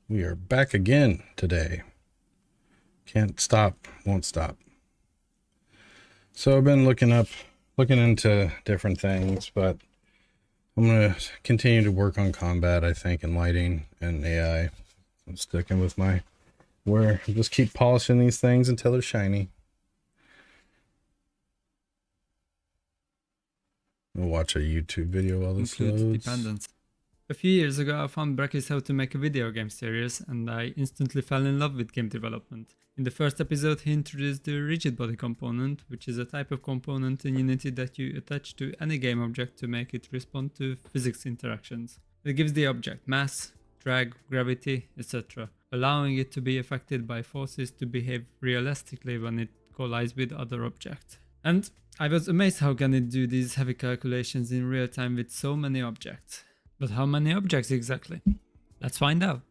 We are back again today. Can't stop, won't stop. So I've been looking into different things, but I'm going to continue to work on combat, I think, and lighting and AI. I'm sticking with just keep polishing these things until they're shiny. We'll watch a YouTube video while this Includes loads. dependence. A few years ago, I found Bracky's How to Make a Video Game series, and I instantly fell in love with game development. In the first episode, he introduced the rigid body component, which is a type of component in Unity that you attach to any game object to make it respond to physics interactions. It gives the object mass, drag, gravity, etc., allowing it to be affected by forces to behave realistically when it collides with other objects. And I was amazed how can it do these heavy calculations in real time with so many objects. But how many objects exactly? Let's find out.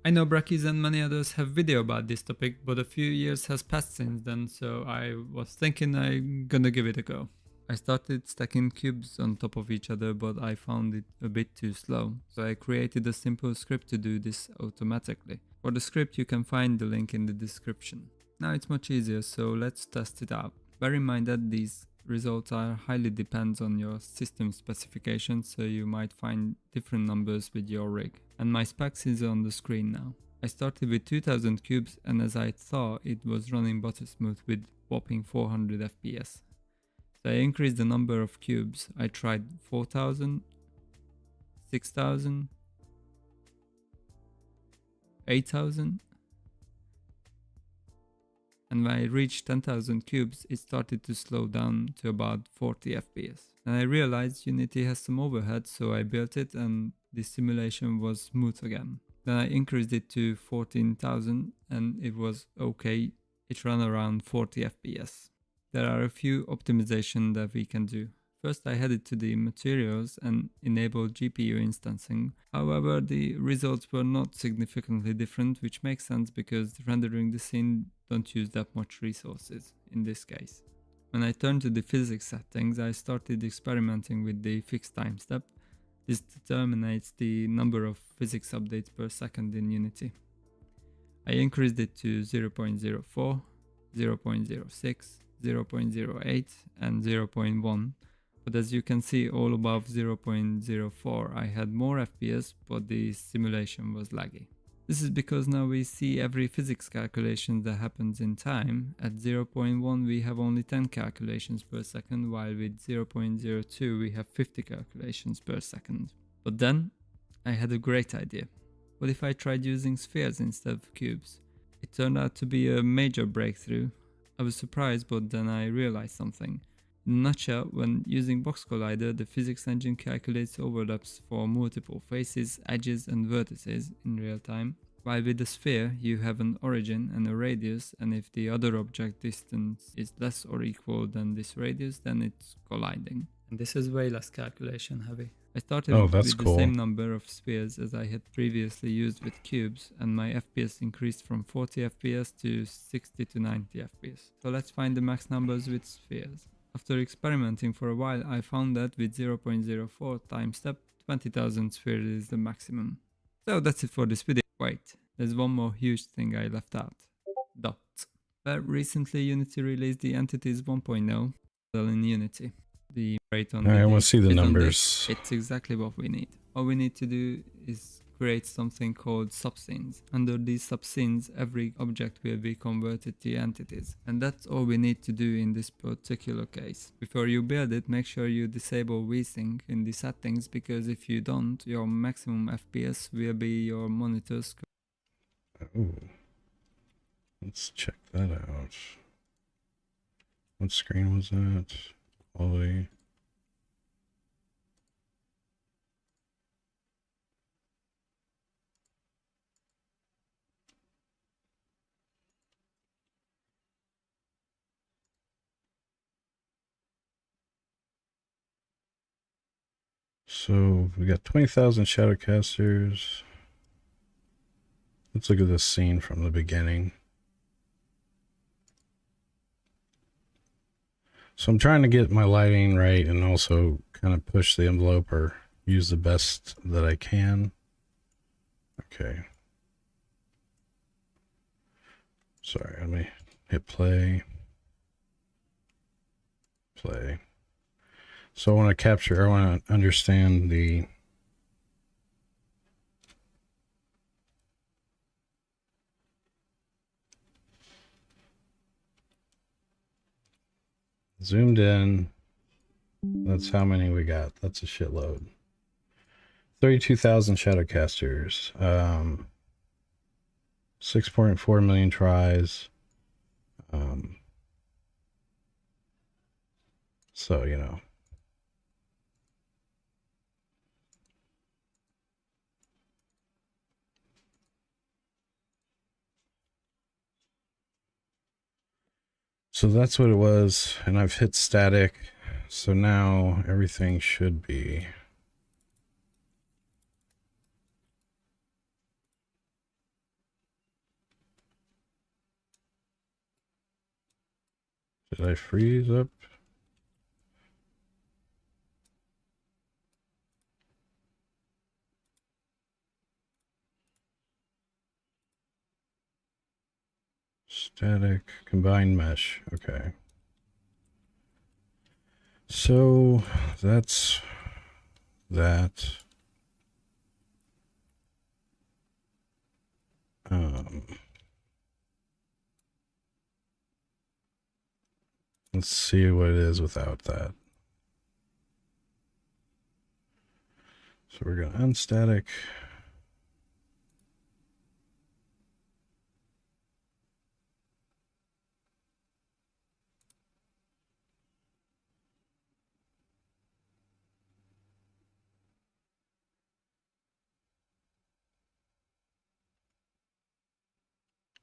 I know Brackies and many others have video about this topic, but a few years has passed since then, so I was thinking I'm gonna give it a go. I started stacking cubes on top of each other, but I found it a bit too slow, so I created a simple script to do this automatically. For the script you can find the link in the description. Now it's much easier, so let's test it out. Bear in mind that these results are highly depends on your system specifications, so you might find different numbers with your rig. And my specs is on the screen now. I started with 2000 cubes, and as I thought, it was running butter smooth with whopping 400 FPS. So I increased the number of cubes. I tried 4000, 6000, 8000. And when I reached 10,000 cubes, it started to slow down to about 40 FPS. And I realized Unity has some overhead, so I built it and the simulation was smooth again. Then I increased it to 14,000 and it was okay. It ran around 40 FPS. There are a few optimizations that we can do. First I headed to the materials and enabled GPU instancing. However, the results were not significantly different, which makes sense because rendering the scene don't use that much resources in this case. When I turned to the physics settings, I started experimenting with the fixed time step. This determines the number of physics updates per second in Unity. I increased it to 0.04, 0.06, 0.08 and 0.1. But as you can see, all above 0.04 I had more FPS, but the simulation was laggy. This is because now we see every physics calculation that happens in time. At 0.1 we have only 10 calculations per second, while with 0.02 we have 50 calculations per second. But then I had a great idea. What if I tried using spheres instead of cubes? It turned out to be a major breakthrough. I was surprised, but then I realized something. In a nutshell, when using Box Collider, the physics engine calculates overlaps for multiple faces, edges and vertices in real time, while with the sphere you have an origin and a radius, and if the other object distance is less or equal than this radius, then it's colliding. And this is way less calculation heavy. I started with the same number of spheres as I had previously used with cubes, and my FPS increased from 40 FPS to 60 to 90 FPS. So let's find the max numbers with spheres. After experimenting for a while, I found that with 0.04 time step, 20,000 spheres is the maximum. So that's it for this video. Wait, there's one more huge thing I left out. Dots. Well, recently Unity released the Entities 1.0 in Unity. The rate on I want to see the numbers. It's exactly what we need. All we need to do is create something called subscenes. Under these subscenes, every object will be converted to entities. And that's all we need to do in this particular case. Before you build it, make sure you disable VSync in the settings, because if you don't, your maximum FPS will be your monitor's. Oh, let's check that out. What screen was that? Quality. So we got 20,000 shadowcasters. Let's look at this scene from the beginning. So I'm trying to get my lighting right and also kind of push the envelope or use the best that I can. Okay. Sorry, let me hit play. Play. So I want to understand the zoomed in. That's how many we got. That's a shitload. 32,000 Shadowcasters. 6.4 million tries. So, you know. So that's what it was. And I've hit static. So now everything should be. Did I freeze up? Static combined mesh. Okay. So that's that. Let's see what it is without that. So we're going to unstatic.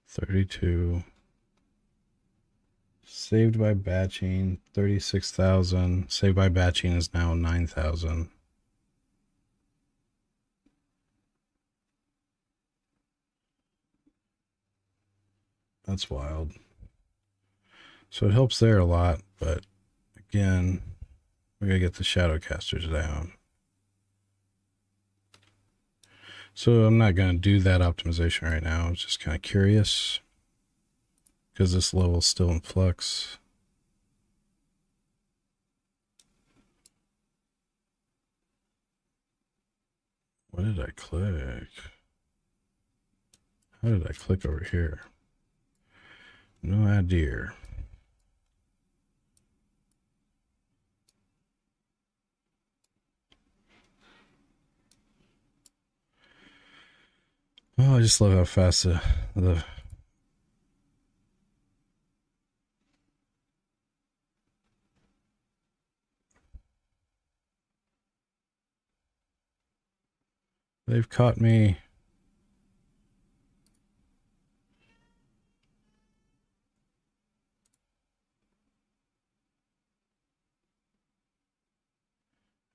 $32. Saved by batching, 36,000. Saved by batching is now 9,000. That's wild. So it helps there a lot, but again, we gotta get the Shadowcasters down. So I'm not gonna do that optimization right now. I was just kind of curious because this level's still in flux. What did I click? How did I click over here? No idea. Oh, I just love how fast the they've caught me.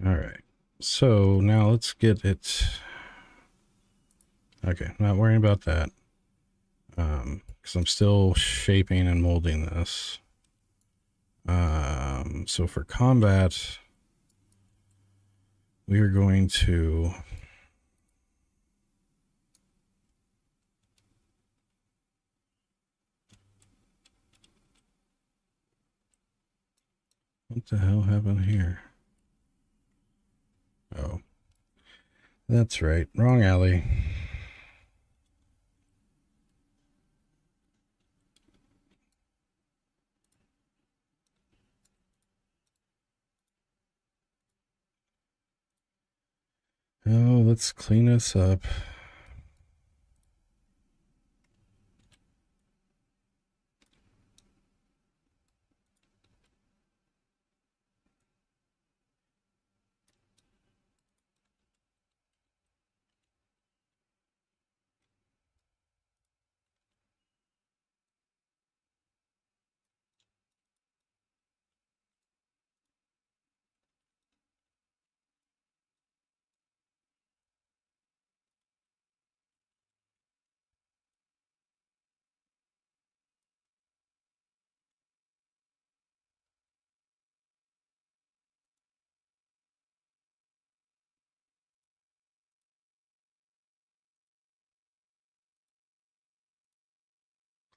All right. So now let's get it. Okay, not worrying about that. Because I'm still shaping and molding this. So for combat, we are going to what the hell happened here? Oh, that's right. Wrong alley. Oh, let's clean this up.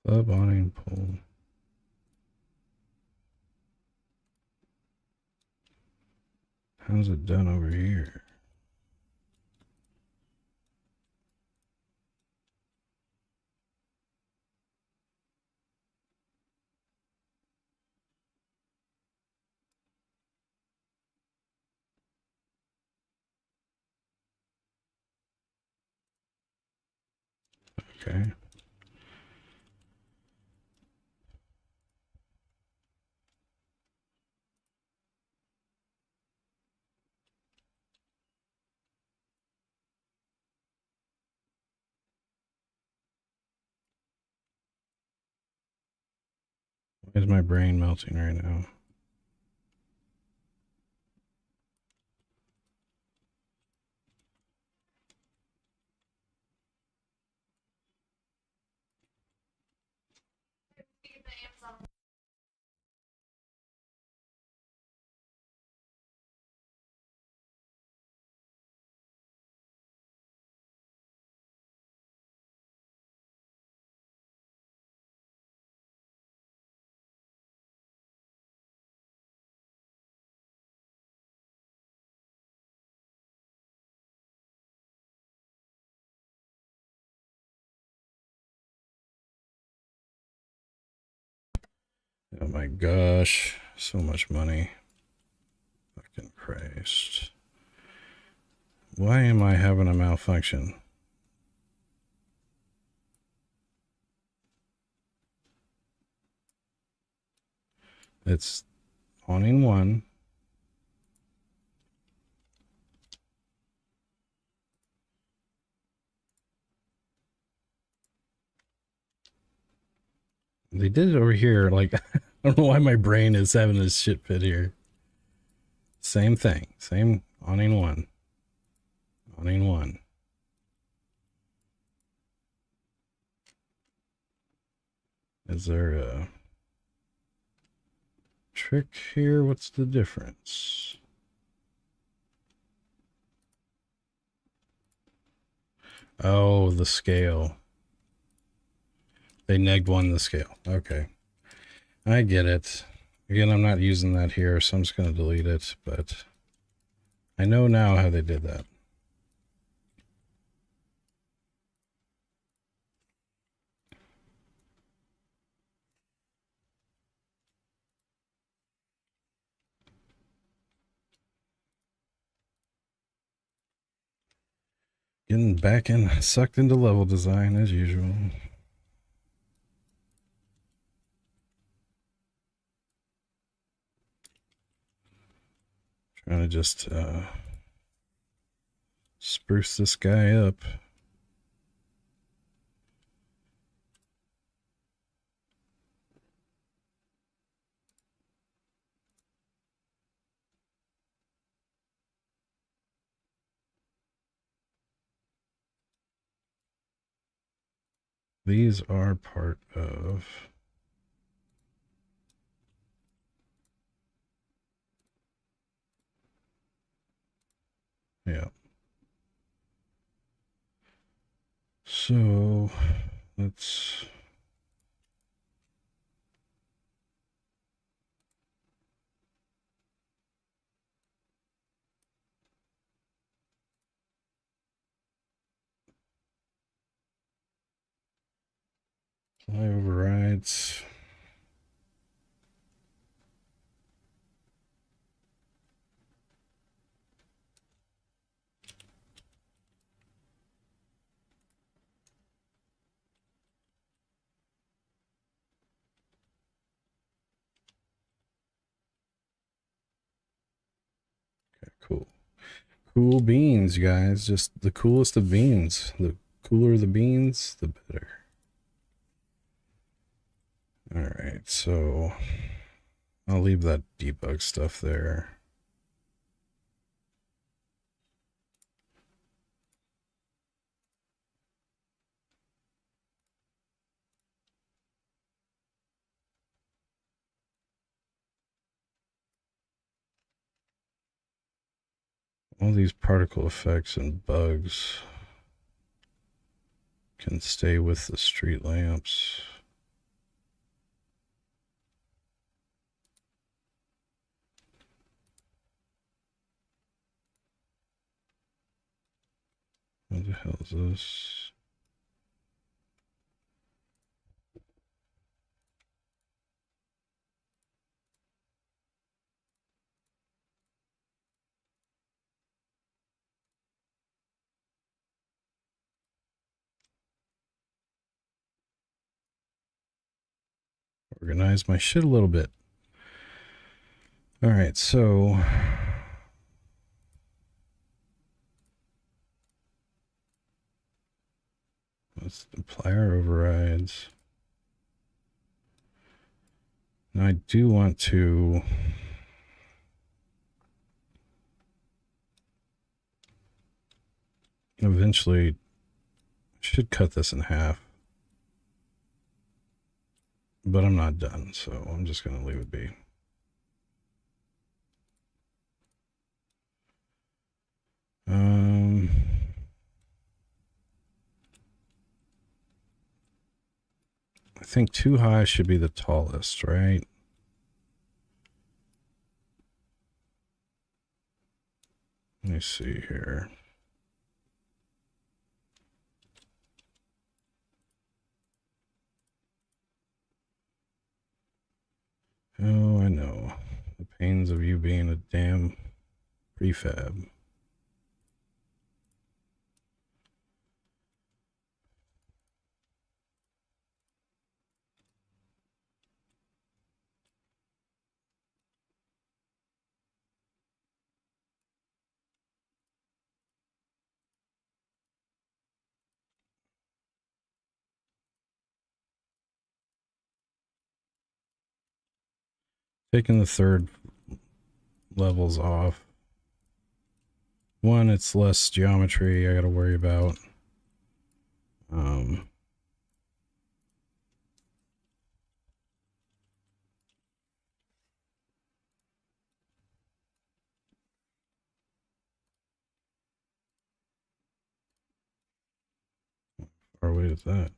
Club awning pole. How's it done over here? Okay. Why is my brain melting right now? Oh my gosh. So much money. Fucking Christ. Why am I having a malfunction? It's awning one. They did it over here. Like, I don't know why my brain is having this shit fit here. Same thing. Same awning one. Awning one. Is there a trick here? What's the difference? Oh, the scale. They negged one the scale. Okay. I get it. Again, I'm not using that here, so I'm just going to delete it, but I know now how they did that. Getting back in, sucked into level design as usual. Trying to just spruce this guy up. These are part of... Yeah. So, let's... Fly overrides. Okay, cool. Cool beans, guys. Just the coolest of beans. The cooler the beans, the better. Alright, so I'll leave that debug stuff there. All these particle effects and bugs can stay with the street lamps. What the hell is this? Organize my shit a little bit. All right, so let's the plier overrides. Now I do want to eventually should cut this in half. But I'm not done, so I'm just going to leave it be. I think too high should be the tallest, right? Let me see here. Oh, I know. The pains of you being a damn prefab. Taking the third levels off. One, it's less geometry I got to worry about. Far away is that?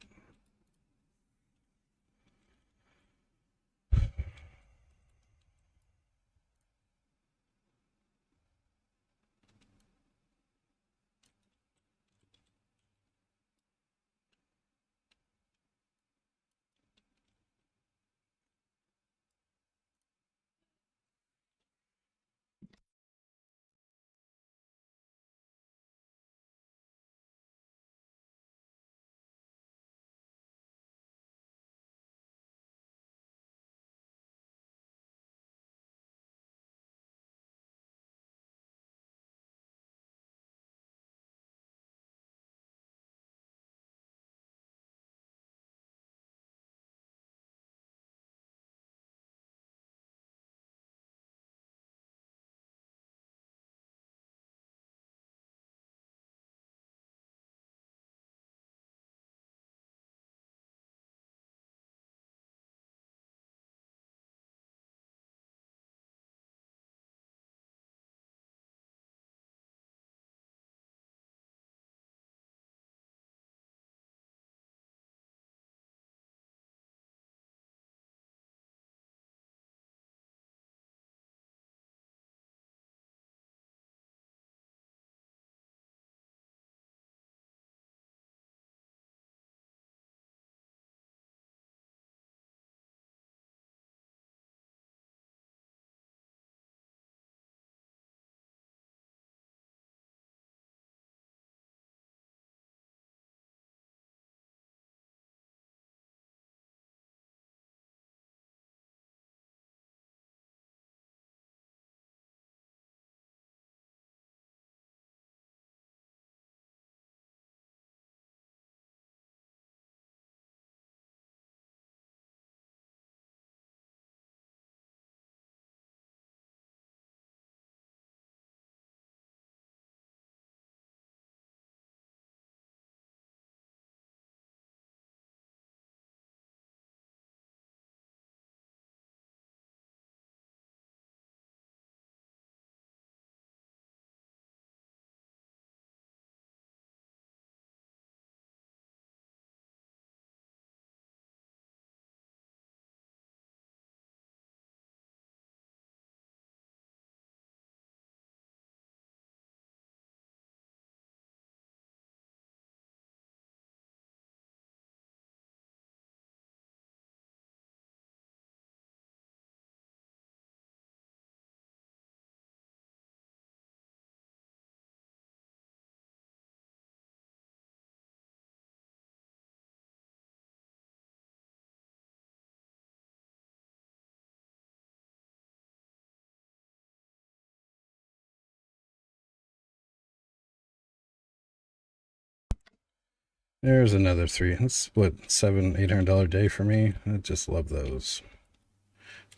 There's another 3. That's what, $700-800 day for me. I just love those.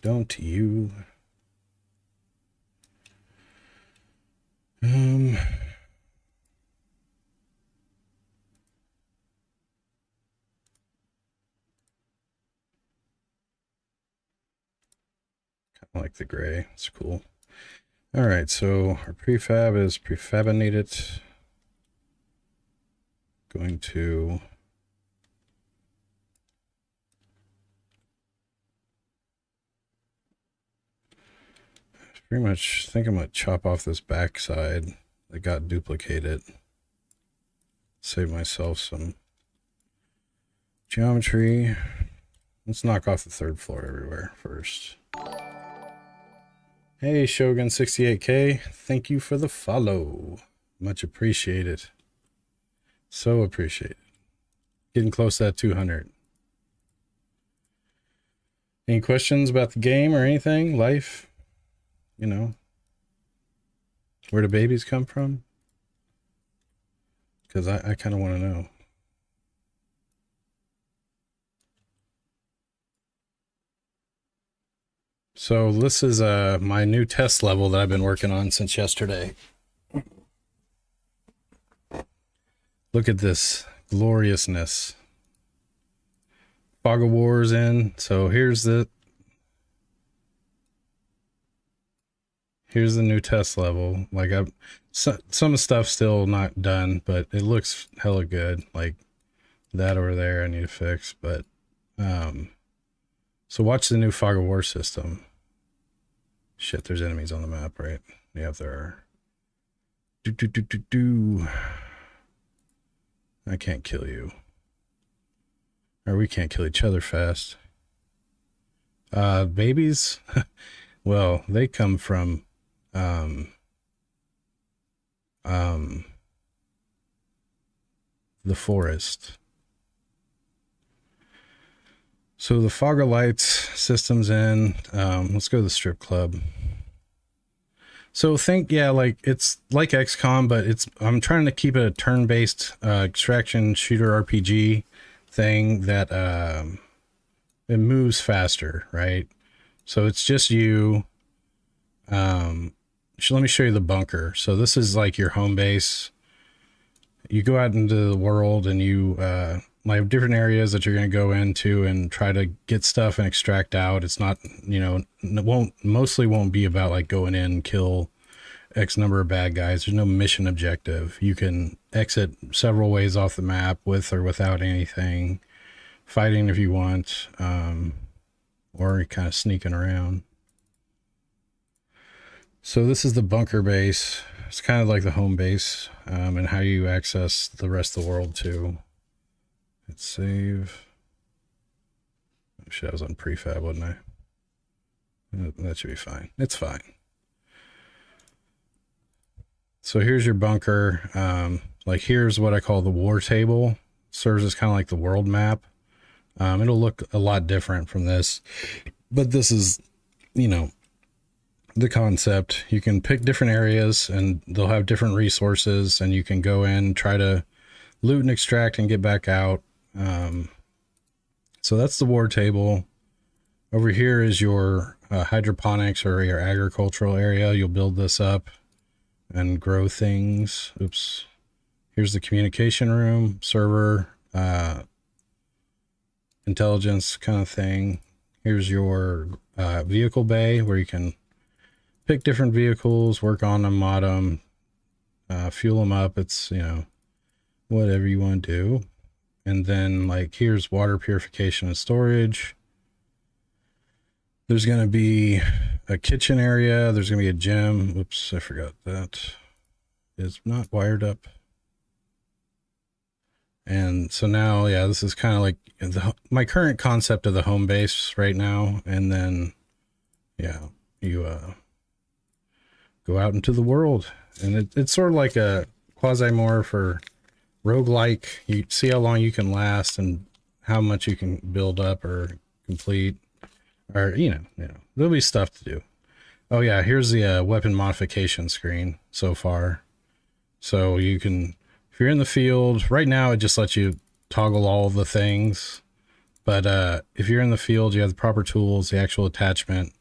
Don't you? Like the gray. It's cool. All right, so our prefab is prefabinated. Going to pretty much think I'm gonna chop off this back side that got duplicated. Save myself some geometry. Let's knock off the 3rd floor everywhere first. Hey, Shogun68K, thank you for the follow. Much appreciated. So appreciated. Getting close to that 200. Any questions about the game or anything? Life? You know? Where do babies come from? Because I kind of want to know. So this is my new test level that I've been working on since yesterday. Look at this gloriousness. Fog of War's in. So here's the new test level. Like some stuff still not done, but it looks hella good. Like that over there I need to fix, but so watch the new Fog of War system. Shit, there's enemies on the map, right? Yeah, there are. I can't kill you. Or we can't kill each other fast. Babies? Well, they come from the forest. So the Fog of Lights system's in. Let's go to the strip club. So think, yeah, like it's like XCOM, but I'm trying to keep it a turn-based extraction shooter RPG thing that it moves faster, right? So it's just you. Let me show you the bunker. So this is like your home base. You go out into the world and you have different areas that you're going to go into and try to get stuff and extract out. It's not, it mostly won't be about like going in and kill X number of bad guys. There's no mission objective. You can exit several ways off the map with or without anything, fighting if you want, or kind of sneaking around. So this is the bunker base. It's kind of like the home base, and how you access the rest of the world too. Let's save. Oh, shit, I was on prefab, wasn't I? That should be fine. It's fine. So here's your bunker. Like here's what I call the war table. Serves as kind of like the world map. It'll look a lot different from this, but this is, the concept. You can pick different areas and they'll have different resources, and you can go in, try to loot and extract and get back out. So that's the war table. Over here is your hydroponics or your agricultural area. You'll build this up and grow things. Oops. Here's the communication room, server, intelligence kind of thing. Here's your vehicle bay where you can pick different vehicles, work on them, mod them, fuel them up. It's, whatever you want to do. And then like here's water purification and storage. There's going to be a kitchen area. There's going to be a gym. Whoops, I forgot that. It's not wired up. And so now, yeah, this is kind of like my current concept of the home base right now. And then, yeah, you go out into the world. And it's sort of like a quasi-more for roguelike. You see how long you can last and how much you can build up or complete. Or, there'll be stuff to do. Oh yeah, here's the weapon modification screen so far. So you can, if you're in the field, right now it just lets you toggle all the things. But if you're in the field, you have the proper tools, the actual attachment,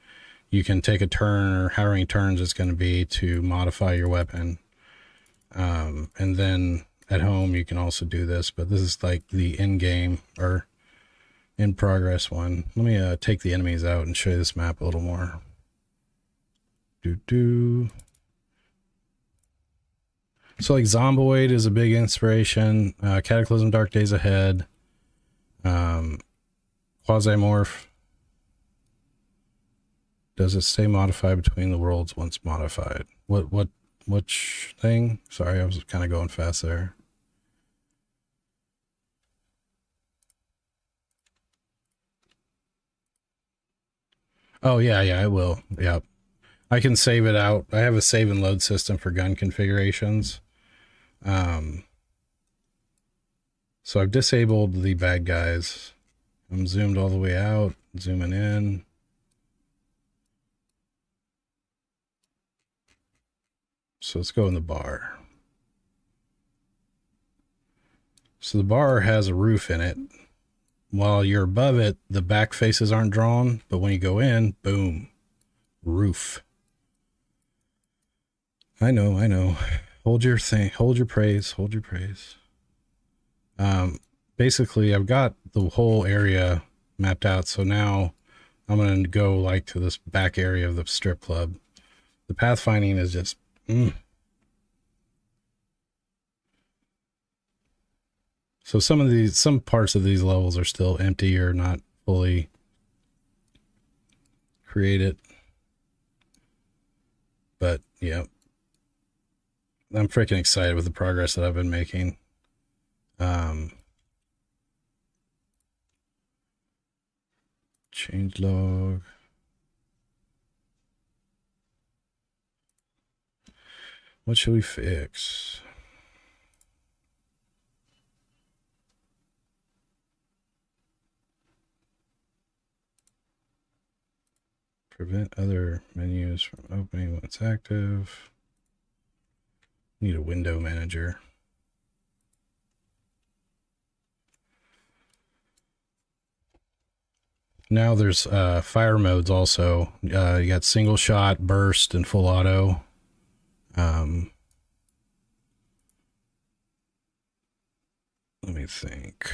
you can take a turn or how many turns it's going to be to modify your weapon. And then at home, you can also do this, but this is like the in-game or in progress one. Let me take the enemies out and show you this map a little more. So like Zomboid is a big inspiration. Cataclysm Dark Days Ahead. Quasimorph. Does it stay modified between the worlds once modified? Which thing? Sorry, I was kind of going fast there. Oh yeah, it will. Yeah. I can save it out. I have a save and load system for gun configurations. So I've disabled the bad guys. I'm zoomed all the way out, zooming in. So let's go in the bar. So the bar has a roof in it. While you're above it, the back faces aren't drawn, but when you go in, boom, roof. I know. Hold your thing, hold your praise. Basically I've got the whole area mapped out. So now I'm going to go like to this back area of the strip club. The pathfinding is just, So some parts of these levels are still empty or not fully created. But yeah, I'm freaking excited with the progress that I've been making. Change log. What should we fix? Prevent other menus from opening when it's active. Need a window manager. Now there's fire modes also. You got single shot, burst, and full auto. Let me think.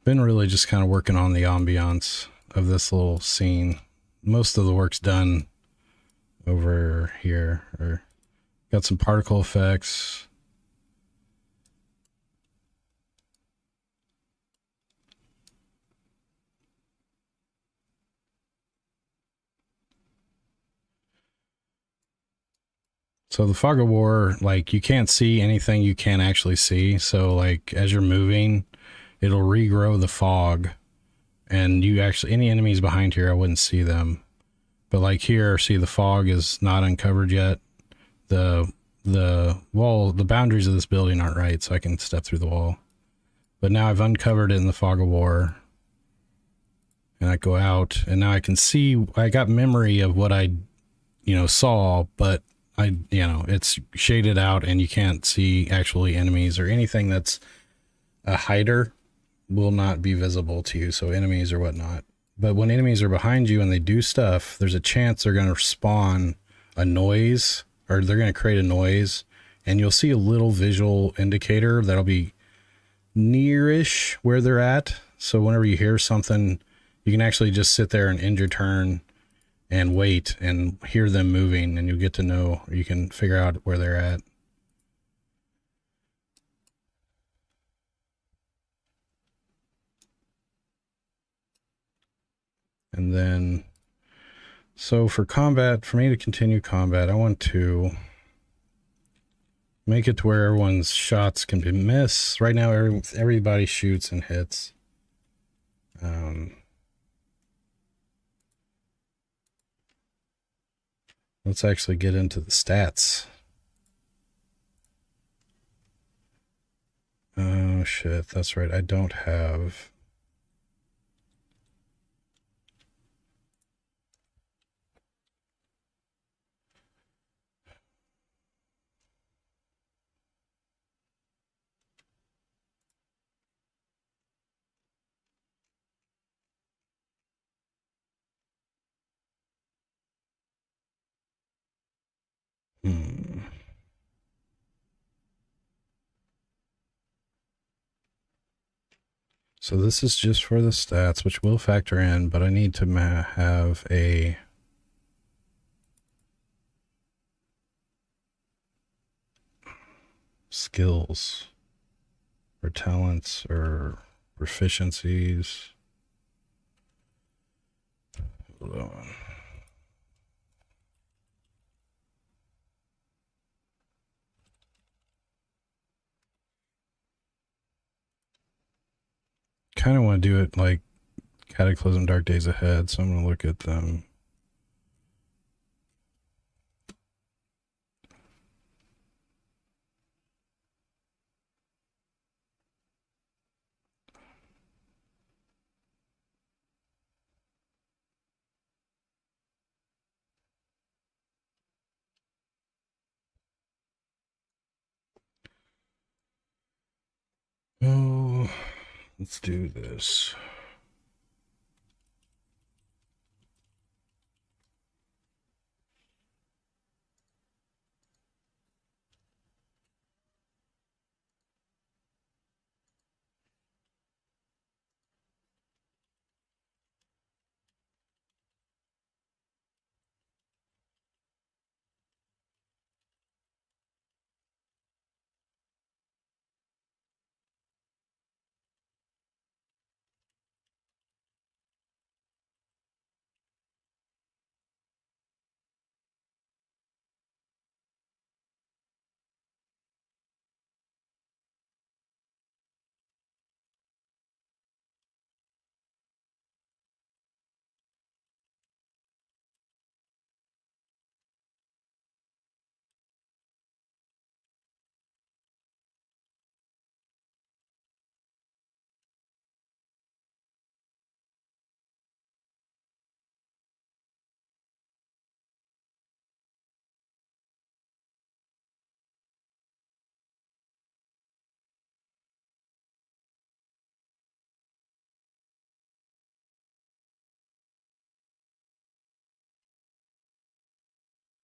Been really just kind of working on the ambiance of this little scene. Most of the work's done over here. Or got some particle effects. So the fog of war, like you can't see anything you can't actually see. So like as you're moving, it'll regrow the fog, and you actually, any enemies behind here, I wouldn't see them. But like here, see the fog is not uncovered yet. The wall, the boundaries of this building aren't right, so I can step through the wall. But now I've uncovered it in the fog of war, and I go out, and now I can see. I got memory of what I, saw, but it's shaded out, and you can't see actually enemies or anything that's a hider will not be visible to you. So enemies or whatnot. But when enemies are behind you and they do stuff, there's a chance they're going to spawn a noise, or they're going to create a noise, and you'll see a little visual indicator that'll be nearish where they're at. So whenever you hear something, you can actually just sit there and end your turn and wait and hear them moving, and you'll get to know, or you can figure out where they're at. And then, so for combat, for me to continue combat, I want to make it to where everyone's shots can be missed. Right now, everybody shoots and hits. Let's actually get into the stats. Oh shit, that's right. I don't have... So this is just for the stats, which will factor in, but I need to have a skills or talents or proficiencies. Hold on. Kind of want to do it like Cataclysm Dark Days Ahead, so I'm going to look at them. Oh, let's do this.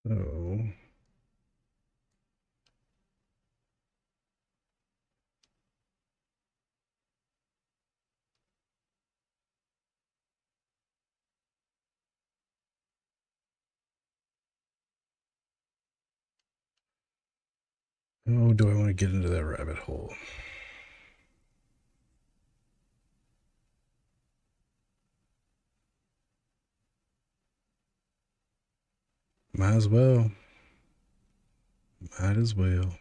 So oh, do I want to get into that rabbit hole? Might as well. Might as well.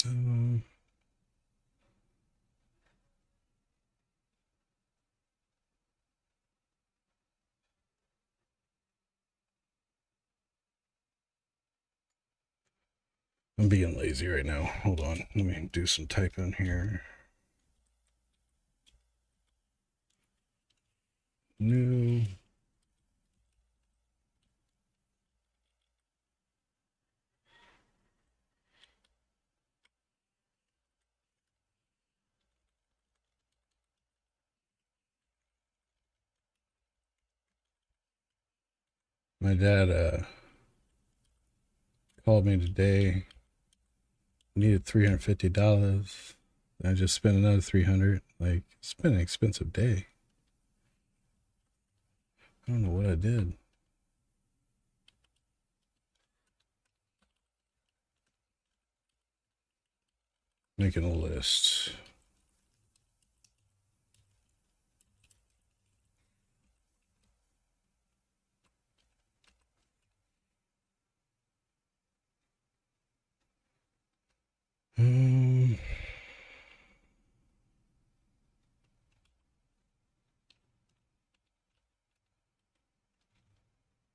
Um, I'm being lazy right now. Hold on. Let me do some typing here. New. My dad called me today. Needed $350. I just spent another 300. Like, it's been an expensive day. I don't know what I did. Making a list. Um,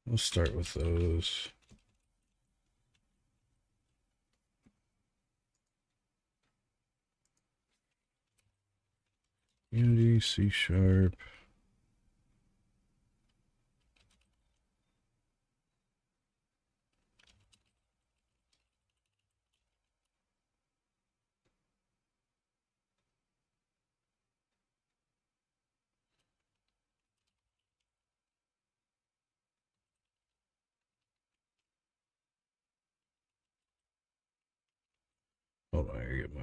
we'll start with those. Unity, C sharp. Hold on, I gotta get my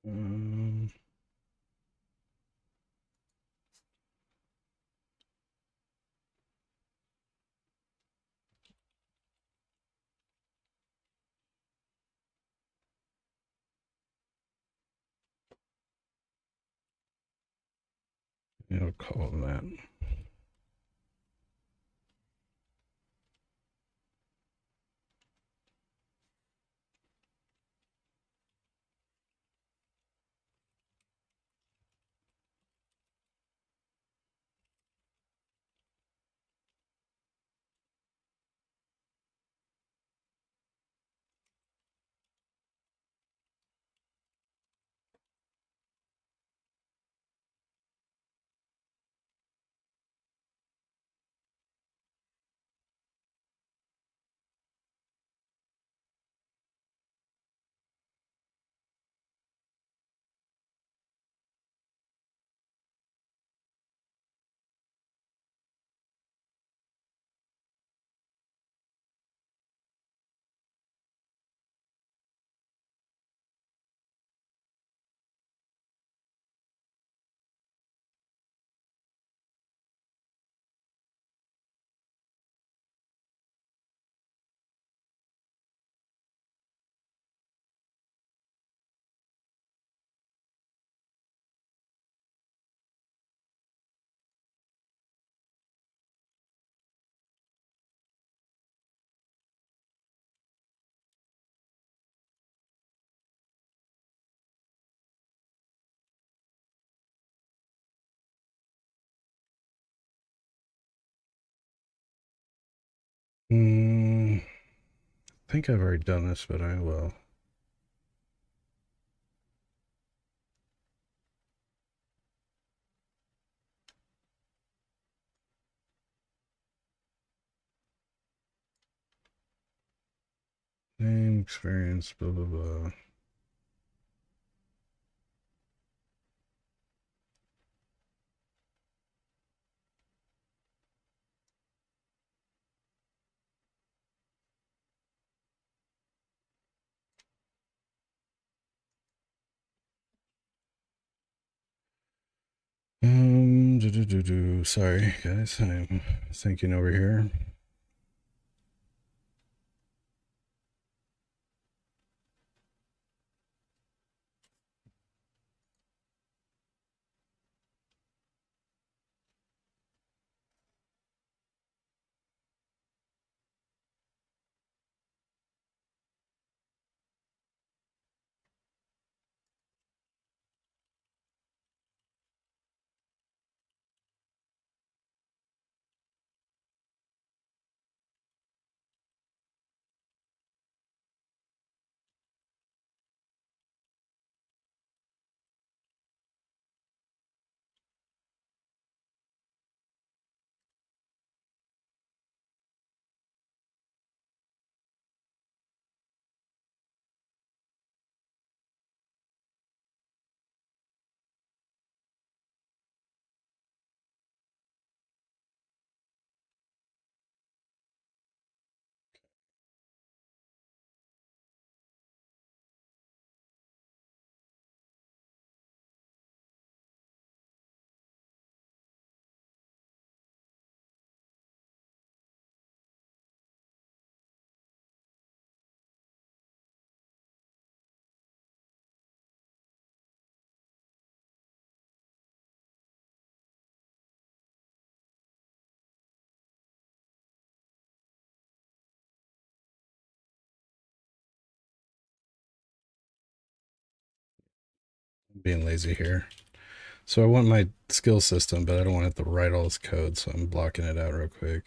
um, I'll call them that. I think I've already done this, but I will. Name, experience, blah, blah, blah. Sorry, guys, I'm thinking over here. I'm being lazy here. So I want my skill system, but I don't want to have to write all this code, so I'm blocking it out real quick.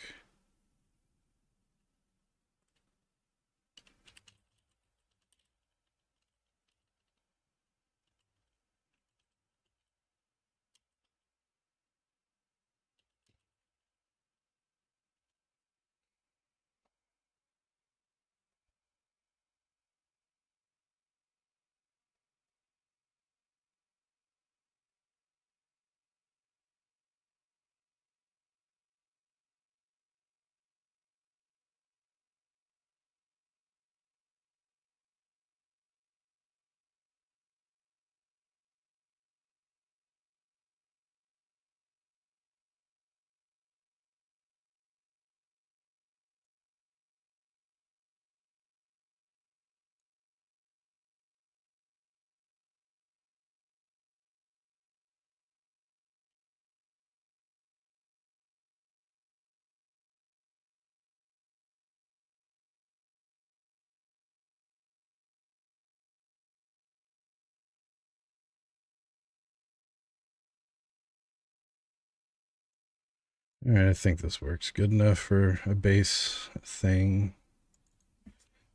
All right, I think this works good enough for a base thing.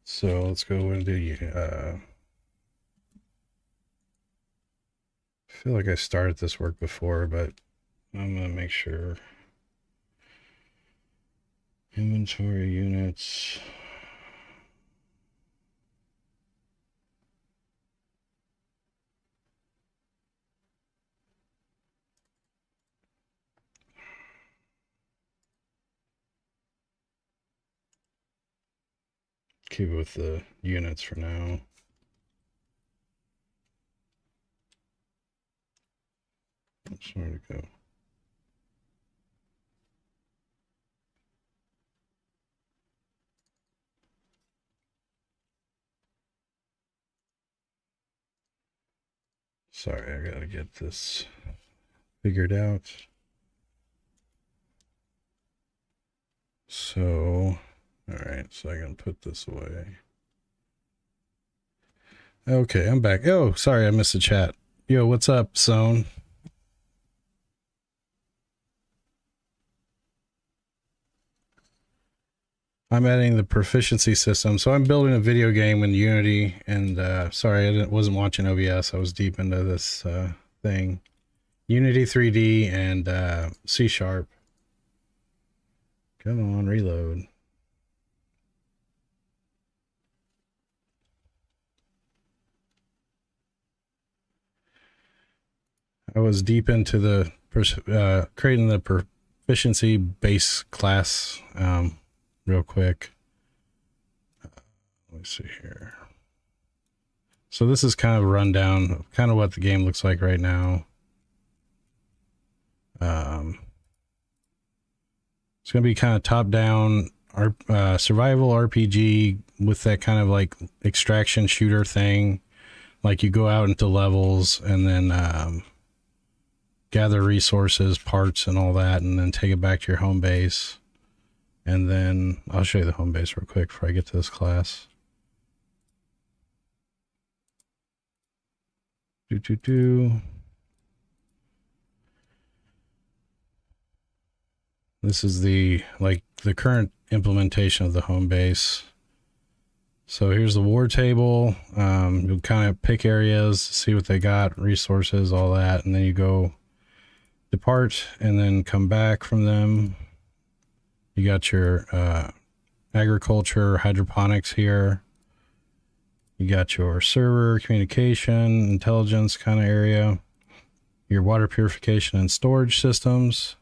So let's go and do, I feel like I started this work before, but I'm gonna make sure. Inventory units. Keep it with the units for now. Oops, where'd it go? Sorry, I gotta get this figured out. So, all right, so I can put this away. Okay, I'm back. Oh, sorry, I missed the chat. Yo, what's up, Zone? I'm adding the proficiency system. So I'm building a video game in Unity, and sorry, wasn't watching OBS. I was deep into this thing. Unity 3D and C#. Come on, reload. I was deep into the creating the proficiency base class real quick. Let me see here. So this is kind of a rundown of kind of what the game looks like right now. It's going to be kind of top-down survival RPG with that kind of like extraction shooter thing. Like you go out into levels and then gather resources, parts, and all that, and then take it back to your home base. And then I'll show you the home base real quick before I get to this class. This is the current implementation of the home base. So here's the war table. You'll kind of pick areas, see what they got, resources, all that, and then you go depart and then come back from them. You got your agriculture, hydroponics here. You got your server, communication, intelligence kind of area. Your water purification and storage systems.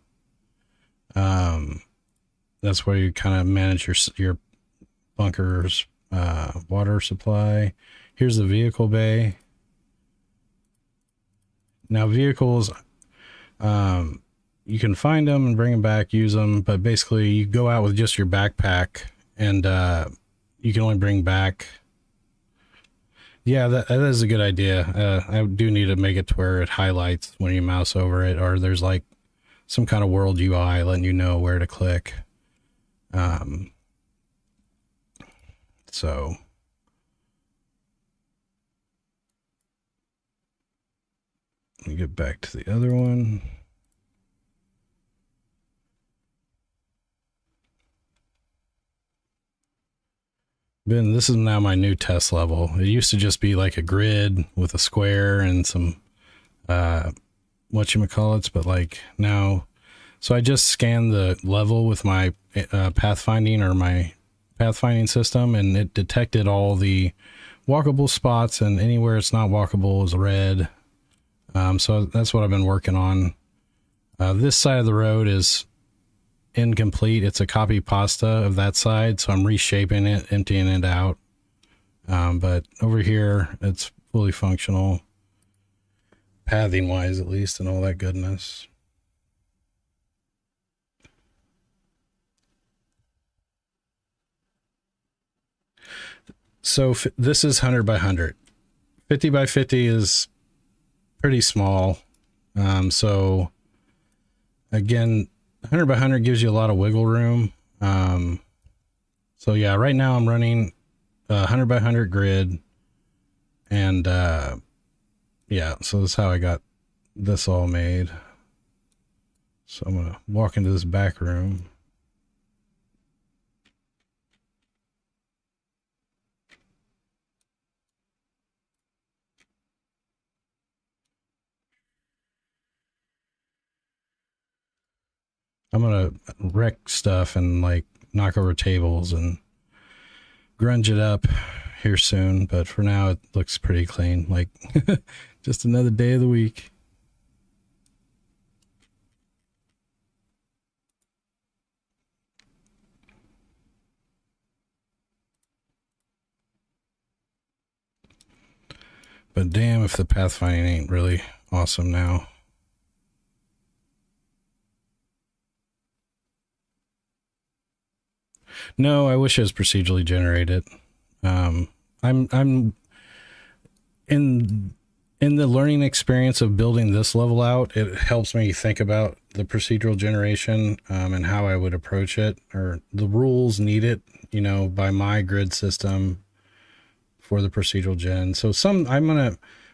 That's where you kind of manage your bunker's water supply. Here's the vehicle bay. Now vehicles, you can find them and bring them back, use them, but basically you go out with just your backpack and you can only bring back. Yeah, that is a good idea. I do need to make it to where it highlights when you mouse over it, or there's like some kind of world UI letting you know where to click. So let me get back to the other one. Ben, this is now my new test level. It used to just be like a grid with a square and some whatchamacallits, but like now, so I just scanned the level with my pathfinding or my pathfinding system, and it detected all the walkable spots, and anywhere it's not walkable is red. So that's what I've been working on. This side of the road is incomplete. It's a copy pasta of that side, so I'm reshaping it, emptying it out. But over here, it's fully functional, pathing wise at least, and all that goodness. So this is 100 by 100. 50 by 50 is pretty small. So again, 100 by 100 gives you a lot of wiggle room. So yeah, right now I'm running 100 by 100 grid, and yeah, so that's how I got this all made. So I'm going to walk into this back room. I'm going to wreck stuff and like knock over tables and grunge it up here soon. But for now, it looks pretty clean. Like just another day of the week. But damn if the pathfinding ain't really awesome now. No, I wish it was procedurally generated. I'm in the learning experience of building this level out. It helps me think about the procedural generation and how I would approach it, or the rules needed, by my grid system for the procedural gen. So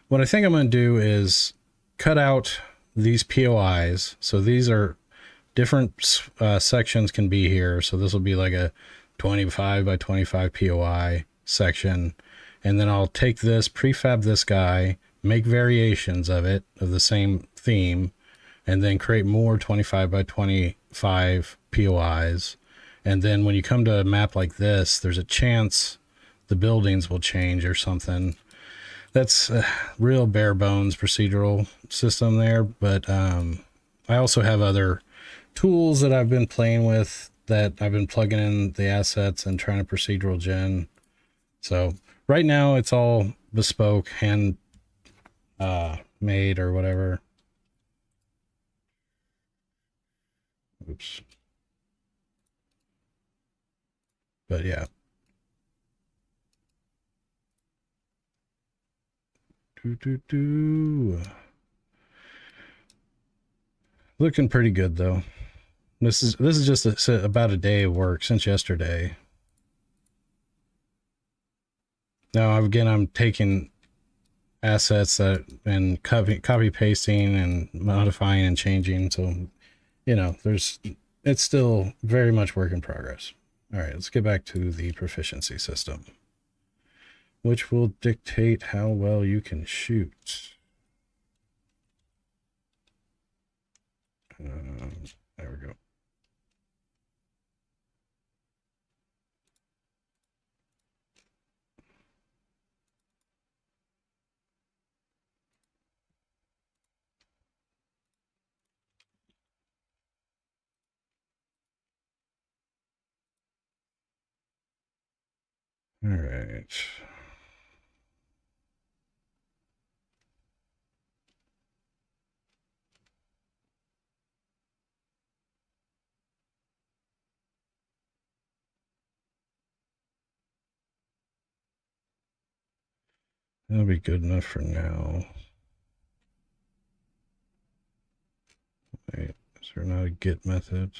what I think I'm gonna do is cut out these POIs. So these are different sections can be here. So this will be like a 25 by 25 POI section. And then I'll take this, prefab this guy, make variations of it, of the same theme, and then create more 25 by 25 POIs. And then when you come to a map like this, there's a chance the buildings will change or something. That's a real bare bones procedural system there. But I also have other tools that I've been playing with that I've been plugging in the assets and trying to procedural gen. So right now it's all bespoke, hand made or whatever. Oops. But yeah. Looking pretty good though. This is just about a day of work since yesterday. Now again, I'm taking assets and copy pasting and modifying and changing. So, it's still very much work in progress. All right, let's get back to the proficiency system, which will dictate how well you can shoot. There we go. All right. That'll be good enough for now. Wait, is there not a get method?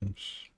Oops.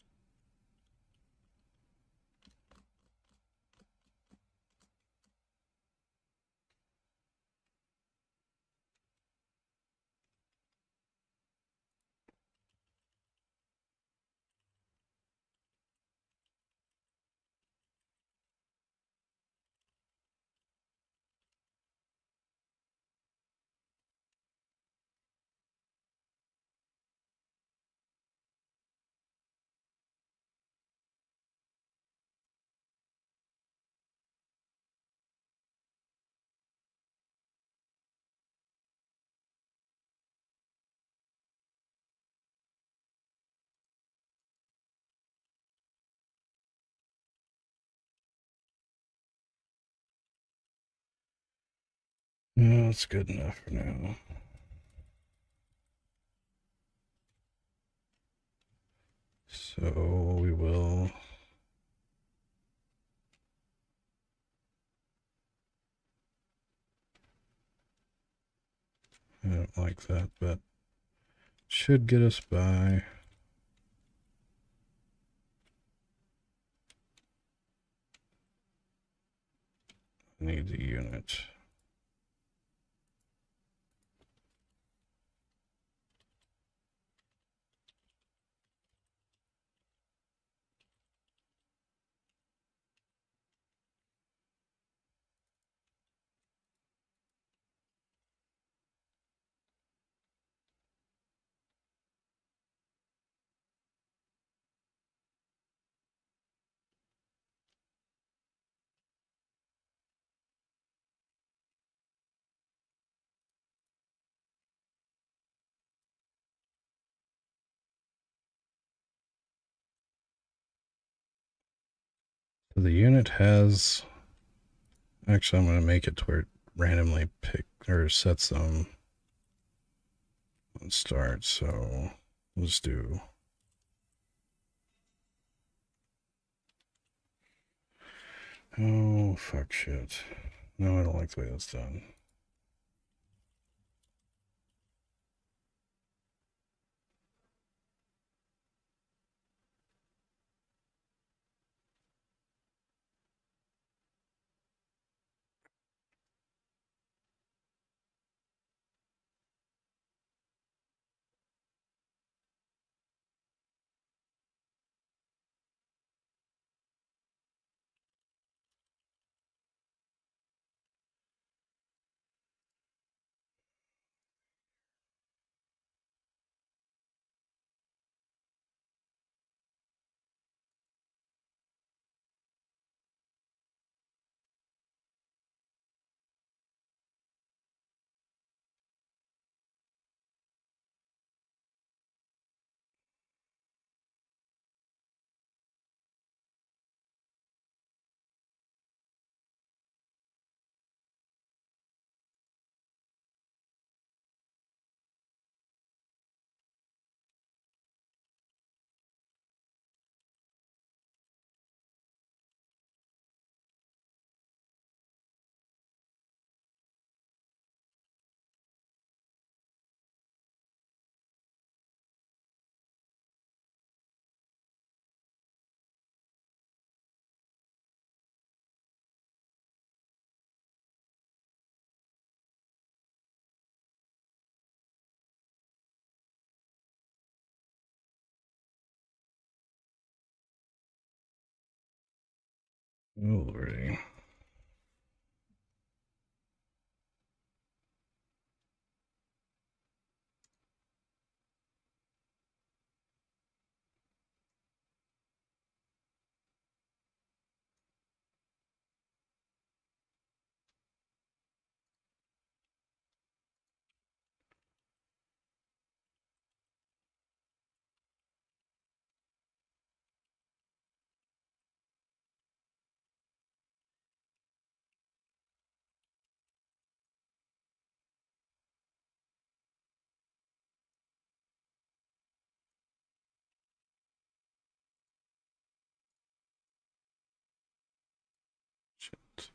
No, it's good enough for now. So we will like that, but should get us by. Need the unit. So the unit has. Actually, I'm going to make it to where it randomly picks or sets them on start. So let's do. Oh, fuck shit. No, I don't like the way that's done. Oh, lordy. Shit.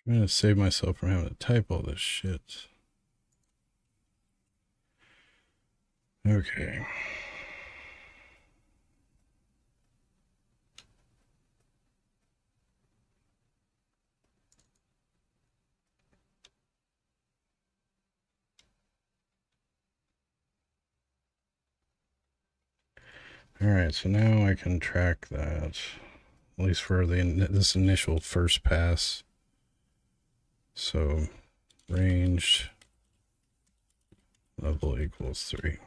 I'm going to save myself from having to type all this shit. Okay. All right, so now I can track that, at least for this initial first pass. So ranged level equals 3.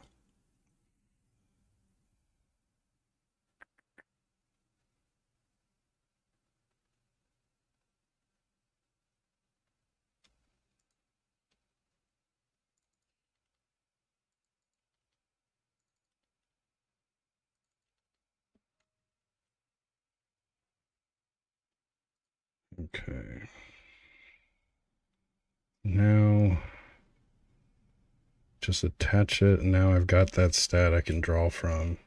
Okay. Now just attach it, and now I've got that stat I can draw from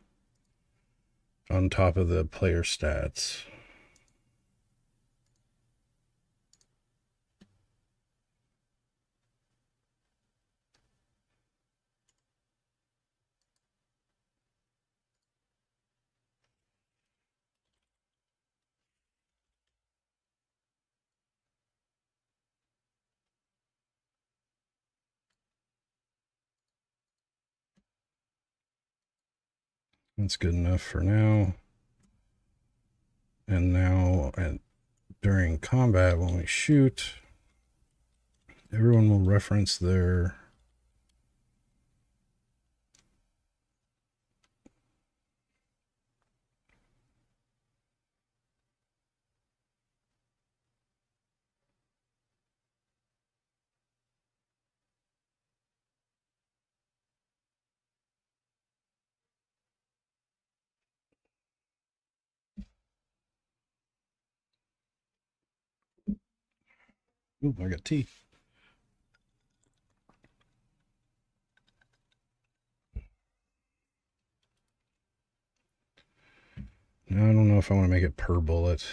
on top of the player stats. That's good enough for now. And now during combat, when we shoot, everyone will reference their Ooh, I got tea. Now, I don't know if I want to make it per bullet,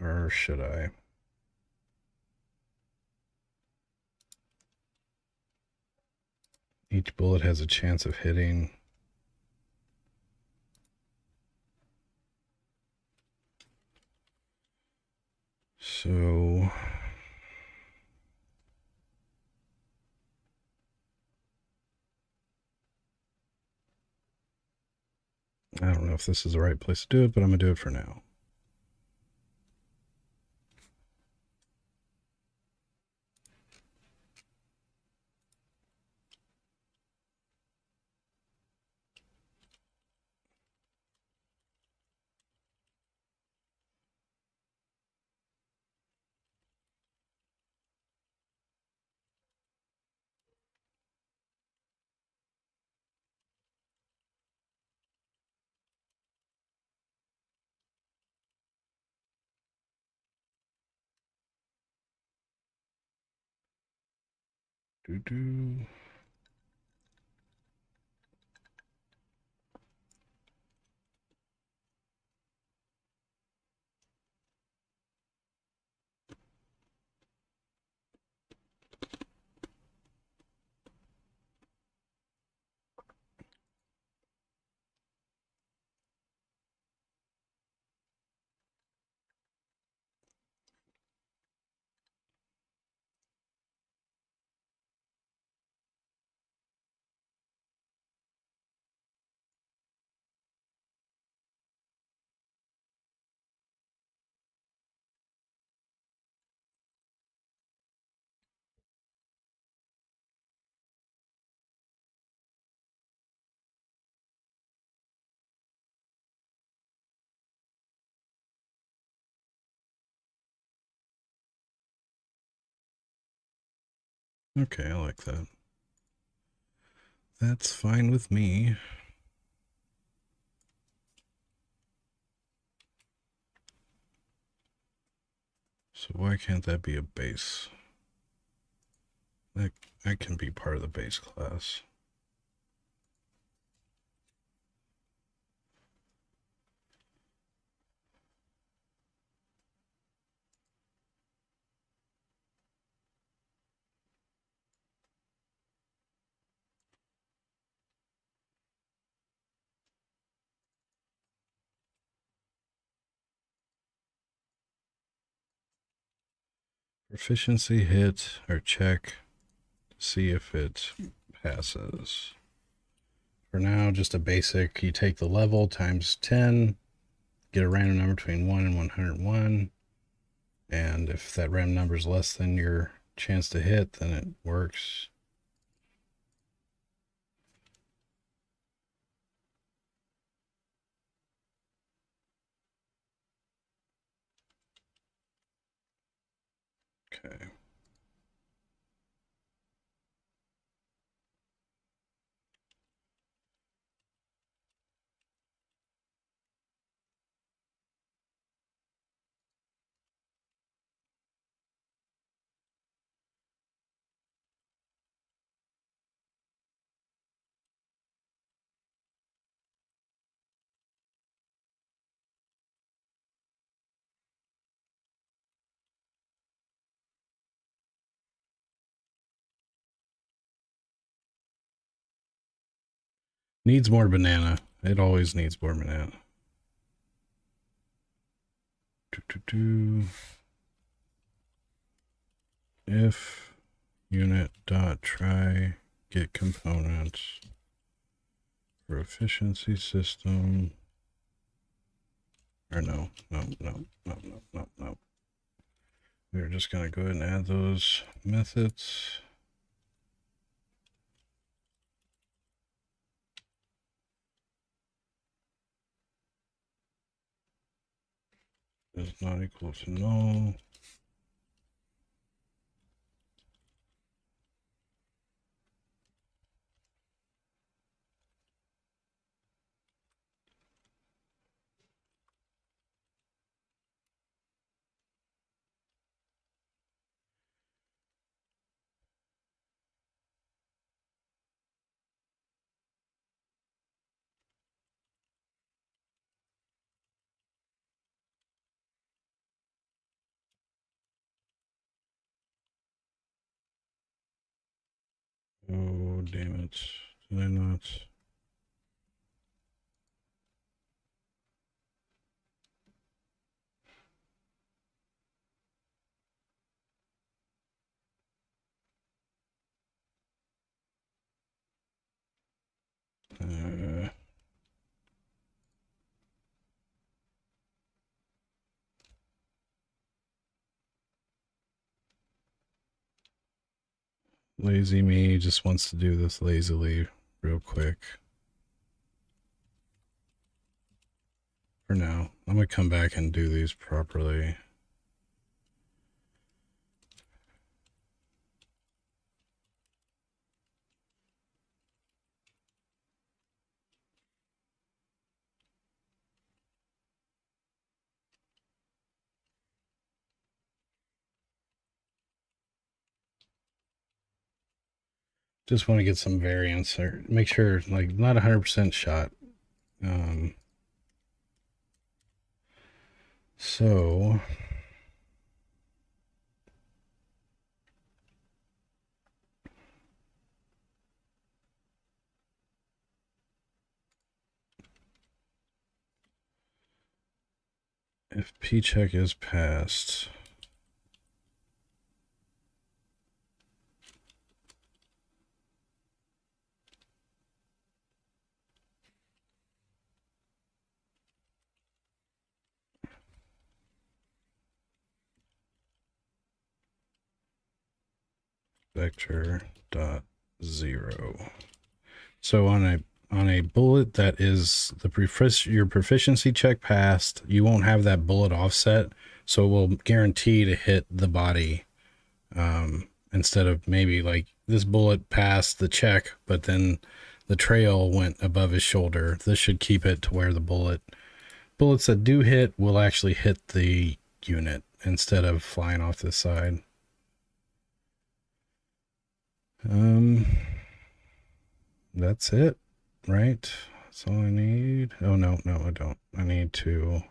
or should I? Each bullet has a chance of hitting. So I don't know if this is the right place to do it, but I'm going to do it for now. Doo-doo. Okay, I like that. That's fine with me. So why can't that be a base? That can be part of the base class. Proficiency hit or check to see if it passes. For now, just a basic. You take the level times 10, get a random number between 1 and 101. And if that random number is less than your chance to hit, then it works. Okay. Needs more banana. It always needs more banana. If unit dot try get components for efficiency system. Or no. We're just going to go ahead and add those methods. Is not equal to null. Oh, damn it. Did I not? Lazy me just wants to do this lazily real quick. For now, I'm going to come back and do these properly. Just want to get some variance or make sure, like, not 100% shot. So if p check is passed, vector dot 0. So on a bullet that is your proficiency check passed, you won't have that bullet offset, so it will guarantee to hit the body, instead of maybe like this bullet passed the check but then the trail went above his shoulder. This should keep it to where the bullets that do hit will actually hit the unit instead of flying off the side. That's it, right? That's all I need. Oh, no, I don't. I need to...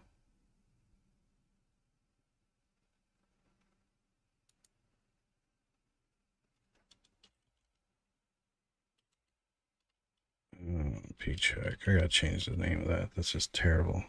P-check. I gotta change the name of that. That's just terrible.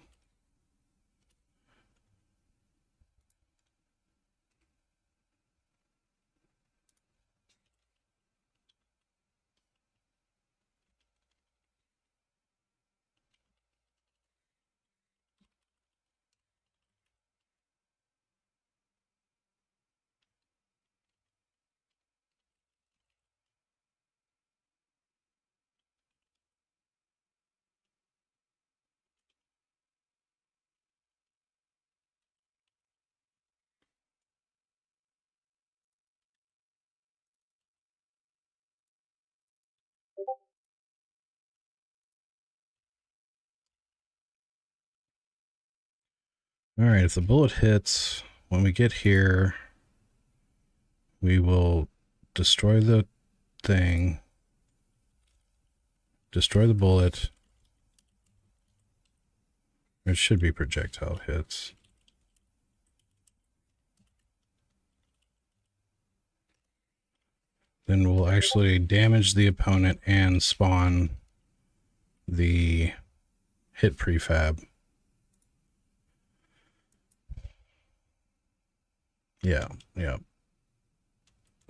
All right, if the bullet hits, when we get here, we will destroy the thing, destroy the bullet. It should be projectile hits. Then we'll actually damage the opponent and spawn the hit prefab. Yeah.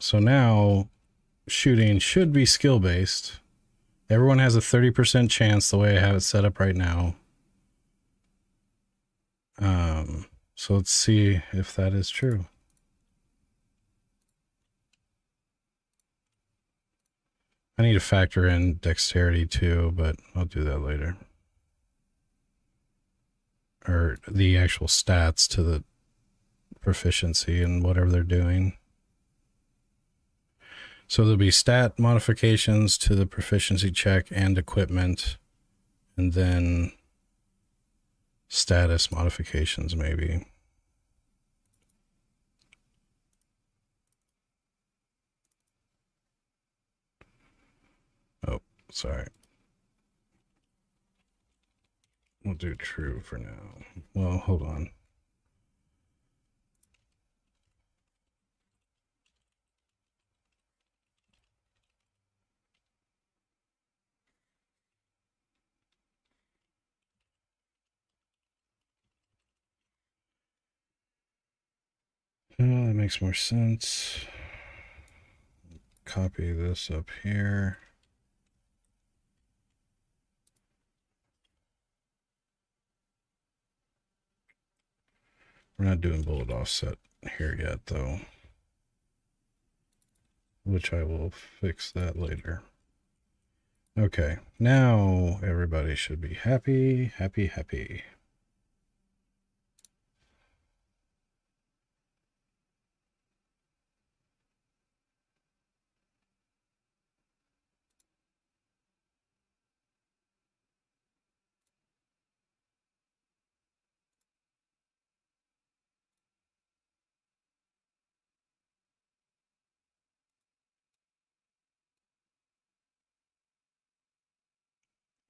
So now shooting should be skill based. Everyone has a 30% chance the way I have it set up right now. So let's see if that is true. I need to factor in dexterity too, but I'll do that later. Or the actual stats to the proficiency and whatever they're doing. So there'll be stat modifications to the proficiency check and equipment, and then status modifications maybe. Oh, sorry. We'll do true for now. Well, hold on. That makes more sense. Copy this up here. We're not doing bullet offset here yet, though, which I will fix that later. Okay, now everybody should be happy.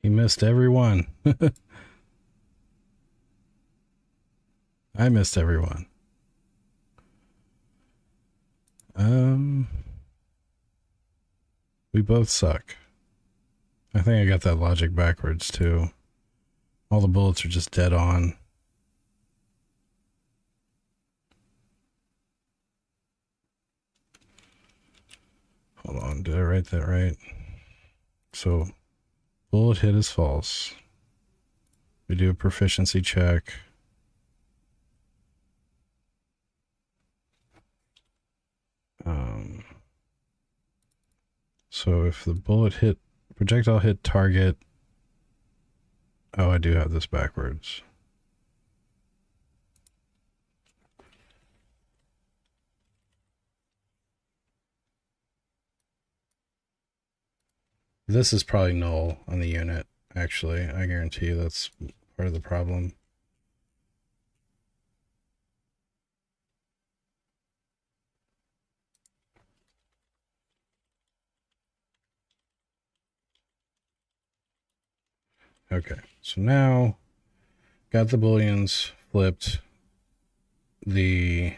He missed every one. I missed everyone. We both suck. I think I got that logic backwards too. All the bullets are just dead on. Hold on, did I write that right? So, bullet hit is false. We do a proficiency check. So if the bullet hit, projectile hit target. Oh, I do have this backwards. This is probably null on the unit, actually. I guarantee you that's part of the problem. Okay, so now got the booleans flipped. The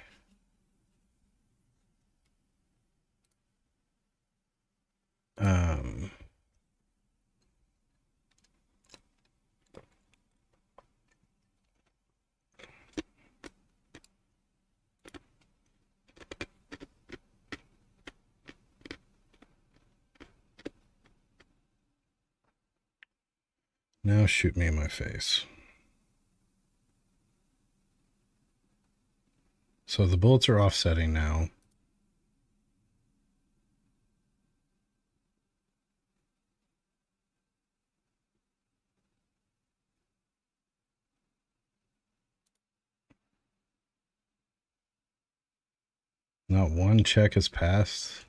now shoot me in my face. So the bullets are offsetting now. Not one check has passed.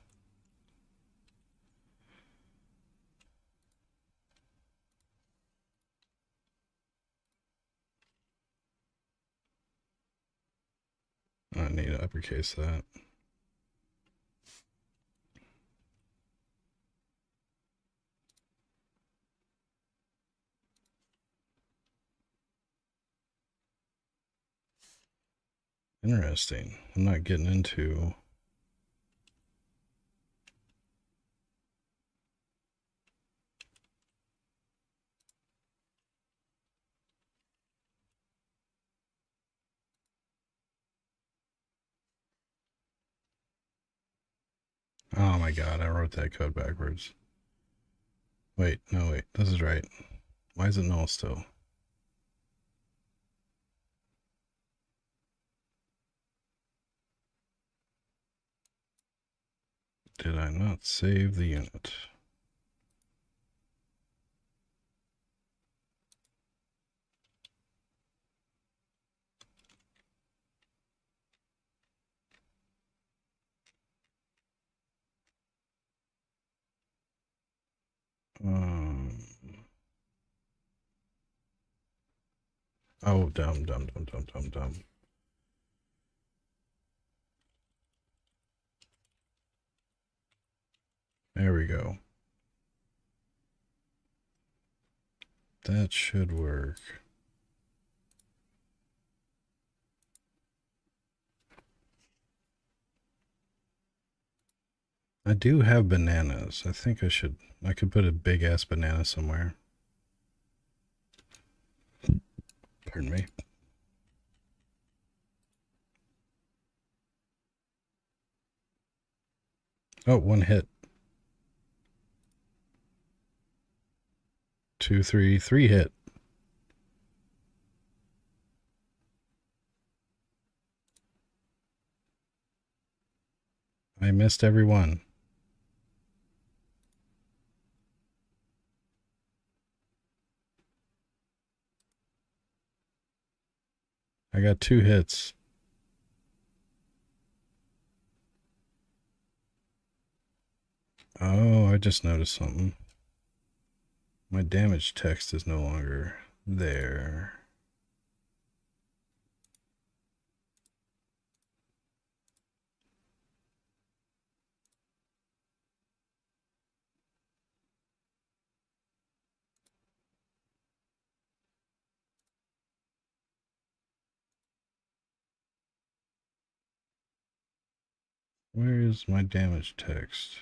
I need to uppercase that. Interesting. I'm not getting into... Oh my god, I wrote that code backwards. Wait, no, wait, this is right. Why is it null still? Did I not save the unit? Um, oh, dumb. There we go. That should work. I do have bananas. I think I could put a big ass banana somewhere. Pardon me. Oh, one hit. 2, 3, 3 hit. I missed every one. I got 2 hits. Oh, I just noticed something. My damage text is no longer there. Where is my damage text?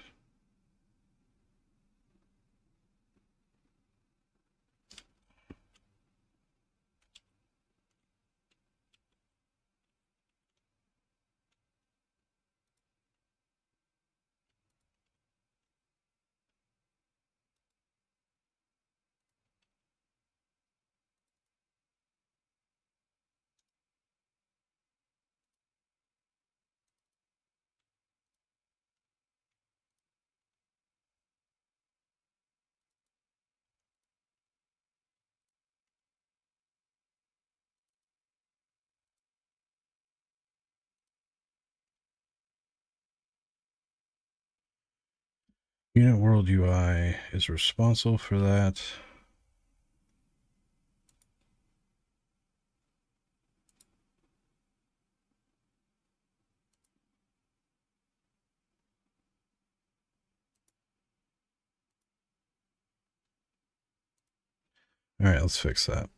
Unit World UI is responsible for that. All right, let's fix that.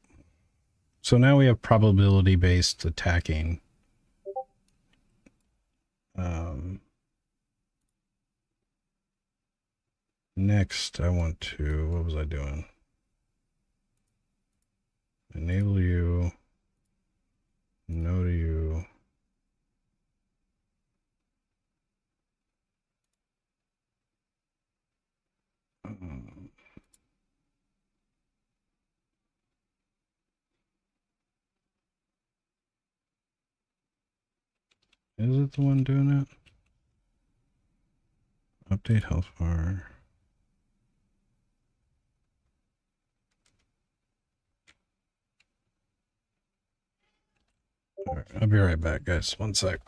So now we have probability based attacking. Next, I want to, what was I doing? Enable you, no to you. Is it the one doing it? Update health bar. All right, I'll be right back, guys. One sec.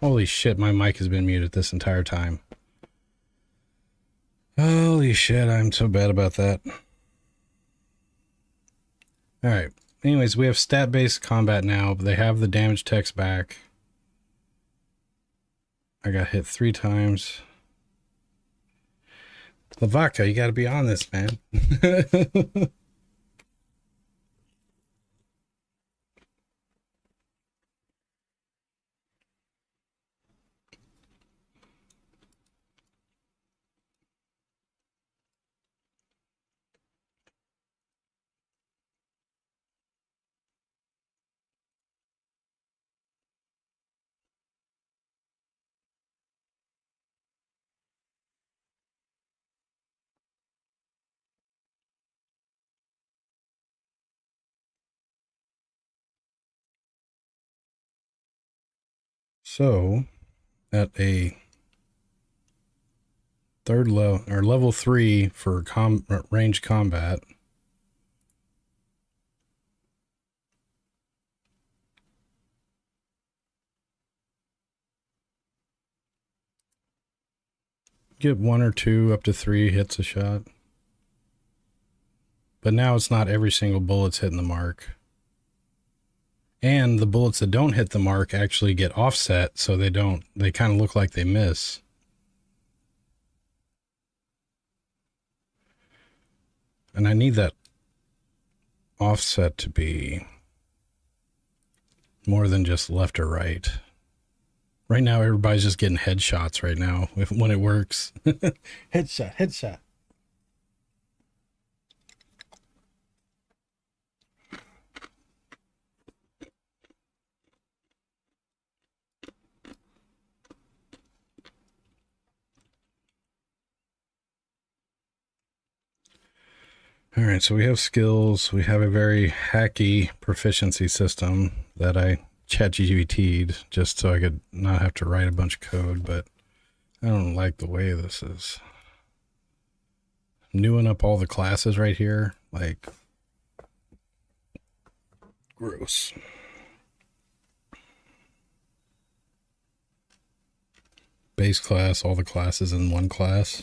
Holy shit, my mic has been muted this entire time. Holy shit, I'm so bad about that. Alright. Anyways, we have stat-based combat now, but they have the damage text back. I got hit 3 times. Lavaca, you gotta be on this, man. So, at a third level, or level 3 for range combat, get 1 or 2 up to 3 hits a shot. But now it's not every single bullet's hitting the mark. And the bullets that don't hit the mark actually get offset, so they kind of look like they miss. And I need that offset to be more than just left or right. Right now, everybody's just getting headshots right now when it works. Headshot, headshot. All right, so we have skills. We have a very hacky proficiency system that I ChatGPT'd just so I could not have to write a bunch of code, but I don't like the way this is newing up all the classes right here. Like, gross. Base class, all the classes in one class.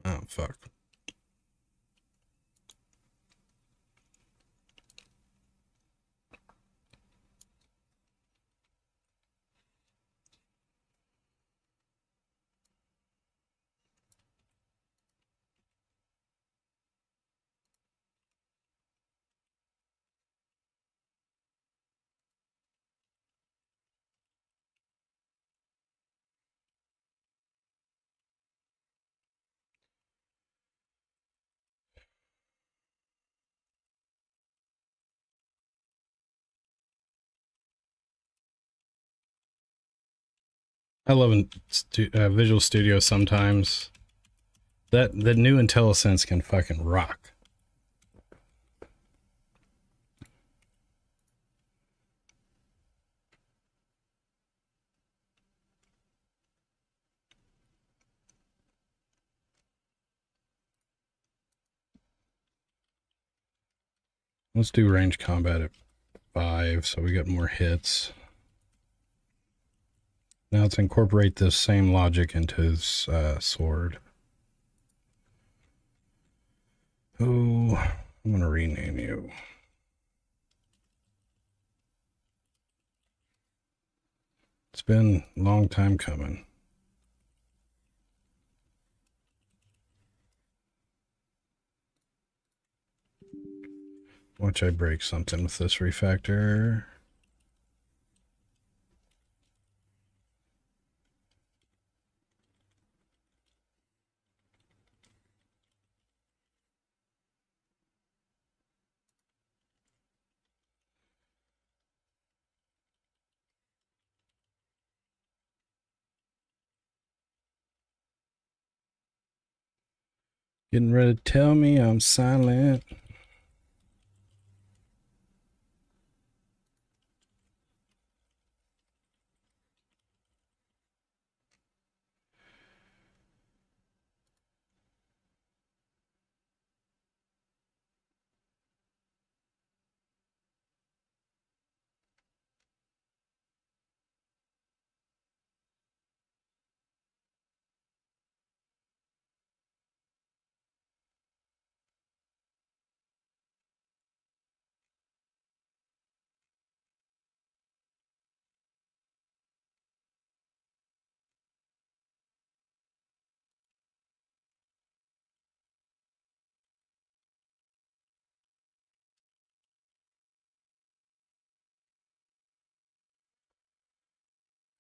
Oh, fuck. I love Visual Studio sometimes. That the new IntelliSense can fucking rock. Let's do range combat at 5 so we get more hits. Now let's incorporate this same logic into his sword. Oh, I'm going to rename you. It's been a long time coming. Watch I break something with this refactor. Getting ready to tell me I'm silent.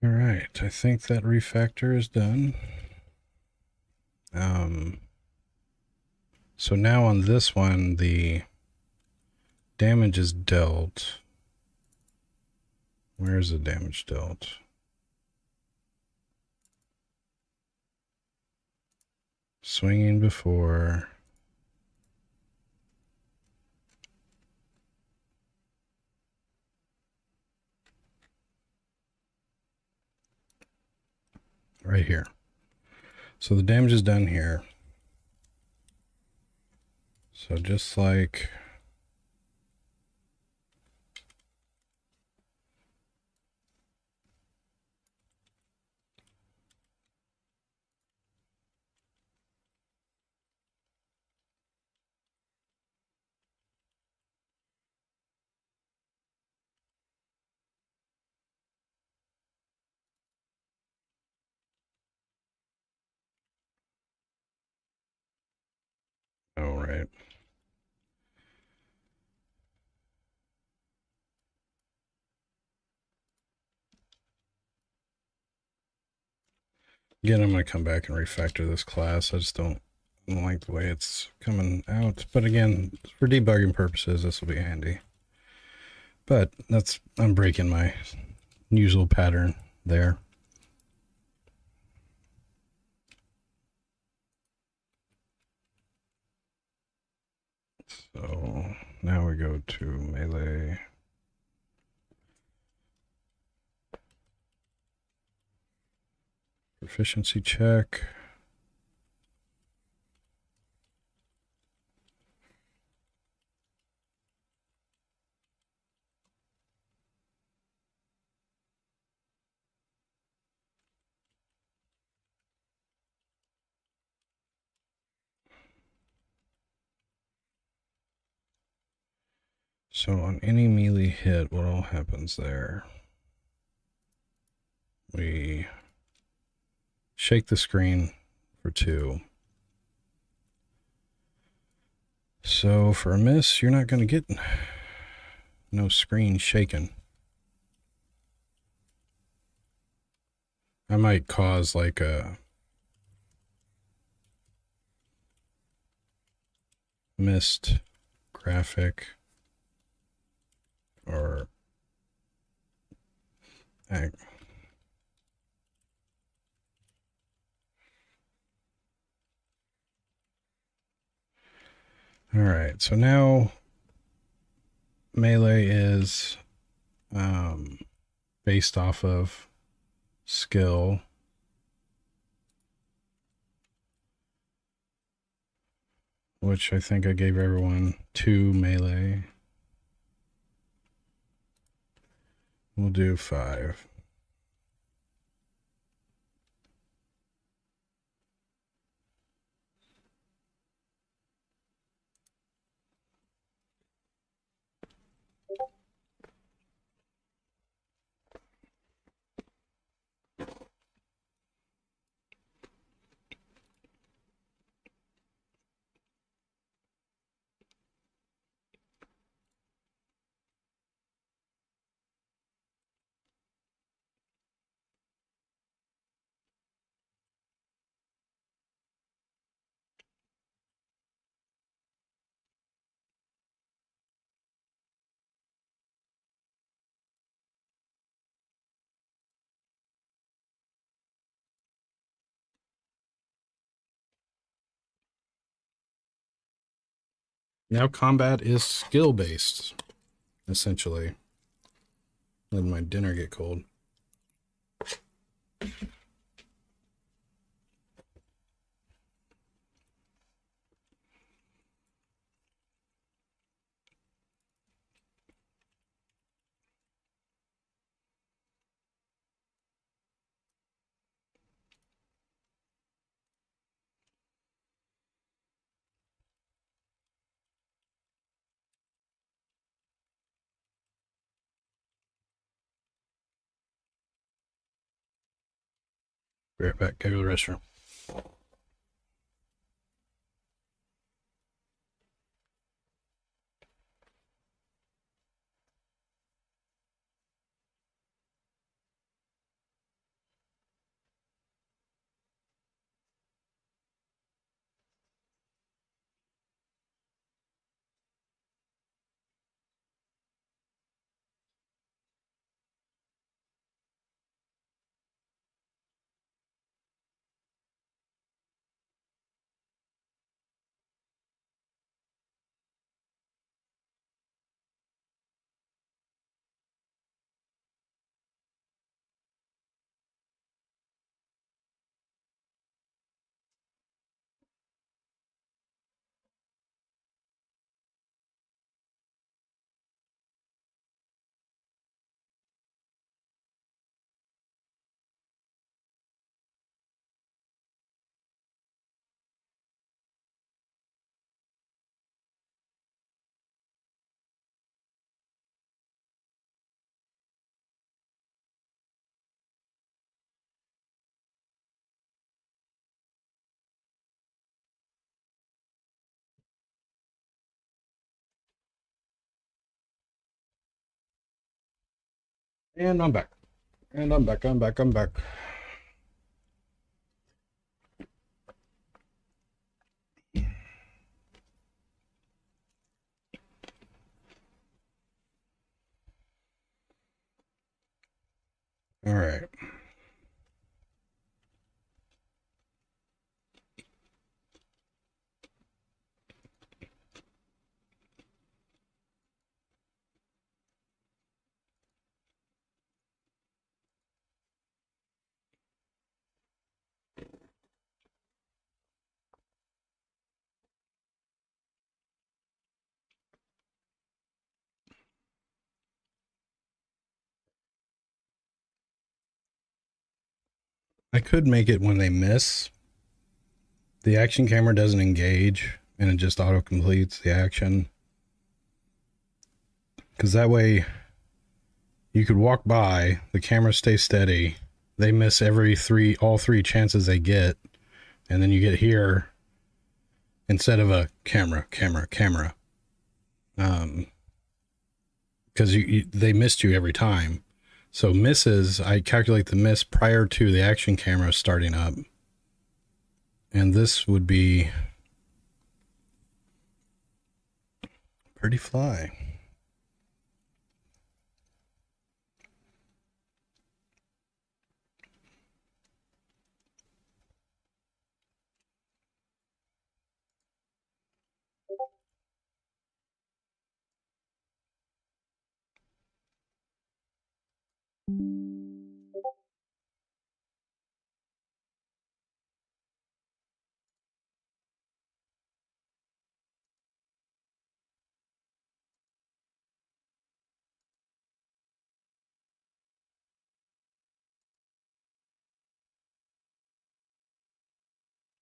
All right, I think that refactor is done. So now on this one, the damage is dealt. Where's the damage dealt? Swinging before. Right here. So the damage is done here. So just like oh right. Again, I'm gonna come back and refactor this class. I just don't like the way it's coming out. But again, for debugging purposes, this will be handy. But I'm breaking my usual pattern there. So now we go to melee. Proficiency check. So on any melee hit, what all happens there? We shake the screen for 2. So for a miss, you're not going to get no screen shaken. I might cause like a missed graphic or all right, so now melee is based off of skill. Which I think I gave everyone 2 melee. We'll do 5. Now combat is skill based, essentially. Letting my dinner get cold. Be right back. Go to the restroom. And I'm back. And I'm back. I'm back. I'm back. All right. I could make it when they miss. The action camera doesn't engage and it just auto completes the action. Because that way you could walk by, the camera stays steady, they miss all three chances they get, and then you get here instead of a camera. Because they missed you every time. So misses, I calculate the miss prior to the action camera starting up. And this would be pretty fly.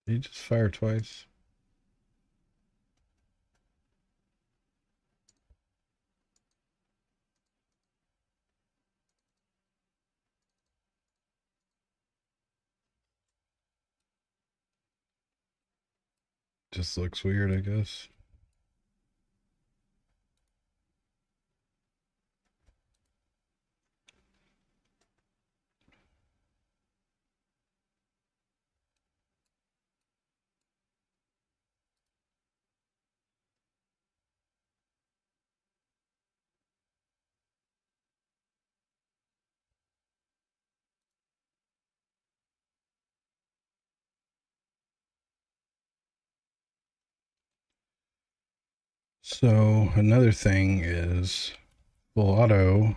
Did you just fire twice? Just looks weird, I guess. So another thing is full auto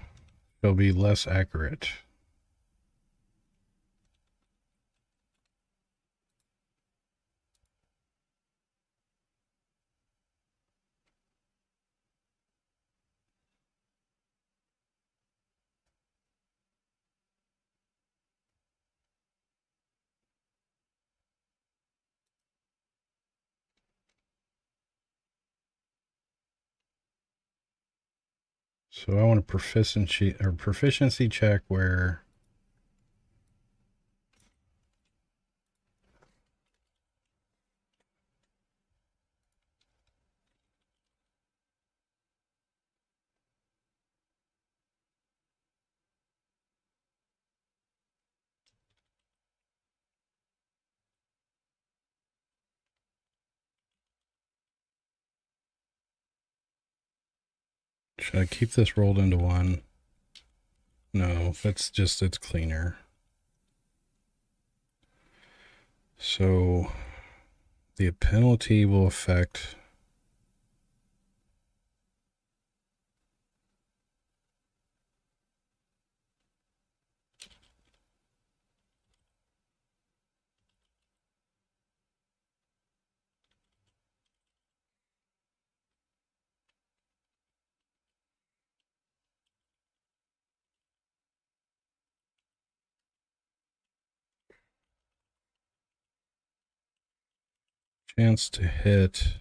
will be less accurate. So I want a proficiency check where should I keep this rolled into one? No, that's just, it's cleaner. So the penalty will affect chance to hit.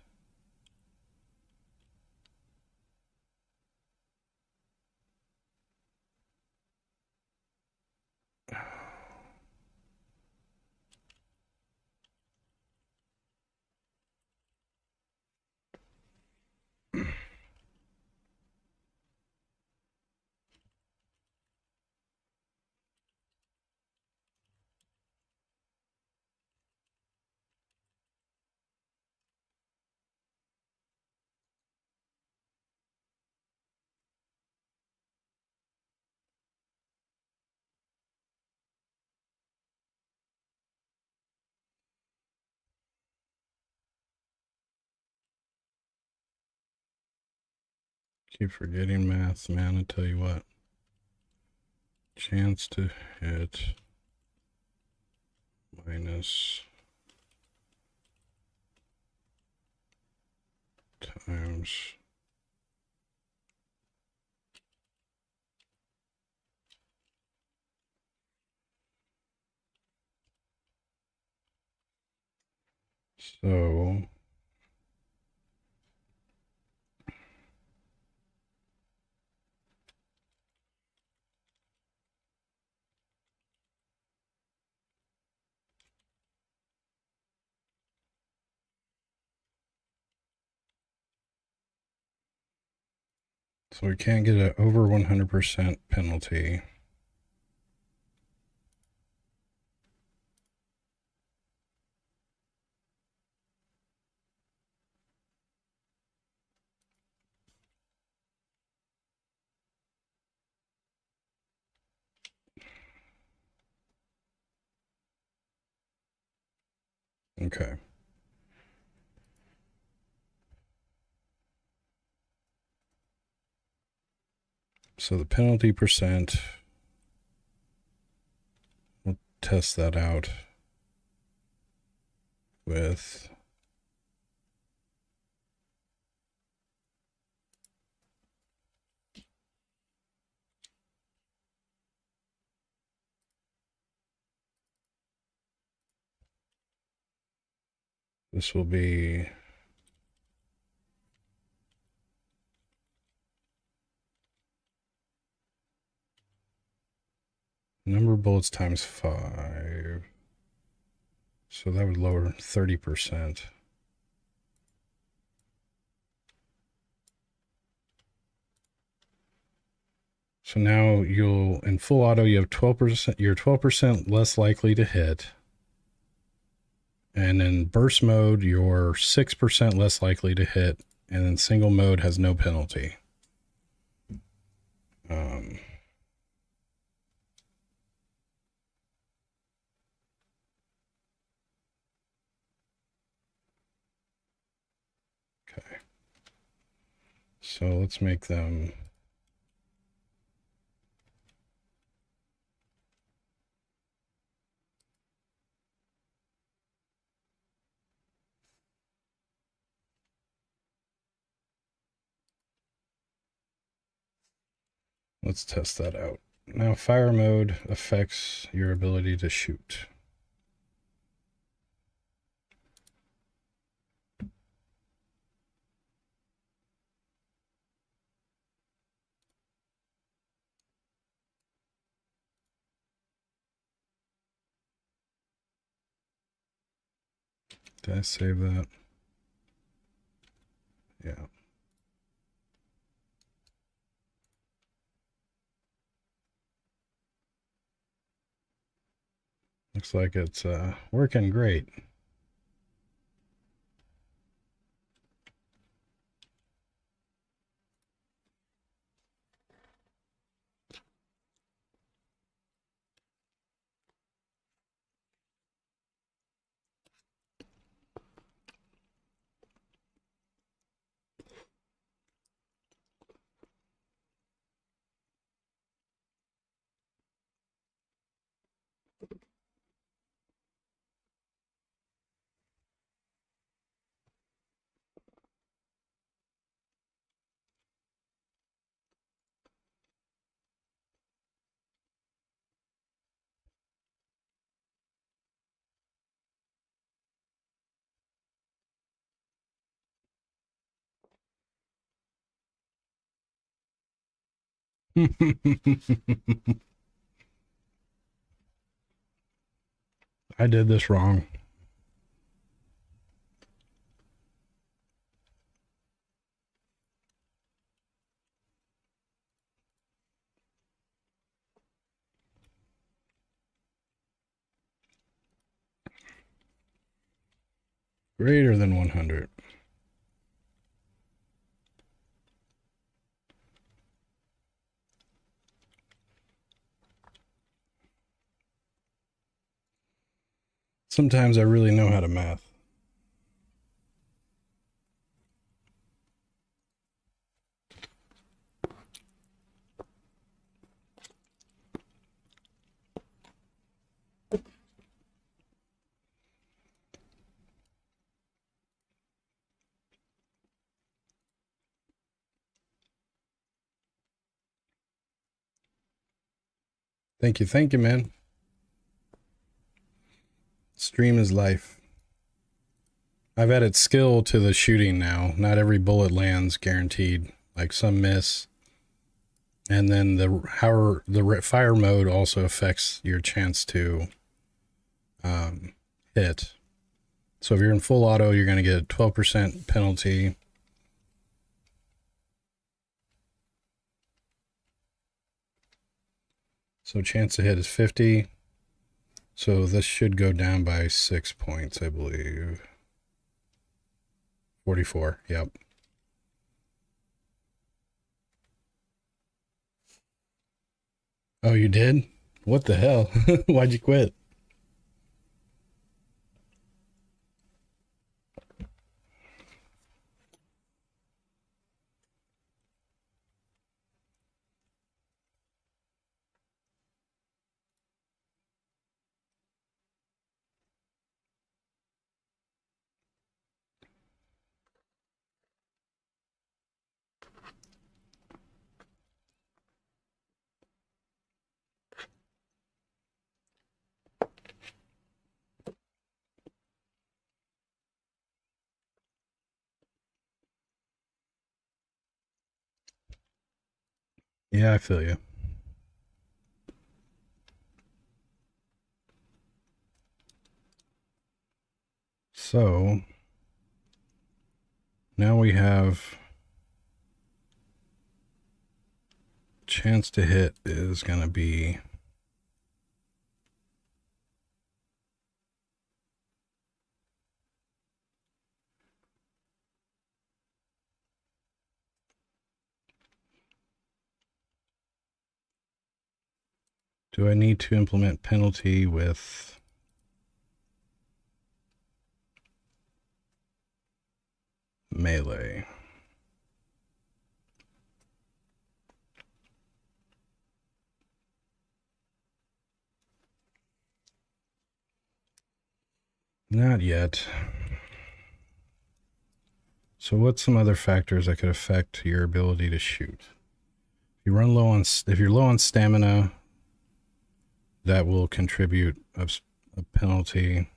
Keep forgetting math, man. I tell you what. Chance to hit minus times so we can't get an over 100% penalty. Okay. So the penalty percent, we'll test that out with this will be number of bullets times 5. So that would lower 30%. So now you'll, in full auto, you have 12%, you're 12% less likely to hit. And in burst mode, you're 6% less likely to hit. And then single mode has no penalty. Okay. So let's make them let's test that out. Now fire mode affects your ability to shoot. Did I save that? Yeah. Looks like it's working great. I did this wrong. Greater than 100. Sometimes I really know how to math. Thank you, man. Stream is life. I've added skill to the shooting now. Not every bullet lands guaranteed. Like some miss. And then the fire mode also affects your chance to hit. So if you're in full auto, you're going to get a 12% penalty. So chance to hit is 50. So this should go down by 6 points, I believe. 44, yep. Oh, you did? What the hell? Why'd you quit? Yeah, I feel you. So now we have chance to hit is going to be do I need to implement penalty with melee? Not yet. So what's some other factors that could affect your ability to shoot? If you're low on stamina, that will contribute a penalty.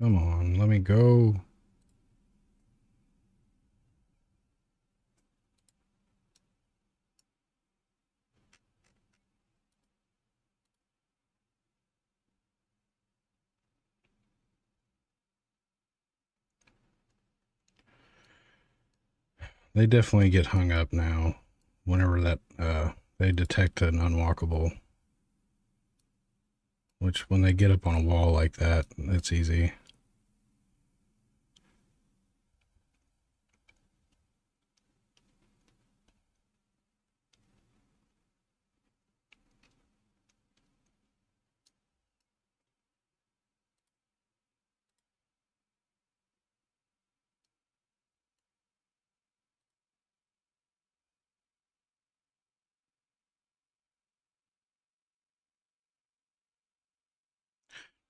Come on, let me go. They definitely get hung up now whenever that they detect an unwalkable. Which when they get up on a wall like that, it's easy.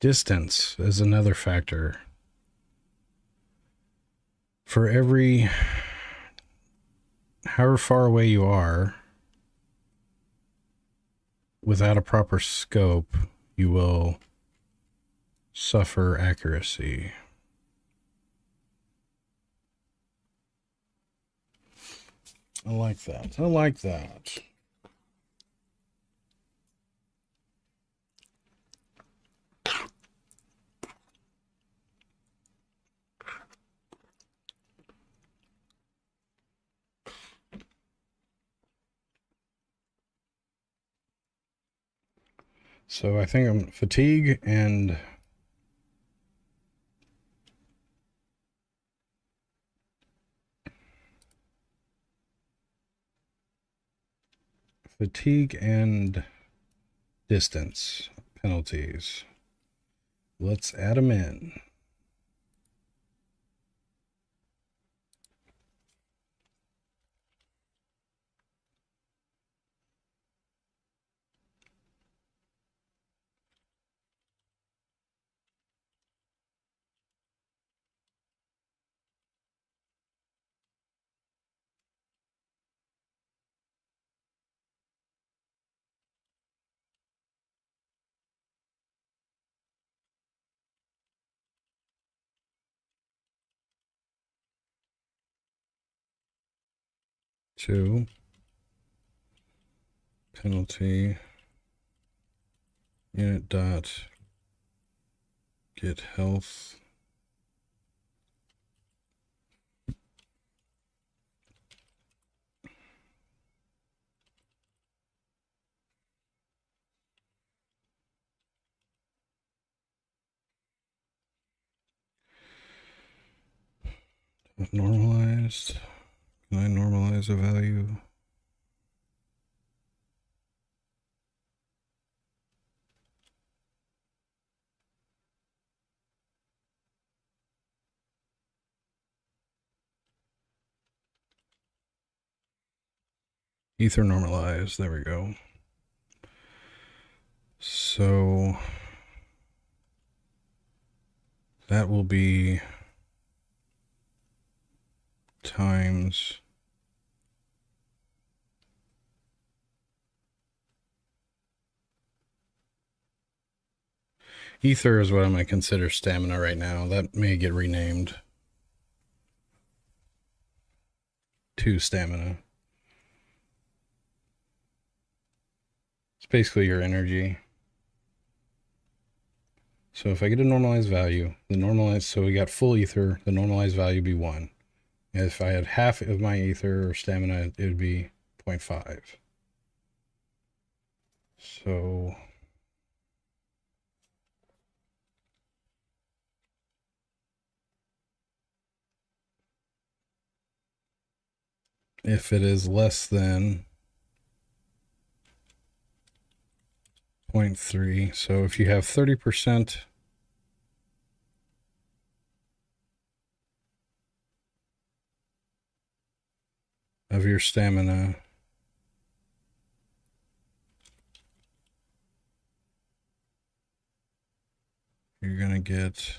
Distance is another factor. For every however far away you are, without a proper scope, you will suffer accuracy. I like that. I like that. So I think I'm fatigue and distance penalties. Let's add them in. Two penalty unit dot get health. Normalized. Can I normalize a value? Ether normalized. There we go. So that will be times ether is what I'm going to consider stamina right now. That may get renamed to stamina. It's basically your energy. So if I get a normalized value, so we got full ether, the normalized value would be 1. If I had half of my ether or stamina, it would be 0.5. So if it is less than 0.3. So if you have 30% of your stamina you're going to get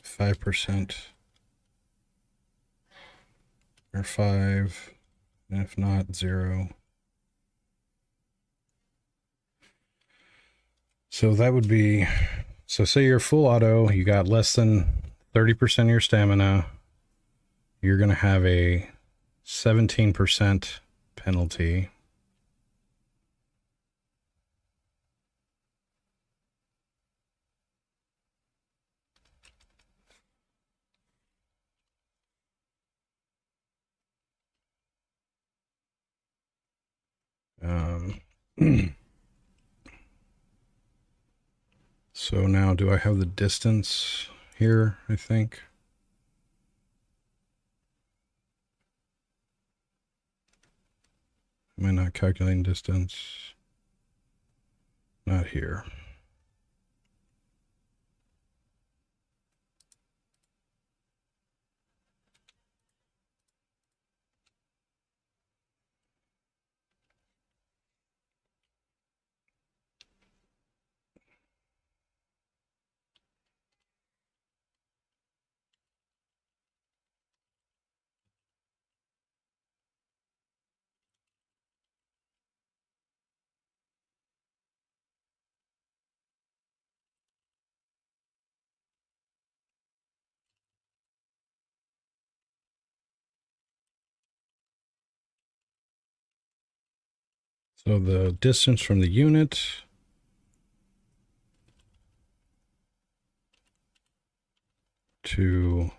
5% or 5, and if not, 0. So that would be, so say you're full auto, you got less than 30% of your stamina, you're going to have a 17% penalty. So now do I have the distance here, I think? Am I not calculating distance? Not here. So the distance from the unit to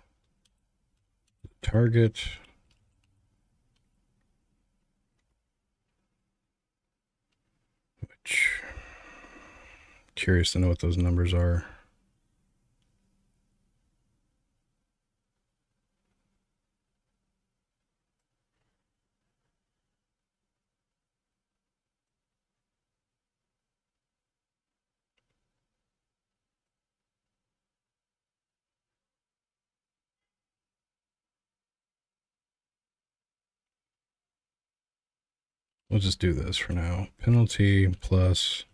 the target which curious to know what those numbers are. We'll just do this for now. Penalty plus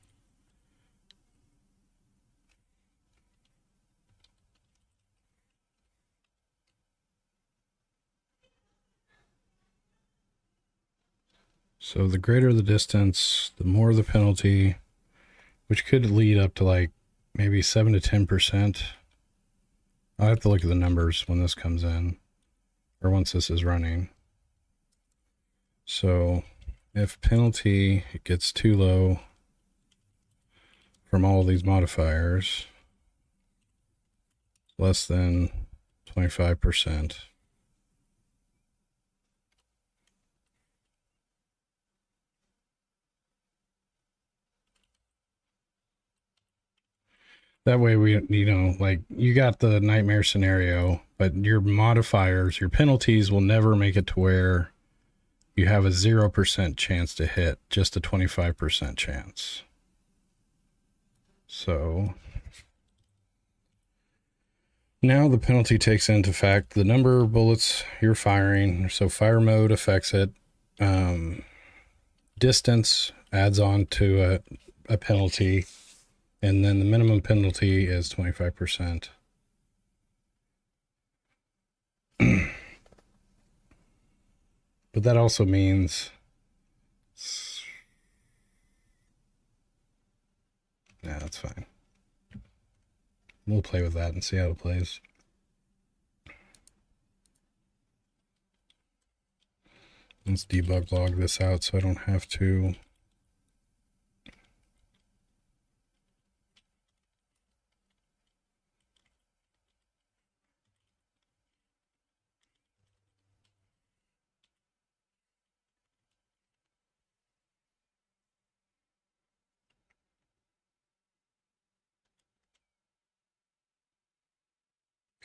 so the greater the distance, the more the penalty, which could lead up to like maybe 7 to 10%. I'll have to look at the numbers when this comes in or once this is running. So if penalty gets too low from all these modifiers, less than 25%, that way we, like you got the nightmare scenario, but your modifiers, your penalties will never make it to where you have a 0% chance to hit, just a 25% chance. So now the penalty takes into fact the number of bullets you're firing. So fire mode affects it. Distance adds on to a penalty. And then the minimum penalty is 25%. But that also means, yeah, that's fine. We'll play with that and see how it plays. Let's debug log this out so I don't have to.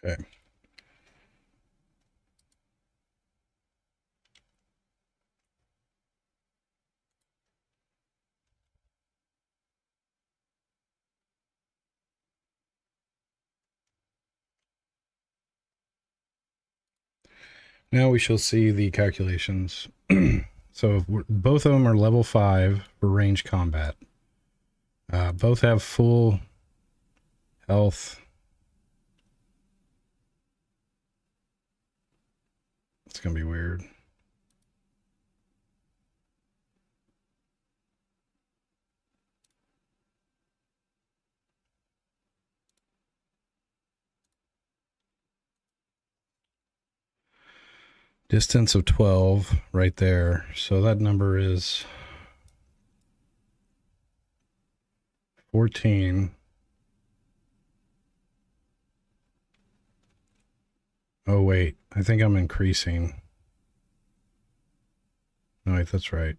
Okay. Now we shall see the calculations. So both of them are level 5 for range combat. Both have full health. It's going to be weird. Distance of 12 right there. So that number is 14. Oh, wait. I think I'm increasing. No, wait, that's right.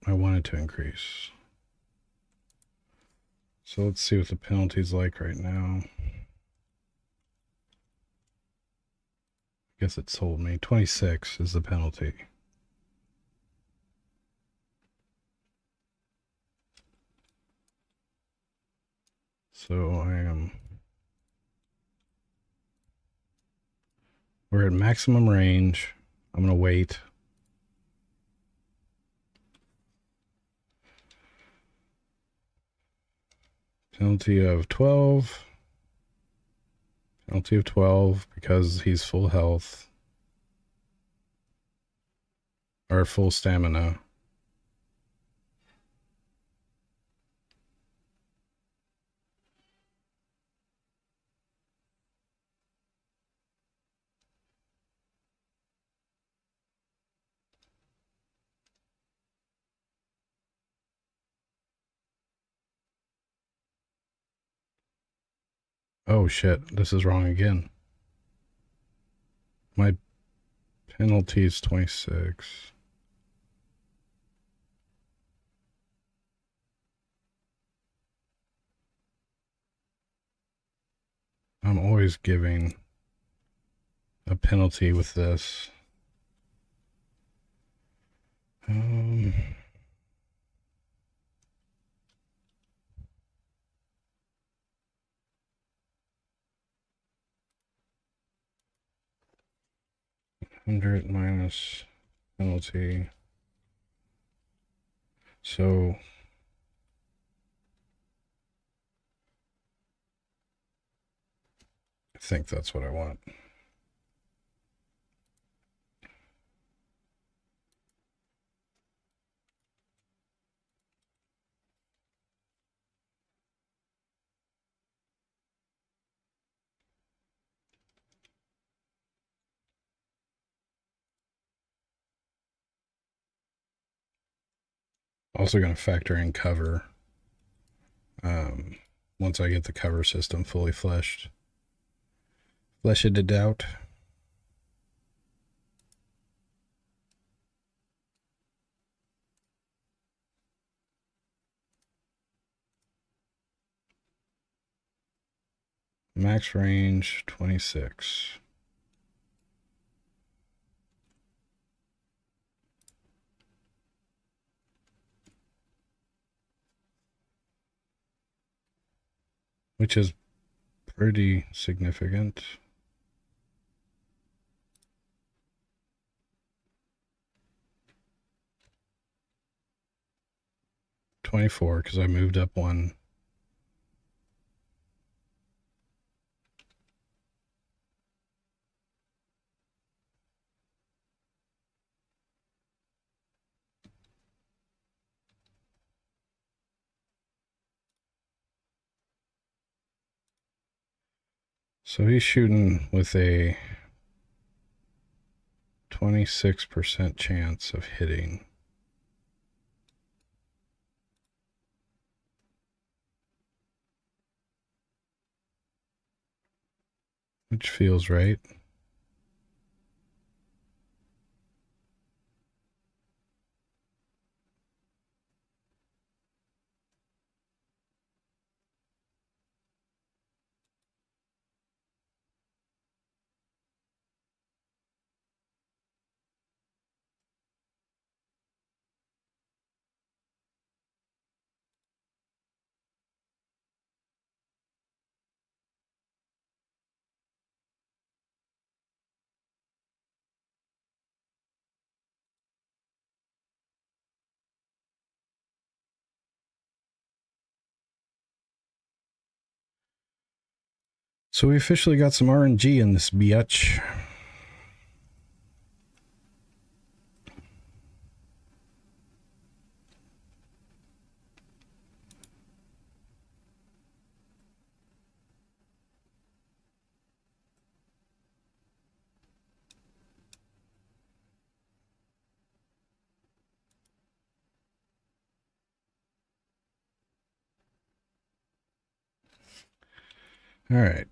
I wanted to increase. So let's see what the penalty's like right now. I guess it sold me. 26 is the penalty. So we're at maximum range. I'm going to wait. Penalty of 12. Penalty of 12 because he's full health. Or full stamina. Oh shit, this is wrong again. My penalty is 26. I'm always giving a penalty with this. 100 minus penalty. So I think that's what I want. Also going to factor in cover once I get the cover system fully fleshed. Fleshed it out. Max range 26. Which is pretty significant. $24 because I moved up one. So he's shooting with a 26% chance of hitting. Which feels right. So we officially got some RNG in this biatch. All right.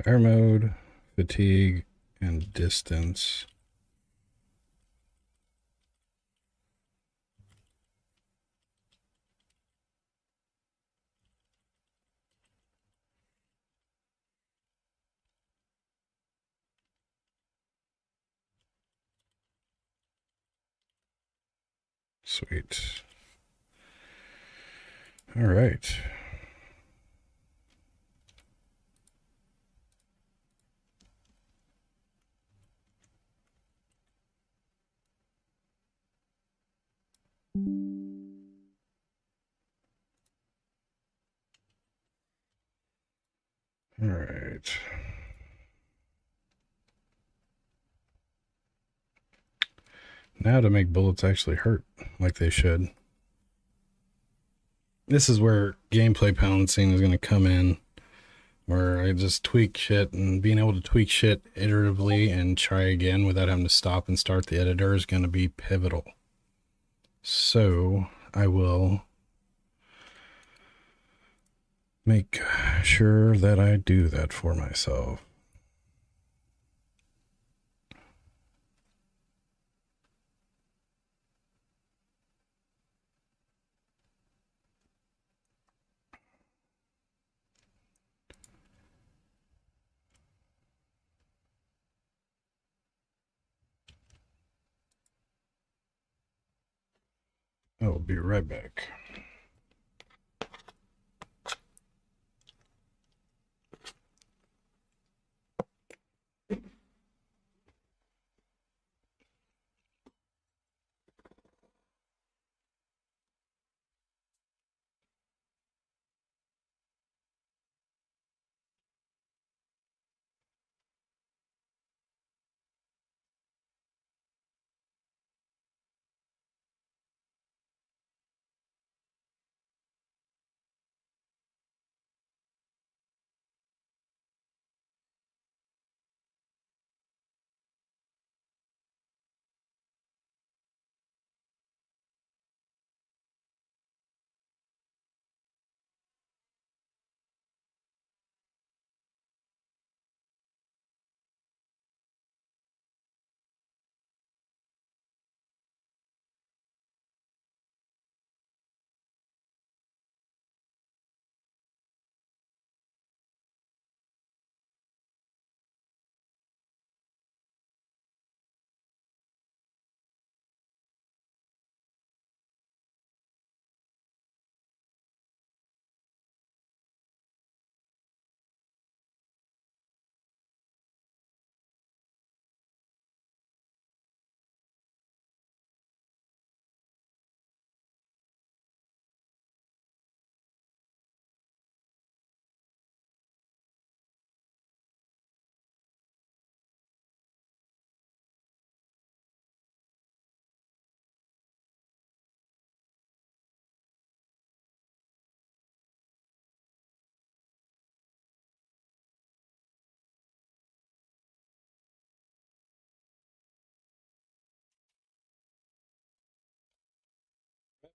Fire mode, fatigue, and distance. Sweet. All right. All right. Now to make bullets actually hurt like they should. This is where gameplay balancing is going to come in, where I just tweak shit, and being able to tweak shit iteratively and try again without having to stop and start the editor is going to be pivotal. So I will make sure that I do that for myself. I will be right back.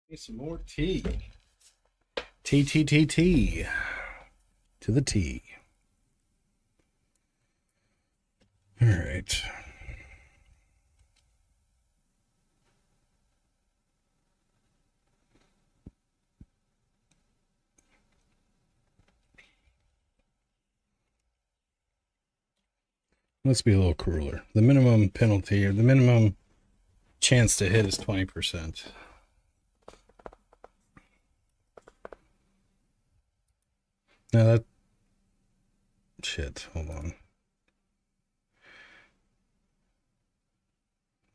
Need some more tea. Tea, tea, tea, tea. To the tea. All right. let's be a little crueler. The minimum penalty or the minimum chance to hit is 20%. Now that shit, hold on.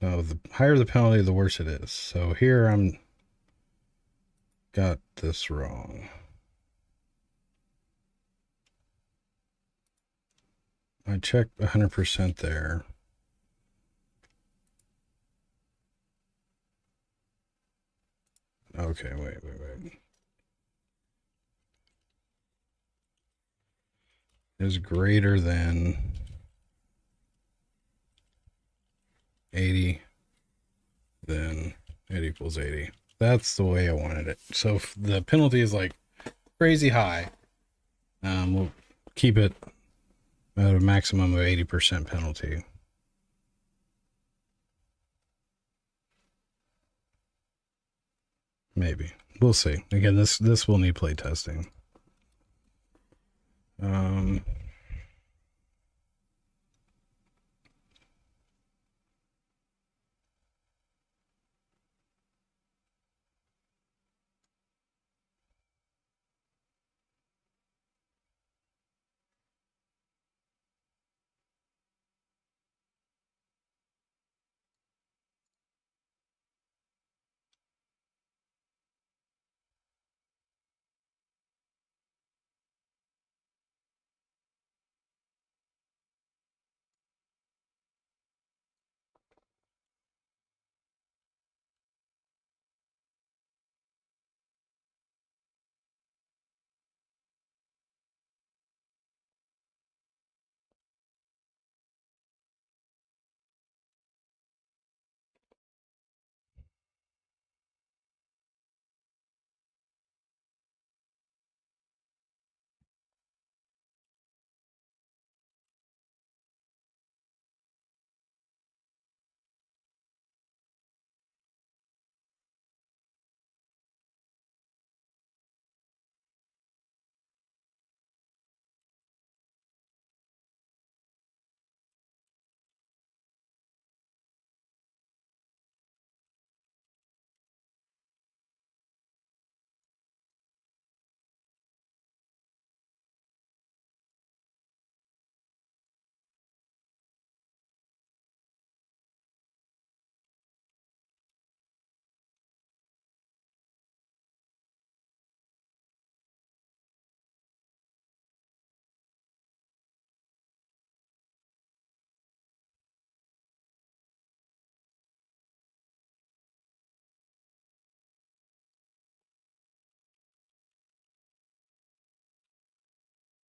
No, the higher the penalty, the worse it is. So here I'm got this wrong. I checked 100% there. Okay, wait. Is greater than 80, then it equals 80. That's the way I wanted it. So if the penalty is like crazy high, we'll keep it at a maximum of 80% penalty. Maybe. We'll see. Again, this will need play testing.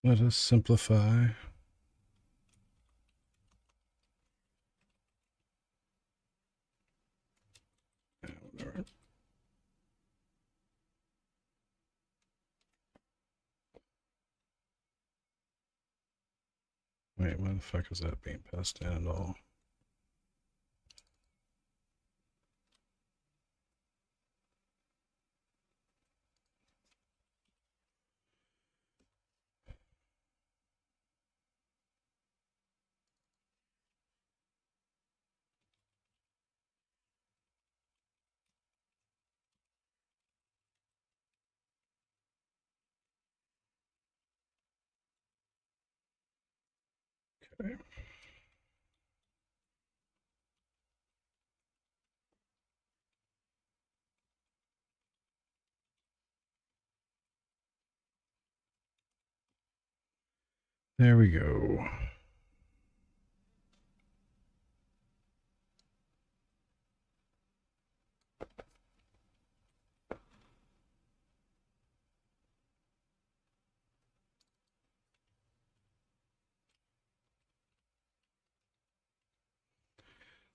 Let us simplify. Whatever. Wait, why the fuck is that being passed in at all? Okay. There we go.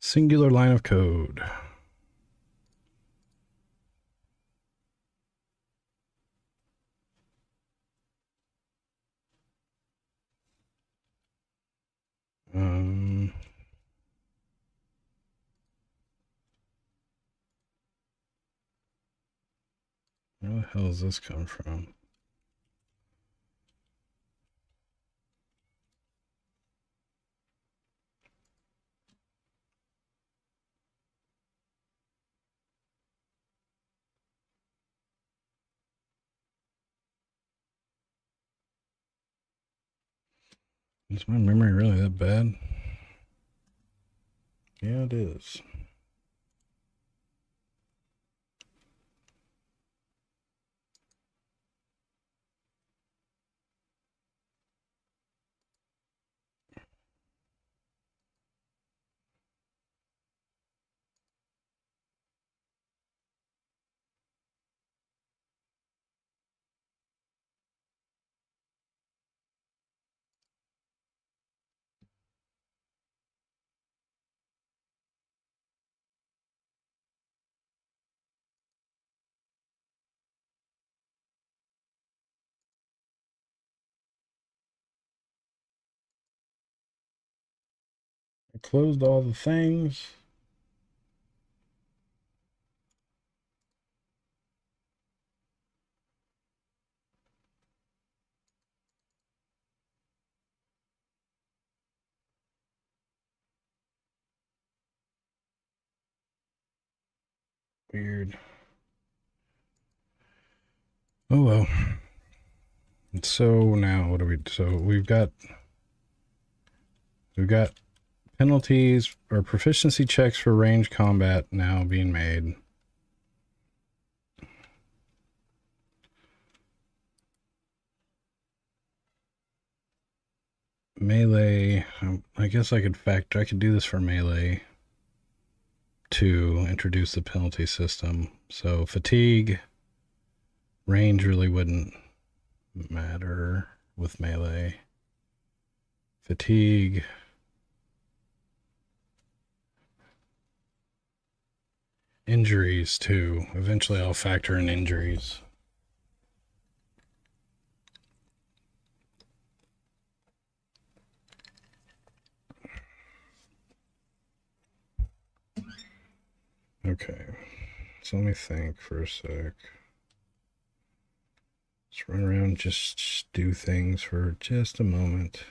Singular line of code. Where the hell does this come from? Is my memory really that bad? Yeah, it is. I closed all the things. Weird. Oh well. So now what do we? So we've got penalties or proficiency checks for range combat now being made. Melee. I guess I could do this for melee to introduce the penalty system. So fatigue, range really wouldn't matter with melee. Fatigue. Injuries too. Eventually I'll factor in injuries. Okay. So let me think for a sec. Let's run around, just do things for just a moment.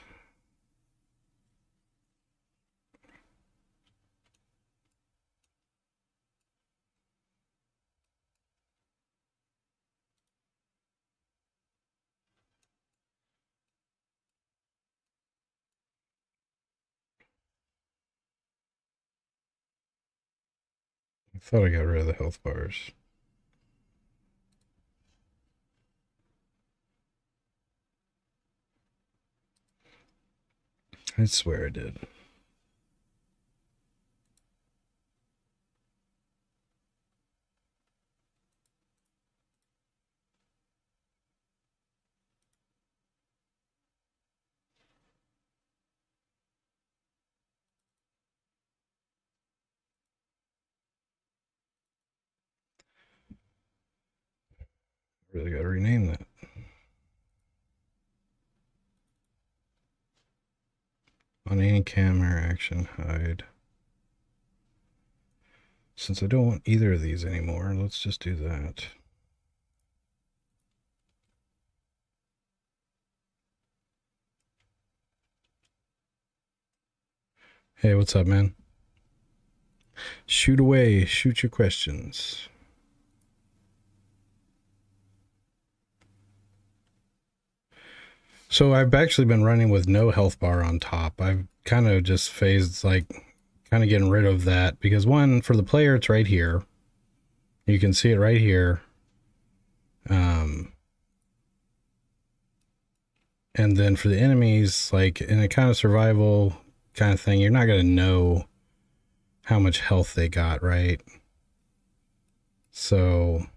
I thought I got rid of the health bars. I swear I did. Really got to rename that. On any camera action, hide. Since I don't want either of these anymore, let's just do that. Hey, what's up, man? Shoot away. Shoot your questions. So I've actually been running with no health bar on top. I've kind of just phased, like, kind of getting rid of that because one, for the player, it's right here. You can see it right here. And then for the enemies, like in a kind of survival kind of thing, you're not going to know how much health they got, right? So,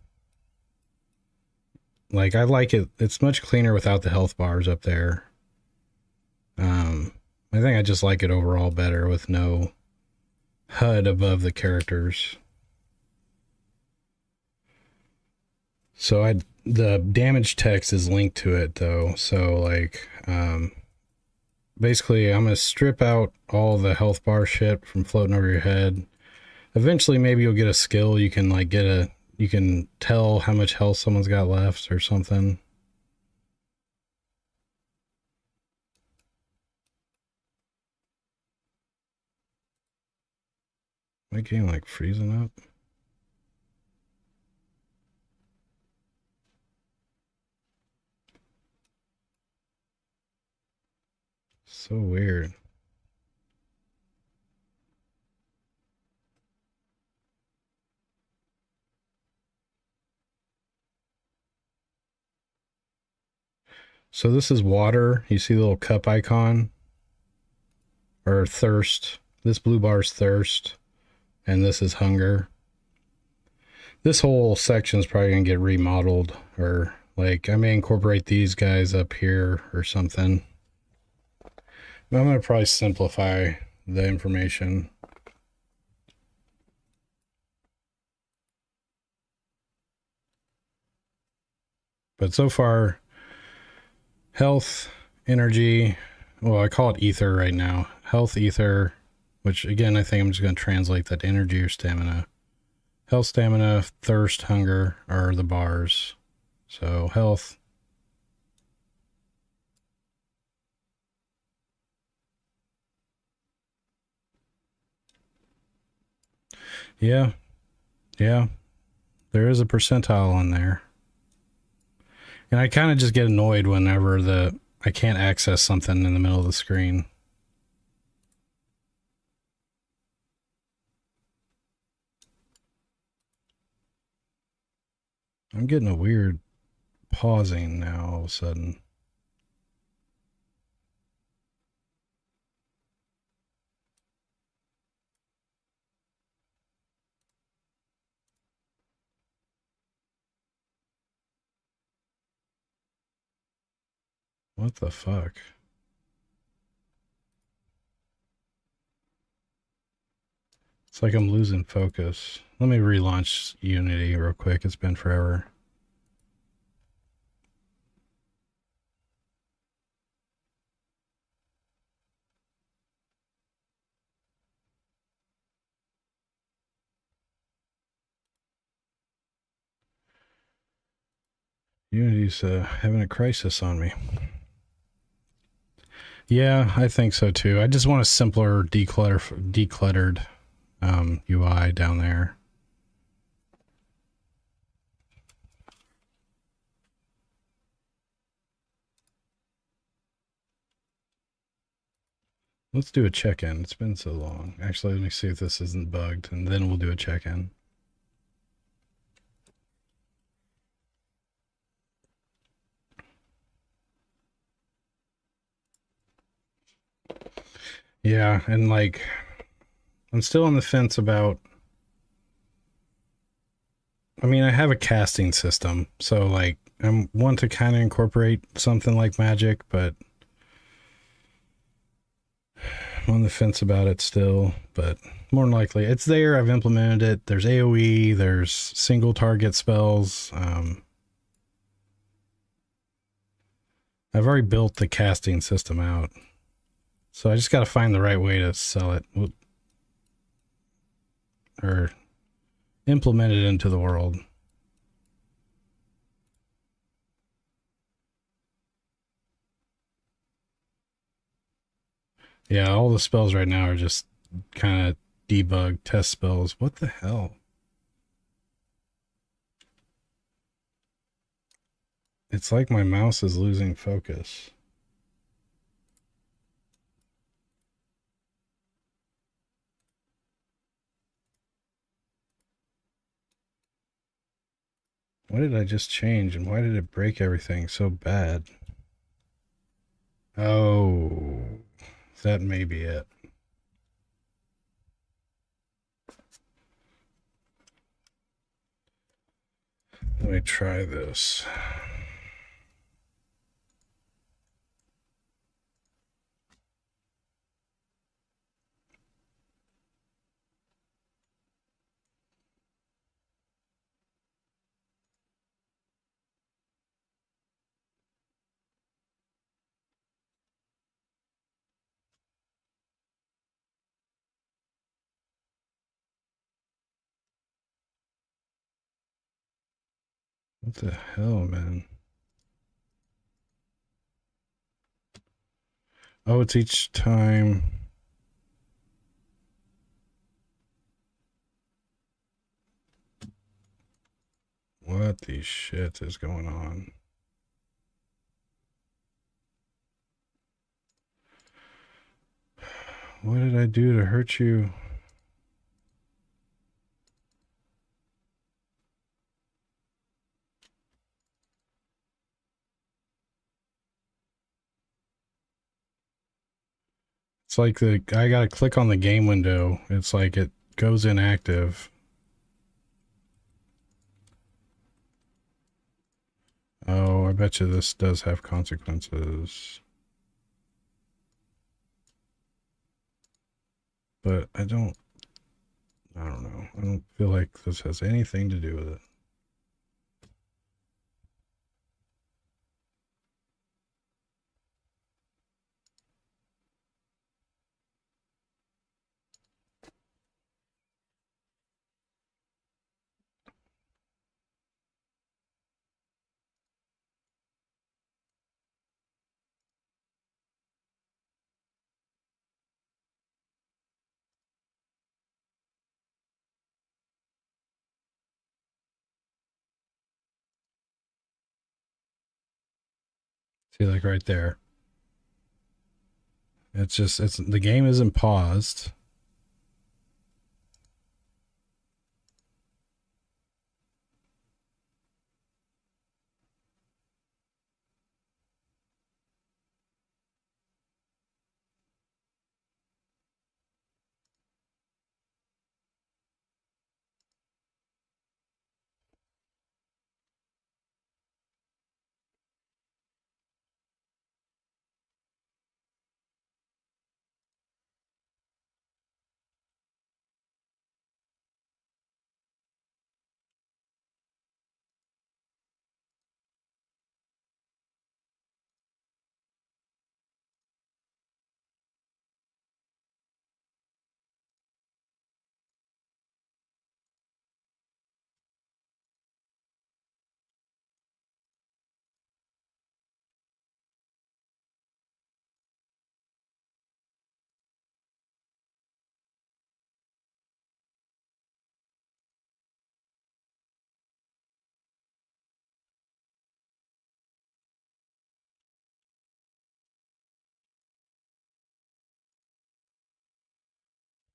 like, I like it. It's much cleaner without the health bars up there. I think I just like it overall better with no HUD above the characters. So the damage text is linked to it though. So like, basically I'm going to strip out all the health bar shit from floating over your head. Eventually maybe you'll get a skill. You can like you can tell how much health someone's got left or something. My game like freezing up. So weird. So this is water. You see the little cup icon? Or thirst. This blue bar is thirst. And this is hunger. This whole section is probably going to get remodeled. Or like I may incorporate these guys up here or something. But I'm going to probably simplify the information. But so far, health, energy, well, I call it ether right now. Health, ether, which again, I think I'm just going to translate that to energy or stamina. Health, stamina, thirst, hunger are the bars. So health. Yeah. Yeah. There is a percentile on there. And I kind of just get annoyed whenever I can't access something in the middle of the screen. I'm getting a weird pausing now all of a sudden. What the fuck? It's like I'm losing focus. Let me relaunch Unity real quick. It's been forever. Unity's having a crisis on me. Yeah, I think so too. I just want a simpler, decluttered UI down there. Let's do a check-in. It's been so long. Actually, let me see if this isn't bugged, and then we'll do a check-in. Yeah, and like, I'm still on the fence about. I mean, I have a casting system, so like, I want to kind of incorporate something like magic, but I'm on the fence about it still. But more than likely, it's there. I've implemented it. There's AOE. There's single target spells. I've already built the casting system out. So I just got to find the right way to sell it or implement it into the world. Yeah, all the spells right now are just kind of debug test spells. What the hell? It's like my mouse is losing focus. What did I just change and why did it break everything so bad? Oh, that may be it. Let me try this. What the hell, man? Oh, it's each time. What the shit is going on? What did I do to hurt you? It's like I gotta click on the game window. It's like it goes inactive. Oh, I bet you this does have consequences. But I don't know. I don't feel like this has anything to do with it. See, like right there. It's the game isn't paused.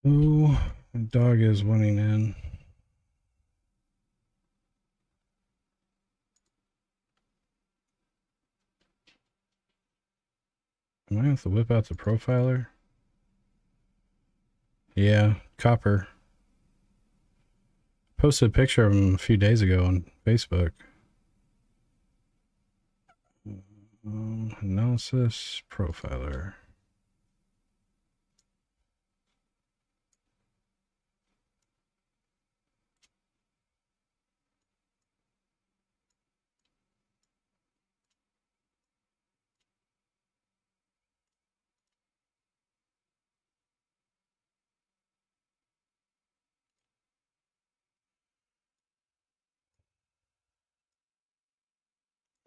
Oh, the dog is wanting in. Am I gonna have to whip out the profiler? Yeah, Copper. Posted a picture of him a few days ago on Facebook. Analysis profiler.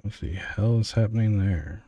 What the hell is happening there?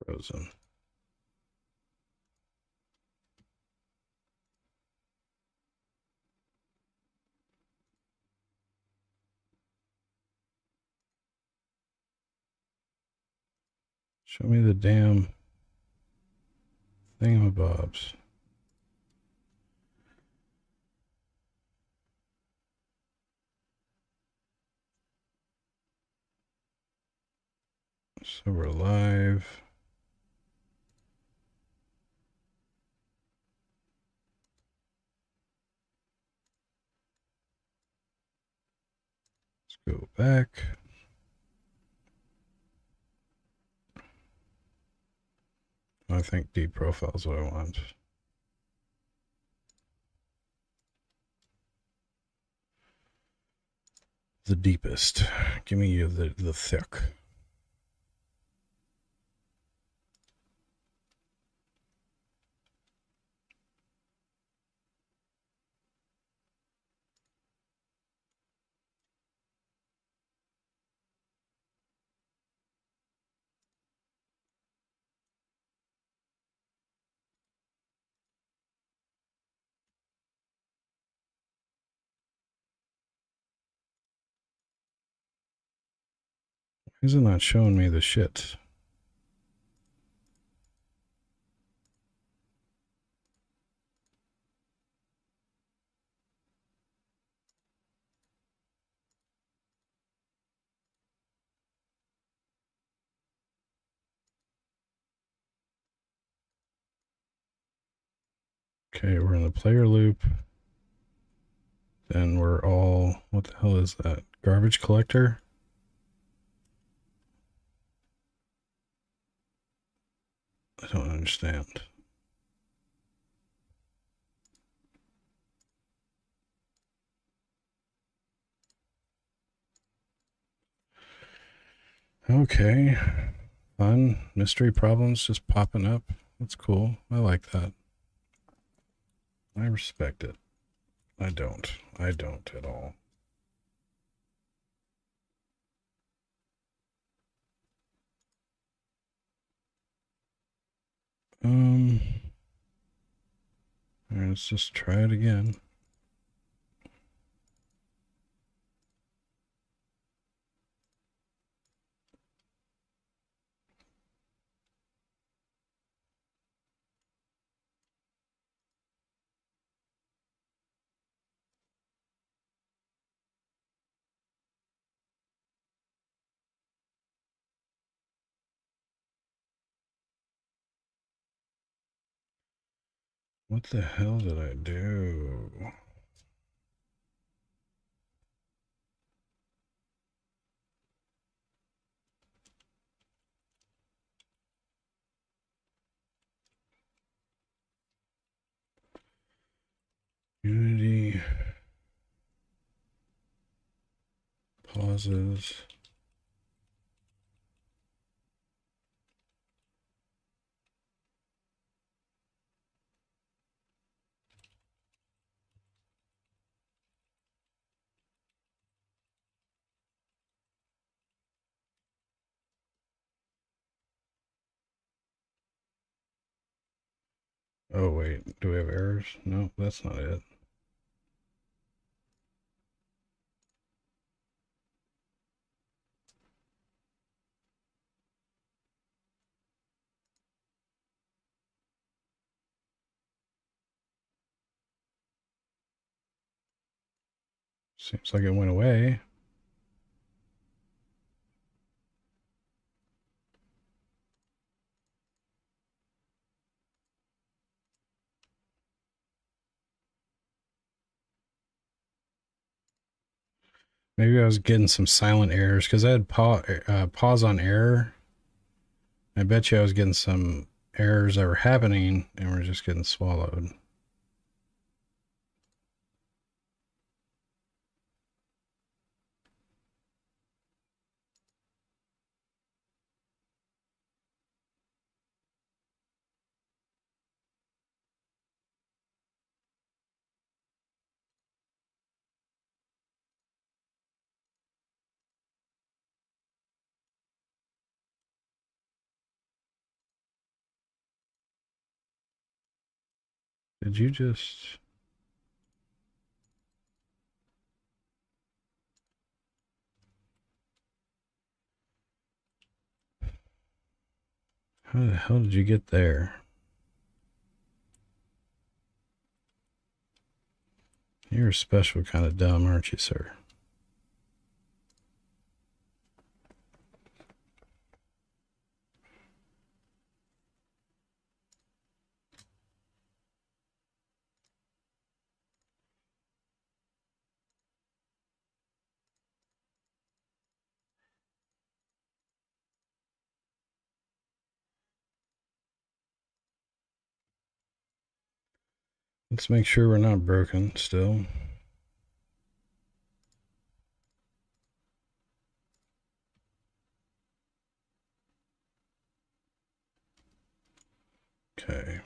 Frozen. Show me the damn thingamabobs. So we're live. Let's go back. I think deep profile is what I want. The deepest. Give me the thick. Why is it not showing me the shit? Okay, we're in the player loop. Then we're all, what the hell is that? Garbage collector? I don't understand. Okay. Fun. Mystery problems just popping up. That's cool. I like that. I respect it. I don't. I don't at all. Let's just try it again. What the hell did I do? Unity pauses. Oh, wait. Do we have errors? No, that's not it. Seems like it went away. Maybe I was getting some silent errors because I had pause on error. I bet you I was getting some errors that were happening and were just getting swallowed. Did you just... How the hell did you get there? You're a special kind of dumb, aren't you, sir? Let's make sure we're not broken still. Okay.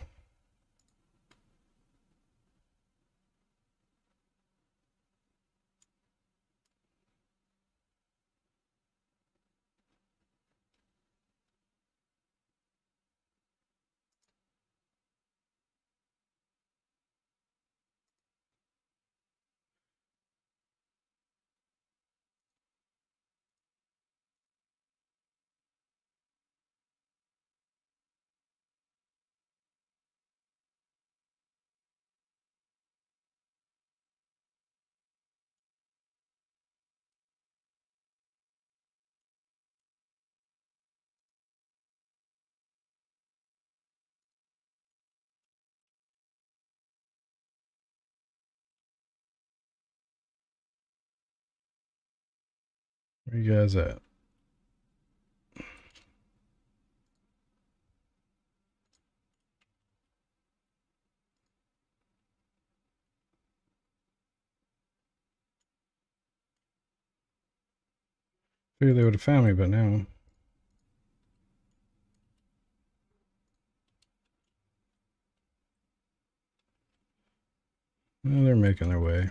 Where you guys at? Figured they would have found me, but now. Well, they're making their way.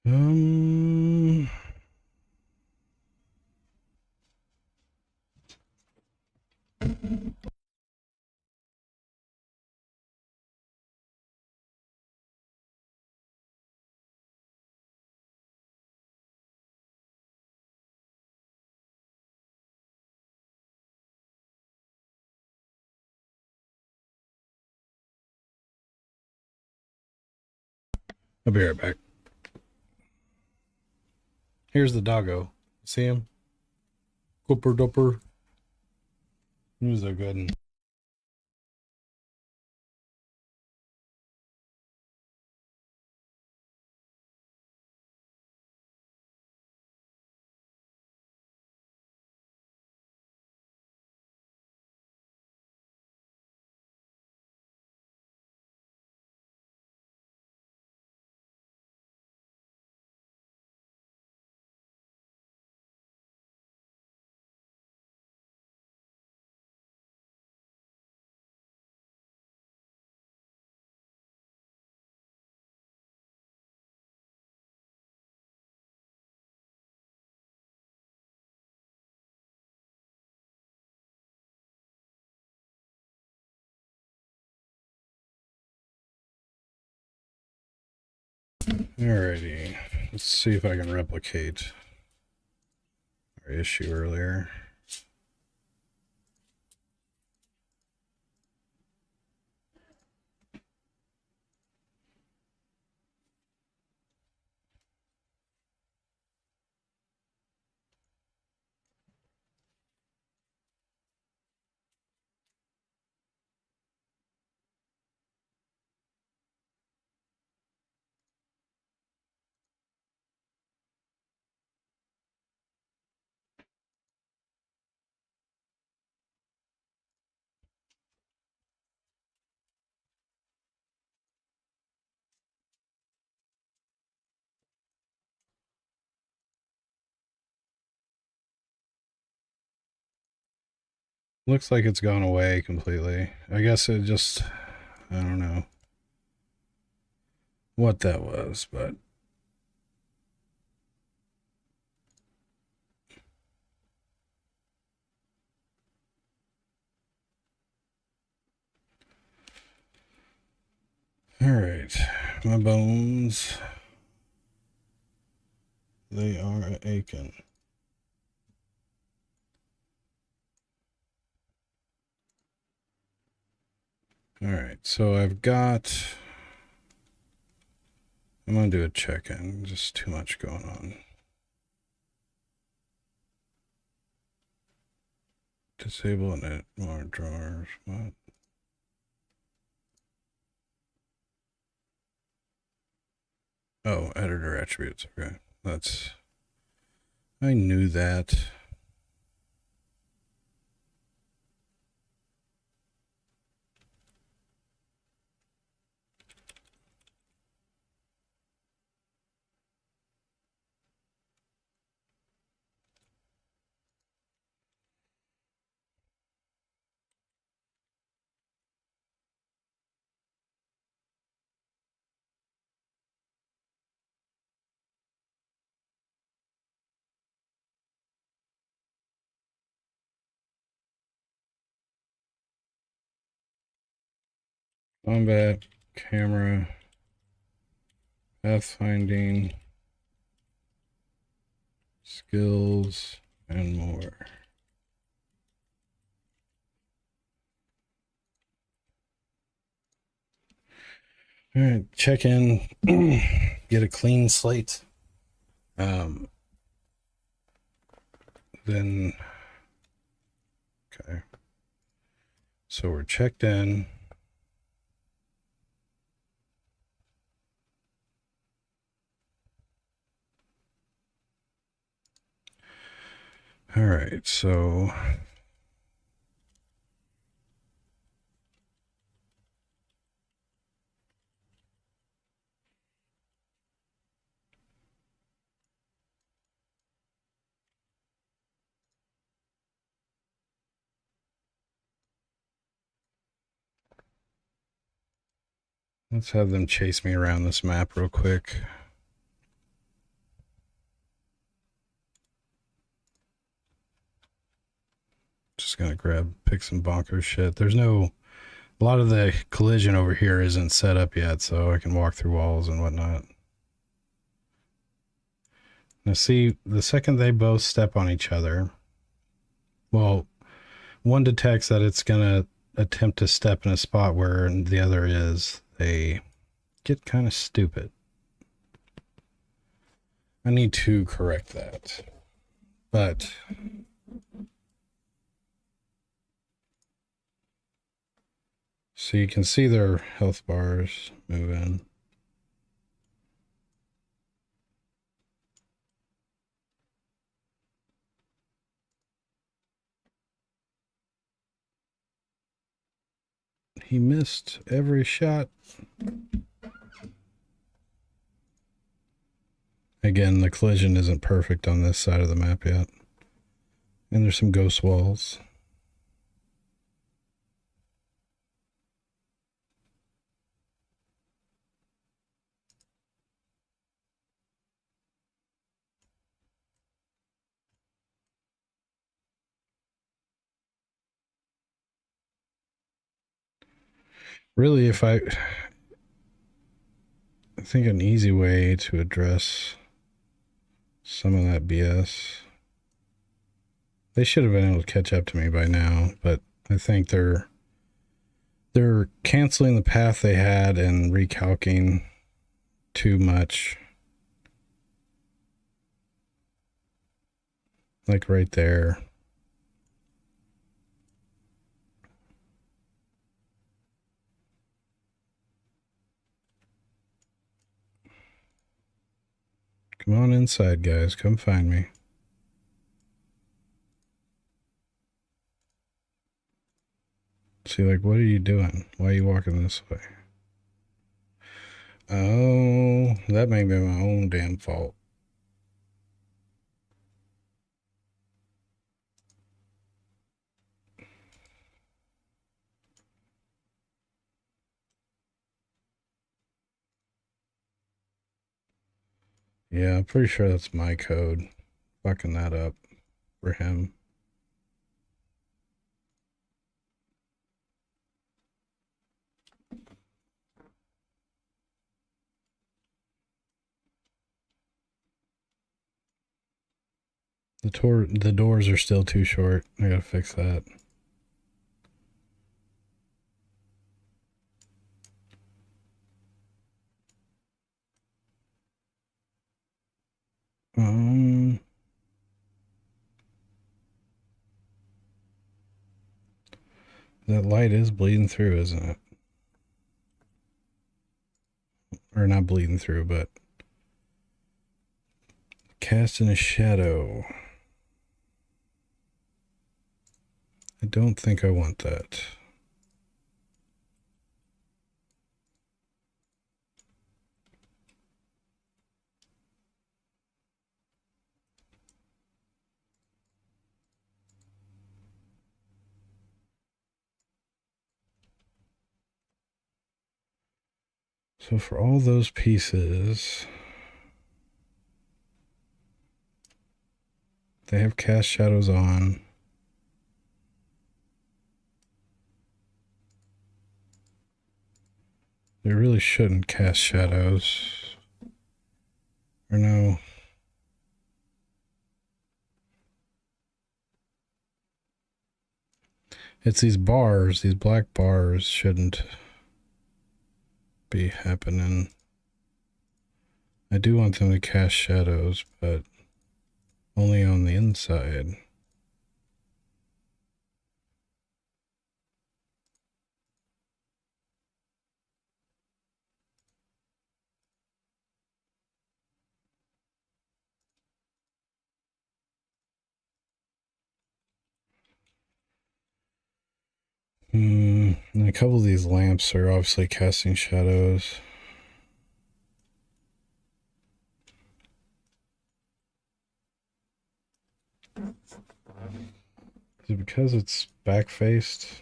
Um, I'll be right back. Here's the doggo. See him? Cooper Dupper. He was a good one. Alrighty. Let's see if I can replicate our issue earlier. Looks like it's gone away completely. I guess it just, I don't know what that was, but alright. My bones, they are aching. Alright, so I'm gonna do a check-in. Just too much going on. Disable and edit more drawers. What? Oh, editor attributes. Okay. I knew that. Combat, camera, pathfinding, skills, and more. All right, check in, get a clean slate. Then, okay. So we're checked in. All right, so let's have them chase me around this map real quick. Just gonna pick some bonkers shit. A lot of the collision over here isn't set up yet, so I can walk through walls and whatnot. Now see, the second they both step on each other, well, one detects that it's gonna attempt to step in a spot where the other is, they get kind of stupid. I need to correct that. But so you can see their health bars move in. He missed every shot. Again, the collision isn't perfect on this side of the map yet. And there's some ghost walls. Really, I think an easy way to address some of that BS. They should have been able to catch up to me by now, but I think they're canceling the path they had and recalcing too much. Like right there. Come on inside, guys. Come find me. See, like, what are you doing? Why are you walking this way? Oh, that may be my own damn fault. Yeah, I'm pretty sure that's my code. Fucking that up for him. The doors are still too short. I gotta fix that. Um That light is bleeding through, isn't it? Or not bleeding through, but casting a shadow. I don't think I want that. So for all those pieces, they have cast shadows on. They really shouldn't cast shadows. Or no. It's these bars, these black bars shouldn't be happening. I do want them to cast shadows, but only on the inside. And a couple of these lamps are obviously casting shadows. Is it because it's back faced?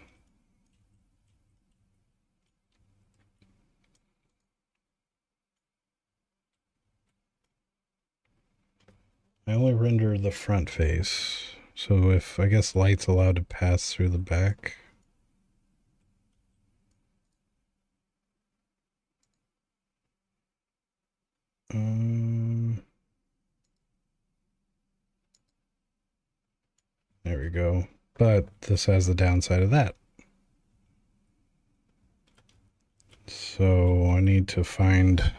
I only rendered the front face. So if, I guess, light's allowed to pass through the back. There we go. But this has the downside of that. So I need to find...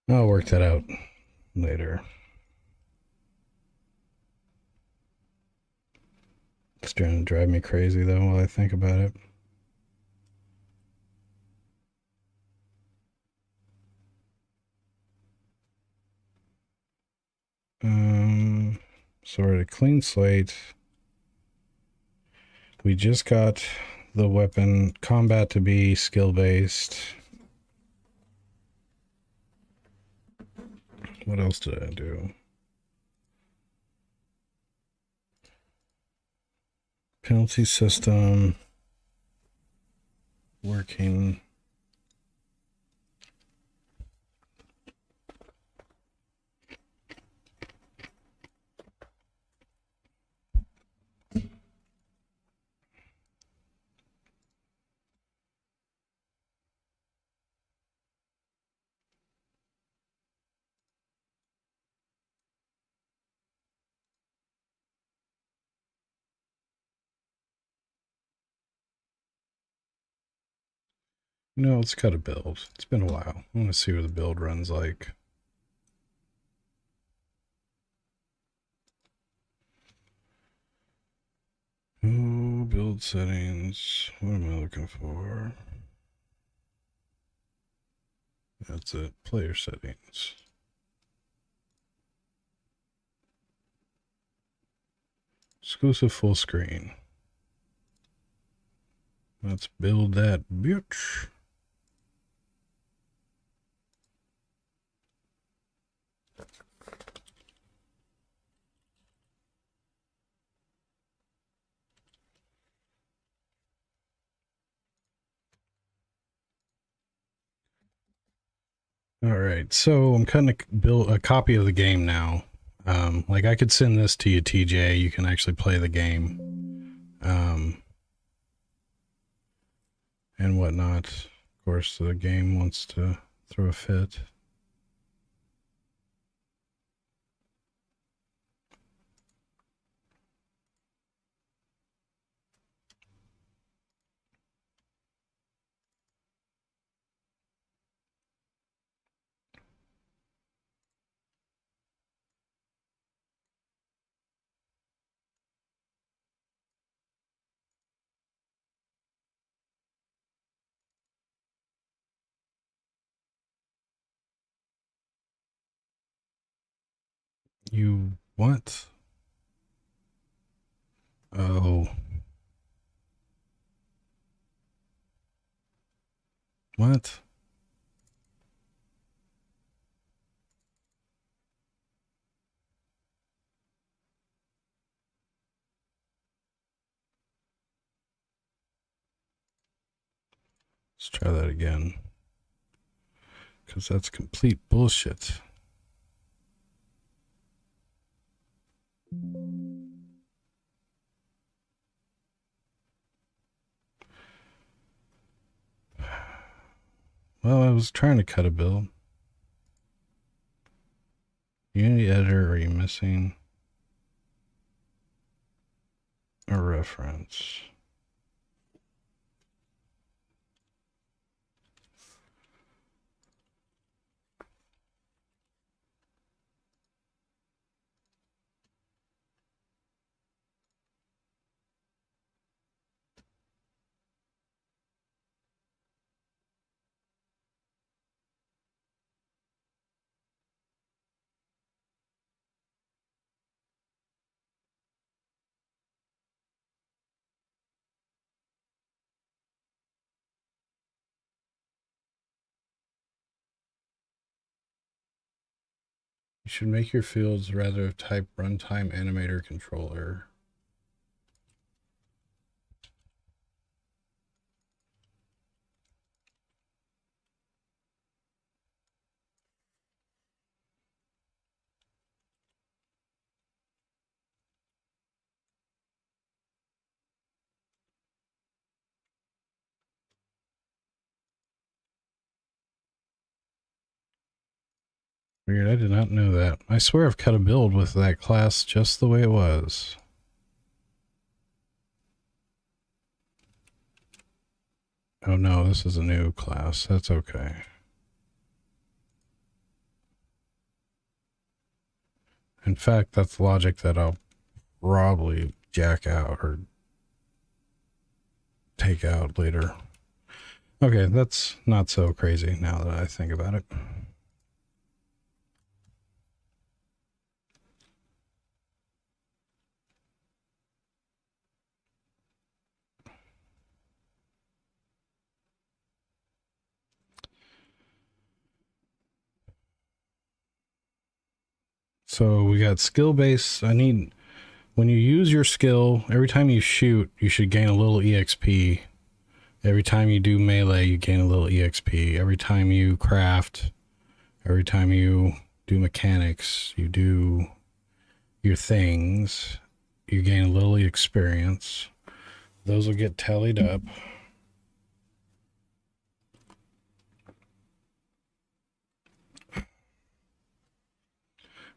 I'll work that out later. It's trying to drive me crazy though while I think about it. So we're at a clean slate. We just got the weapon combat to be skill based. What else did I do? Penalty system working. No, let's cut a build. It's been a while. I want to see what the build runs like. Oh, build settings. What am I looking for? That's it. Player settings. Exclusive full screen. Let's build that bitch. All right, so I'm kind of build a copy of the game now. Like I could send this to you, TJ. You can actually play the game, and whatnot. Of course, the game wants to throw a fit. You what? Oh. What? Let's try that again. Because that's complete bullshit. Well, I was trying to cut a build. Unity editor, are you missing a reference? You should make your fields rather type runtime animator controller. Weird, I did not know that. I swear I've cut a build with that class just the way it was. Oh no, this is a new class. That's okay. In fact, that's logic that I'll probably jack out or take out later. Okay, that's not so crazy now that I think about it. So we got skill base. I need, when you use your skill, every time you shoot, you should gain a little EXP. Every time you do melee, you gain a little EXP. Every time you craft, every time you do mechanics, you do your things, you gain a little experience. Those will get tallied up.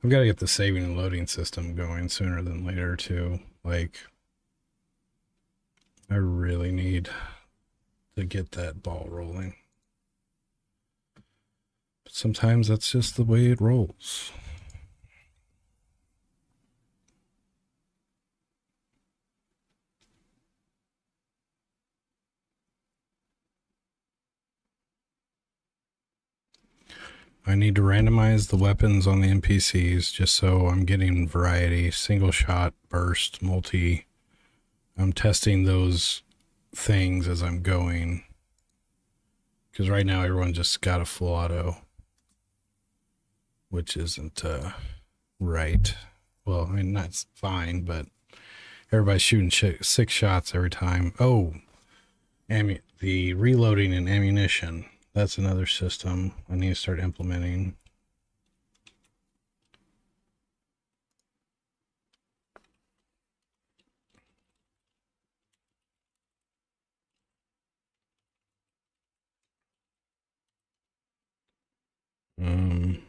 I've got to get the saving and loading system going sooner than later too. Like, I really need to get that ball rolling. But sometimes that's just the way it rolls. I need to randomize the weapons on the NPCs just so I'm getting variety, single shot, burst, multi. I'm testing those things as I'm going. Because right now everyone just got a full auto, which isn't right. Well, I mean, that's fine, but everybody's shooting 6 shots every time. Oh, the reloading and ammunition. That's another system I need to start implementing. Um,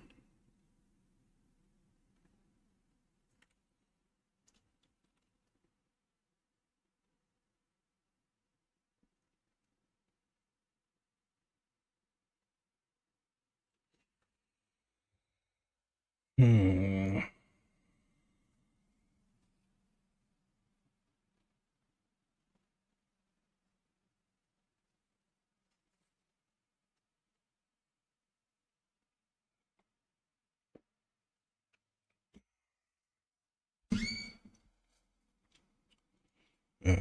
What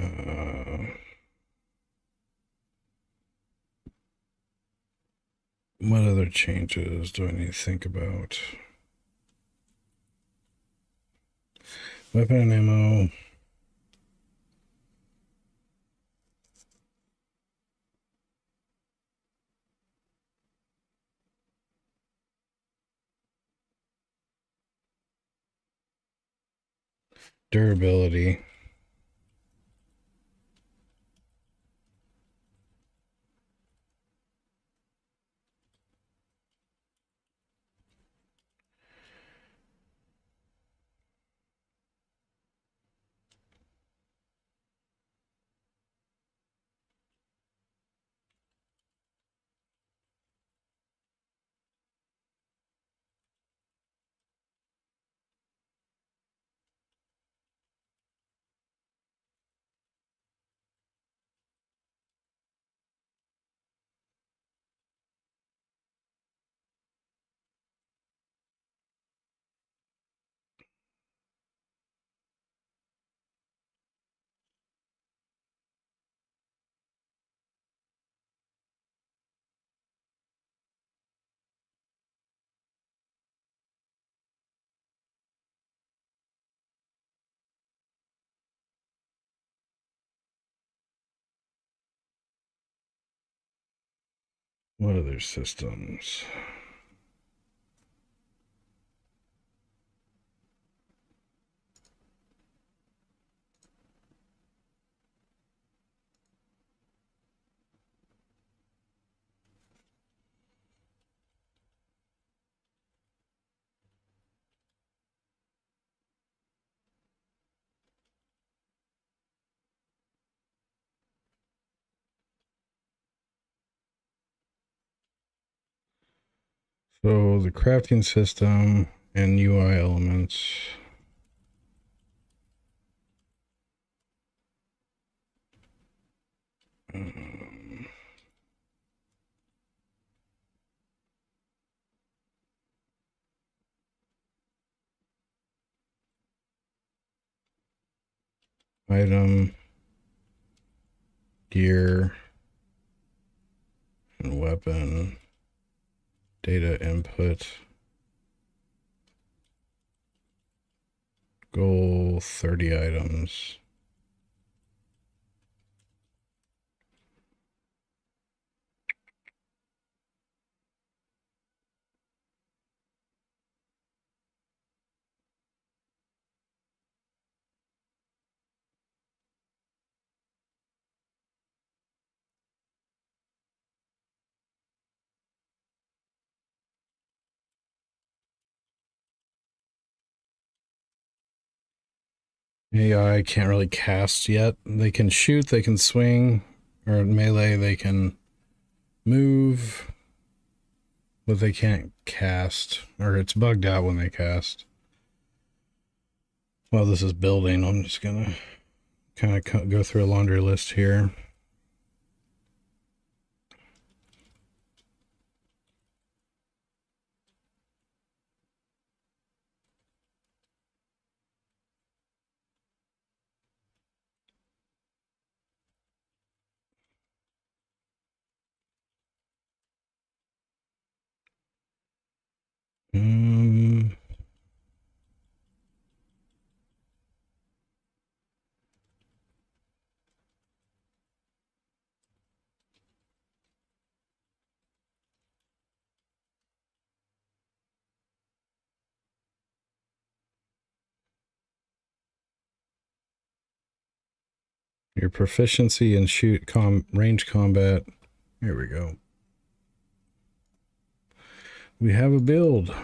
other changes do I need to think about? Weapon and ammo. Durability. What other systems? So the crafting system and UI elements. Item, gear, and weapon, data input, goal 30 items. AI can't really cast yet. They can shoot, they can swing, or melee, they can move, but they can't cast, or it's bugged out when they cast. Well, this is building. I'm just gonna kind of go through a laundry list here. Um, your proficiency in range combat. Here we go. We have a build.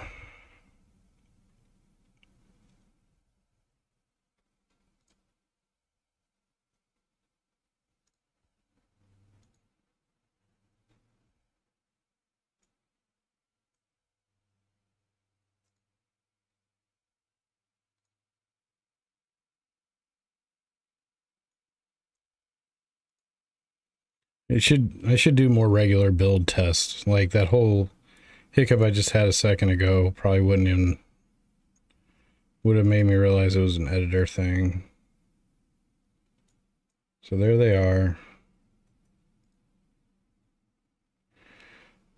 I should do more regular build tests. Like that whole hiccup I just had a second ago probably would have made me realize it was an editor thing. So there they are.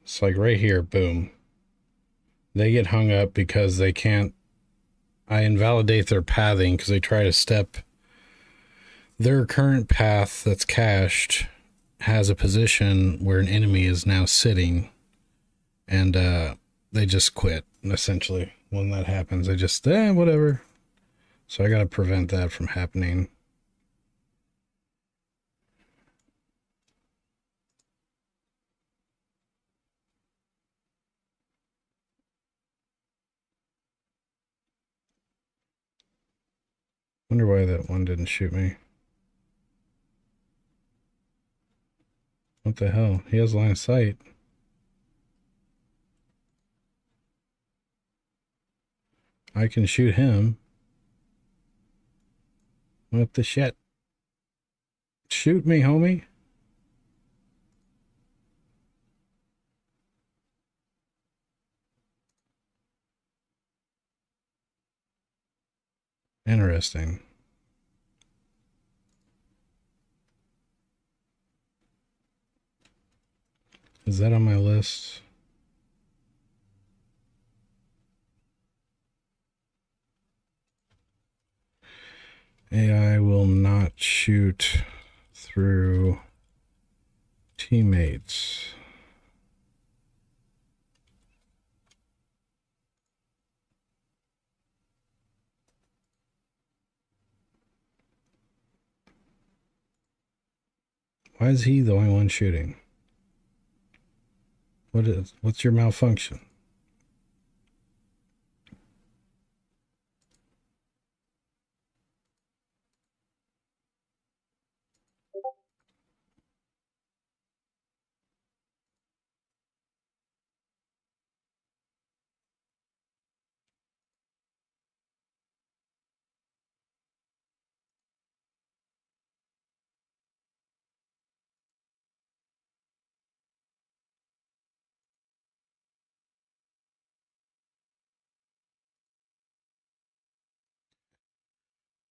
It's like right here, boom. They get hung up because they can't. I invalidate their pathing because they try to step. Their current path that's cached has a position where an enemy is now sitting, and they just quit, essentially. When that happens, they just, whatever. So I got to prevent that from happening. Wonder why that one didn't shoot me. What the hell? He has line of sight. I can shoot him. What the shit? Shoot me, homie. Interesting. Is that on my list? AI will not shoot through teammates. Why is he the only one shooting? What's your malfunction?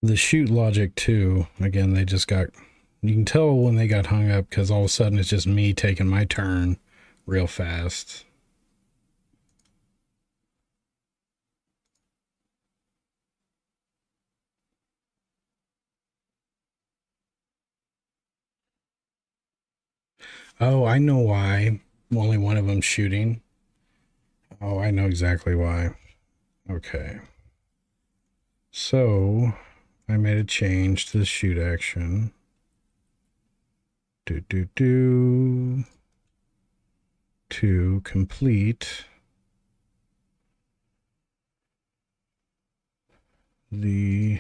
The shoot logic too. Again, they just got. You can tell when they got hung up because all of a sudden it's just me taking my turn real fast. Oh, I know why. Only one of them shooting. Oh, I know exactly why. Okay. So I made a change to the shoot action. To complete the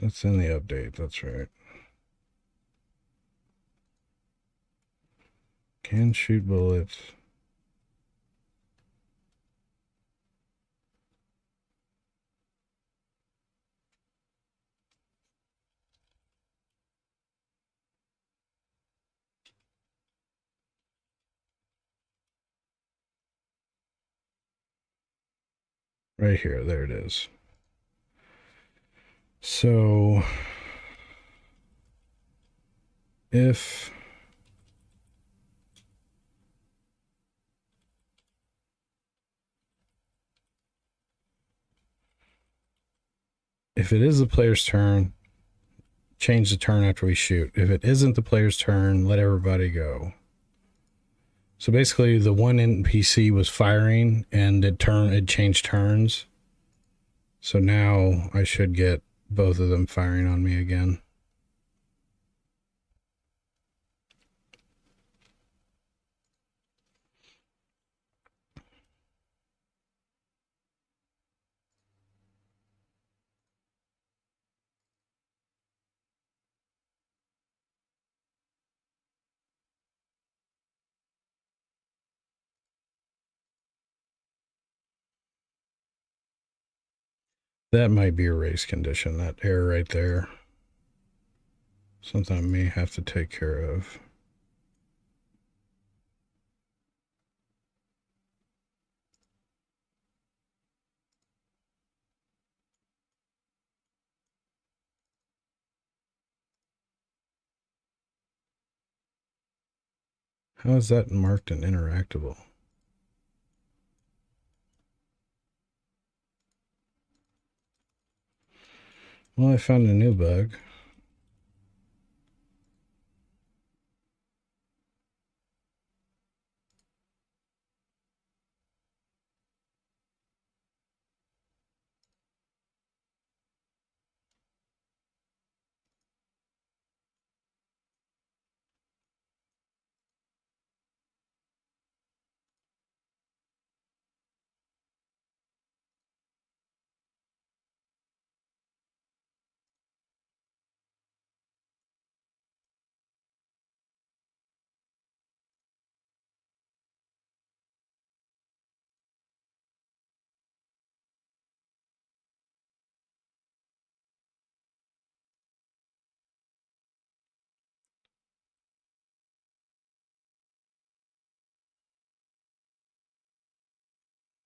that's in the update. That's right. Can shoot bullets. Right here. There it is. So if it is the player's turn, change the turn after we shoot. If it isn't the player's turn, let everybody go. So basically the one NPC was firing and it changed turns. So now I should get both of them firing on me again. That might be a race condition, that error right there. Something I may have to take care of. How is that marked an interactable? Well, I found a new bug.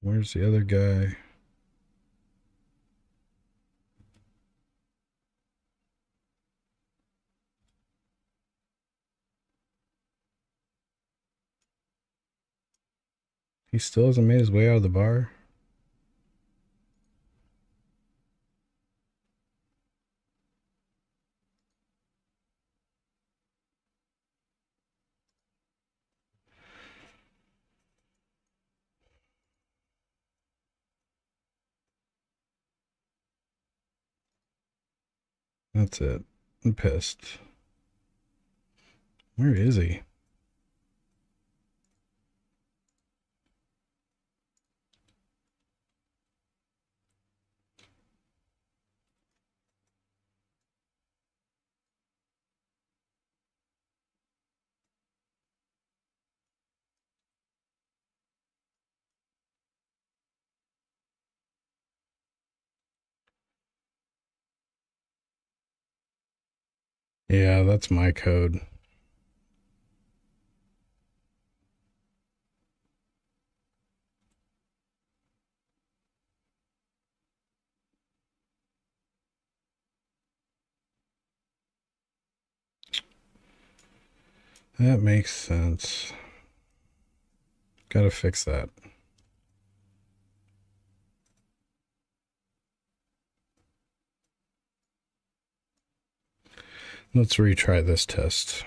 Where's the other guy? He still hasn't made his way out of the bar? That's it. I'm pissed. Where is he? Yeah, that's my code. That makes sense. Gotta fix that. Let's retry this test.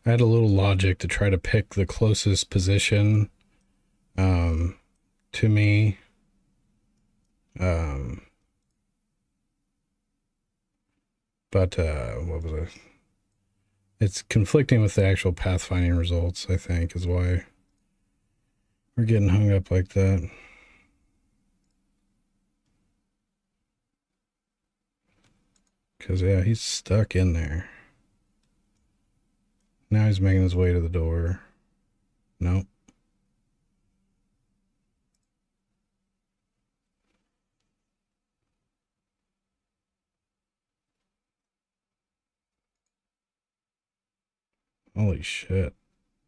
I had a little logic to try to pick the closest position to me. But what was it? It's conflicting with the actual pathfinding results, I think, is why we're getting hung up like that. Because, yeah, he's stuck in there. Now he's making his way to the door. Nope. Holy shit.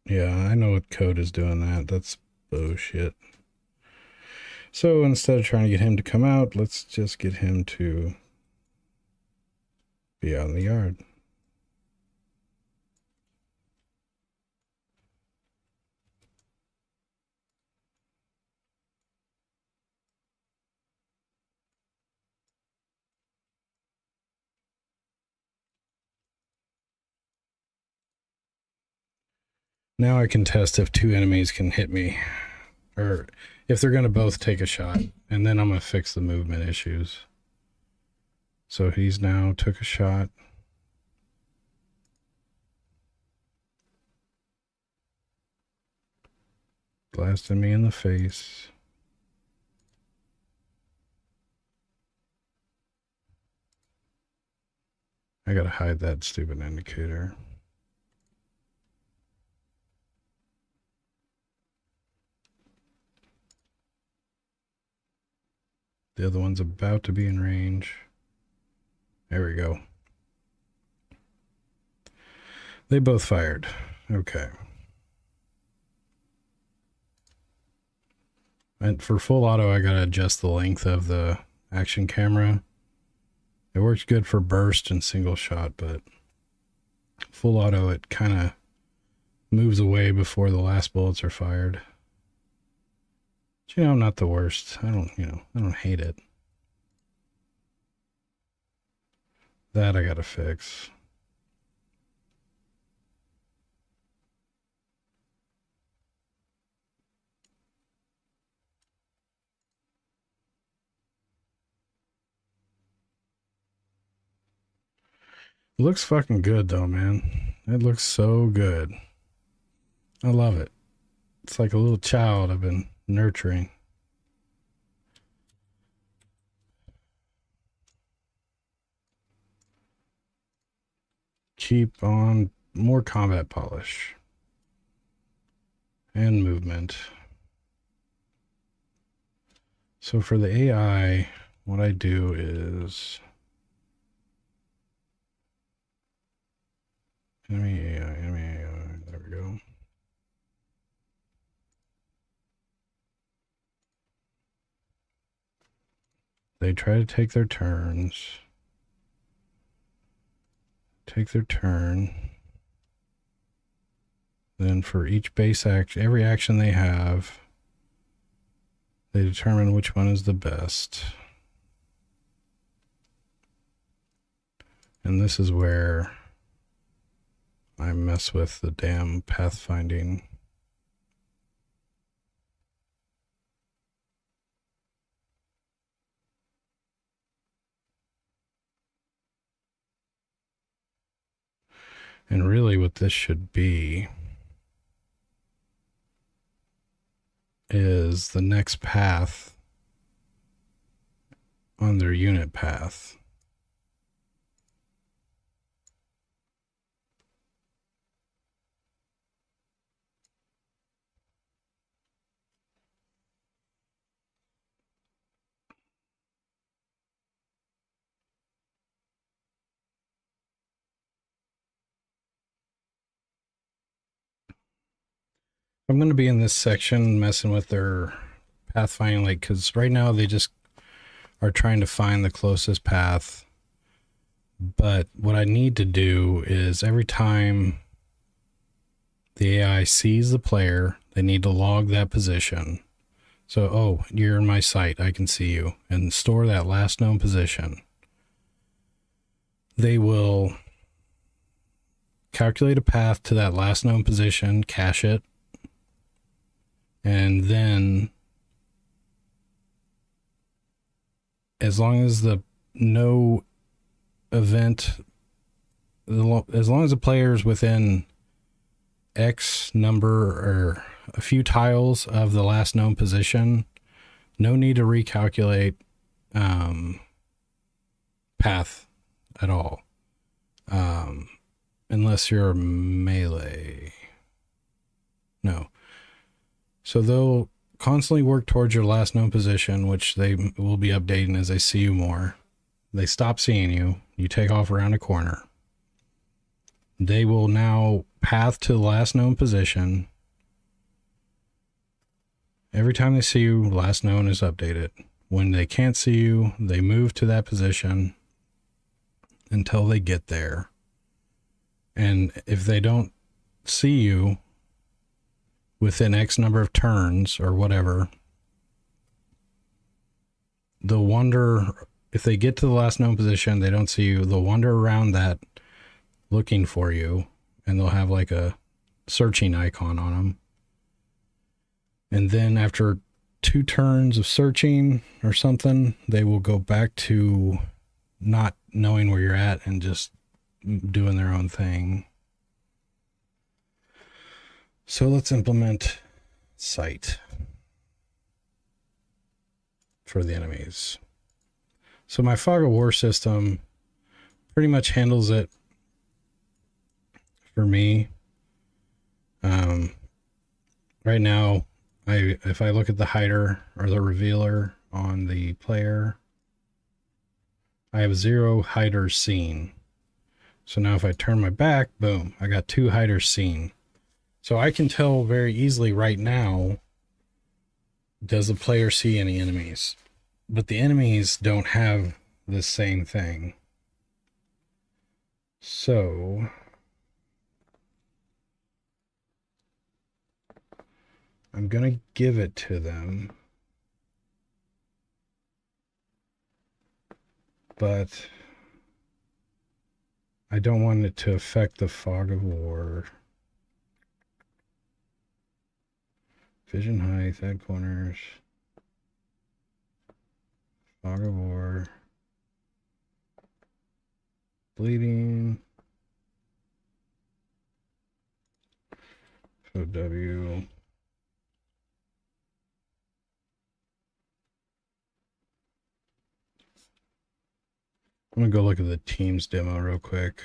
Yeah, I know what code is doing that. That's bullshit. So instead of trying to get him to come out, let's just get him to be out in the yard. Now I can test if two enemies can hit me, or if they're going to both take a shot, and then I'm going to fix the movement issues. So he's now took a shot. Blasted me in the face. I gotta hide that stupid indicator. The other one's about to be in range. There we go. They both fired. Okay. And for full auto, I gotta adjust the length of the action camera. It works good for burst and single shot, but full auto, it kind of moves away before the last bullets are fired. But, you know, I'm not the worst. I don't hate it. That I gotta fix. It looks fucking good though, man. It looks so good. I love it. It's like a little child I've been nurturing. Keep on more combat polish and movement. So for the AI, what I do is enemy AI, there we go. They try to take their turns. Take their turn. Then for each base action, every action they have, they determine which one is the best. And this is where I mess with the damn pathfinding. And really what this should be is the next path on their unit path. I'm going to be in this section messing with their pathfinding, like, because right now they just are trying to find the closest path. But what I need to do is every time the AI sees the player, they need to log that position. So, oh, you're in my sight, I can see you, and store that last known position. They will calculate a path to that last known position, cache it, and then as long as the no event, as long as the player is within X number or a few tiles of the last known position, no need to recalculate path at all, unless you're melee. No. So they'll constantly work towards your last known position, which they will be updating as they see you more. They stop seeing you. You take off around a corner. They will now path to the last known position. Every time they see you, last known is updated. When they can't see you, they move to that position until they get there. And if they don't see you within X number of turns or whatever, they'll wander. If they get to the last known position, they don't see you, they'll wander around that looking for you, and they'll have like a searching icon on them. And then after 2 turns of searching or something, they will go back to not knowing where you're at and just doing their own thing. So let's implement sight for the enemies. So my Fog of War system pretty much handles it for me. Right now, if I look at the hider or the revealer on the player. I have 0 hiders seen. So now if I turn my back, boom, I got 2 hiders seen. So I can tell very easily right now, does the player see any enemies? But the enemies don't have the same thing. So I'm going to give it to them. But I don't want it to affect the fog of war. Vision height, head corners. Fog of war. Bleeding. FOW. I'm gonna go look at the Teams demo real quick.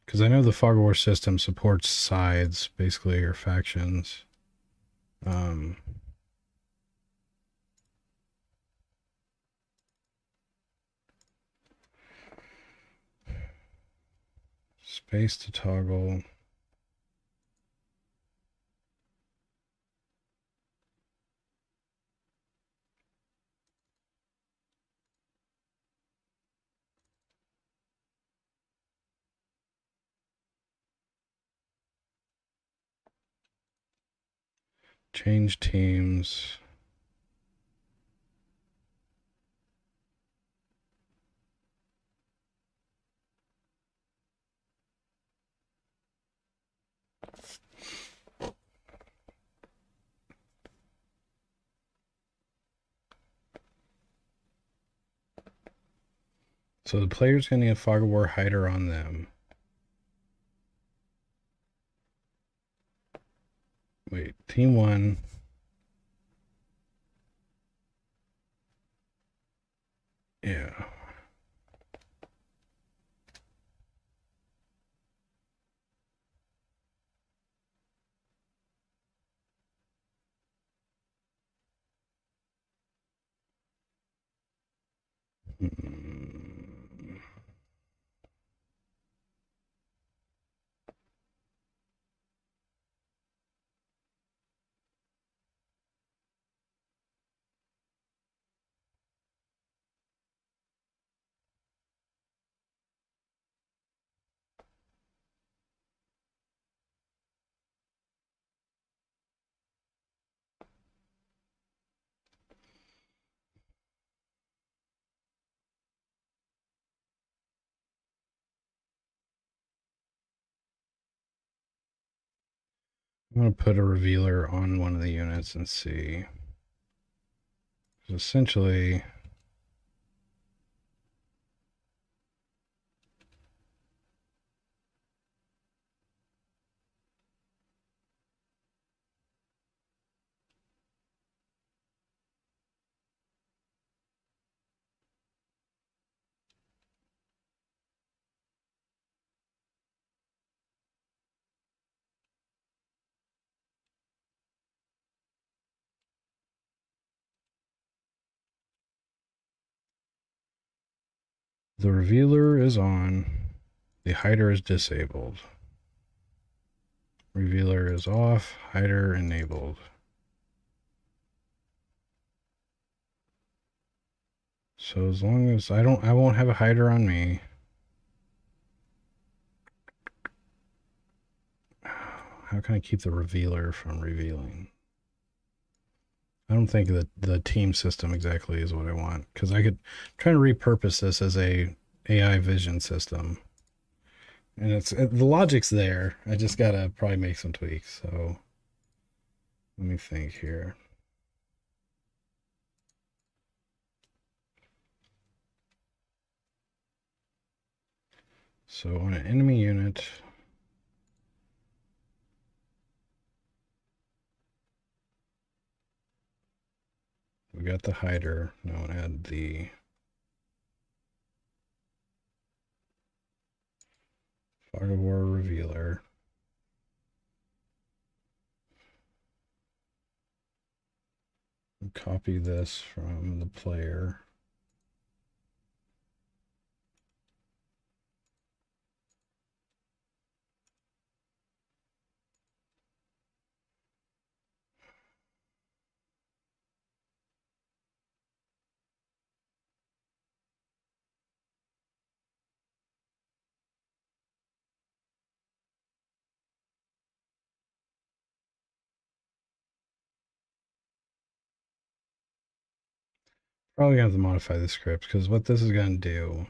Because I know the Fog of War system supports sides, basically, or factions. Space to toggle. Change teams. So the player's going to need a Fog of War hider on them. Wait, team 1. Yeah. Hmm. I'm going to put a revealer on one of the units and see. Essentially, the revealer is on. The hider is disabled. Revealer is off. Hider enabled. So as long as I won't have a hider on me. How can I keep the revealer from revealing? I don't think that the team system exactly is what I want, because I could try to repurpose this as a AI vision system, and the logic's there. I just gotta probably make some tweaks. So let me think here. So on an enemy unit, we got the hider. Now I'll add the Fog of War revealer. Copy this from the player. Probably gonna have to modify the script because what this is gonna do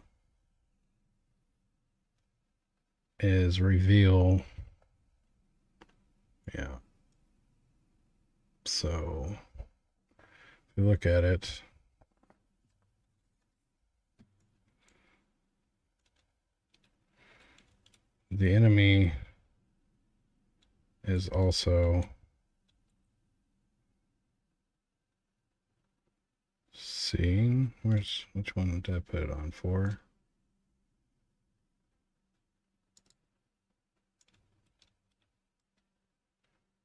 is reveal. Yeah. So if you look at it, the enemy is also seeing. Which one did I put it on for?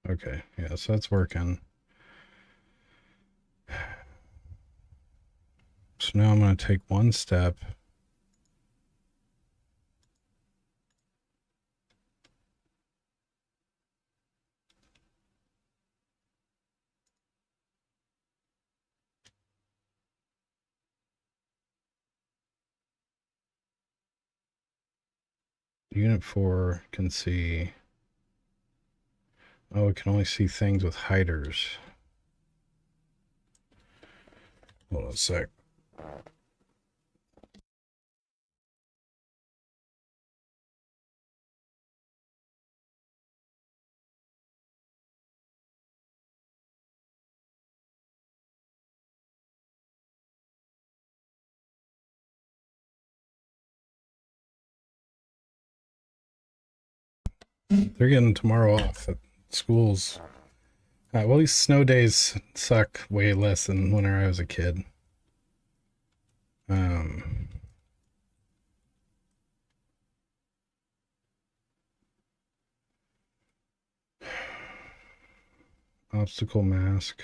Okay, yeah, so that's working. So now I'm going to take one step. Unit 4 can see. Oh, it can only see things with hiders. Hold on a sec. They're getting tomorrow off at schools. Well, these snow days suck way less than when I was a kid. Obstacle mask.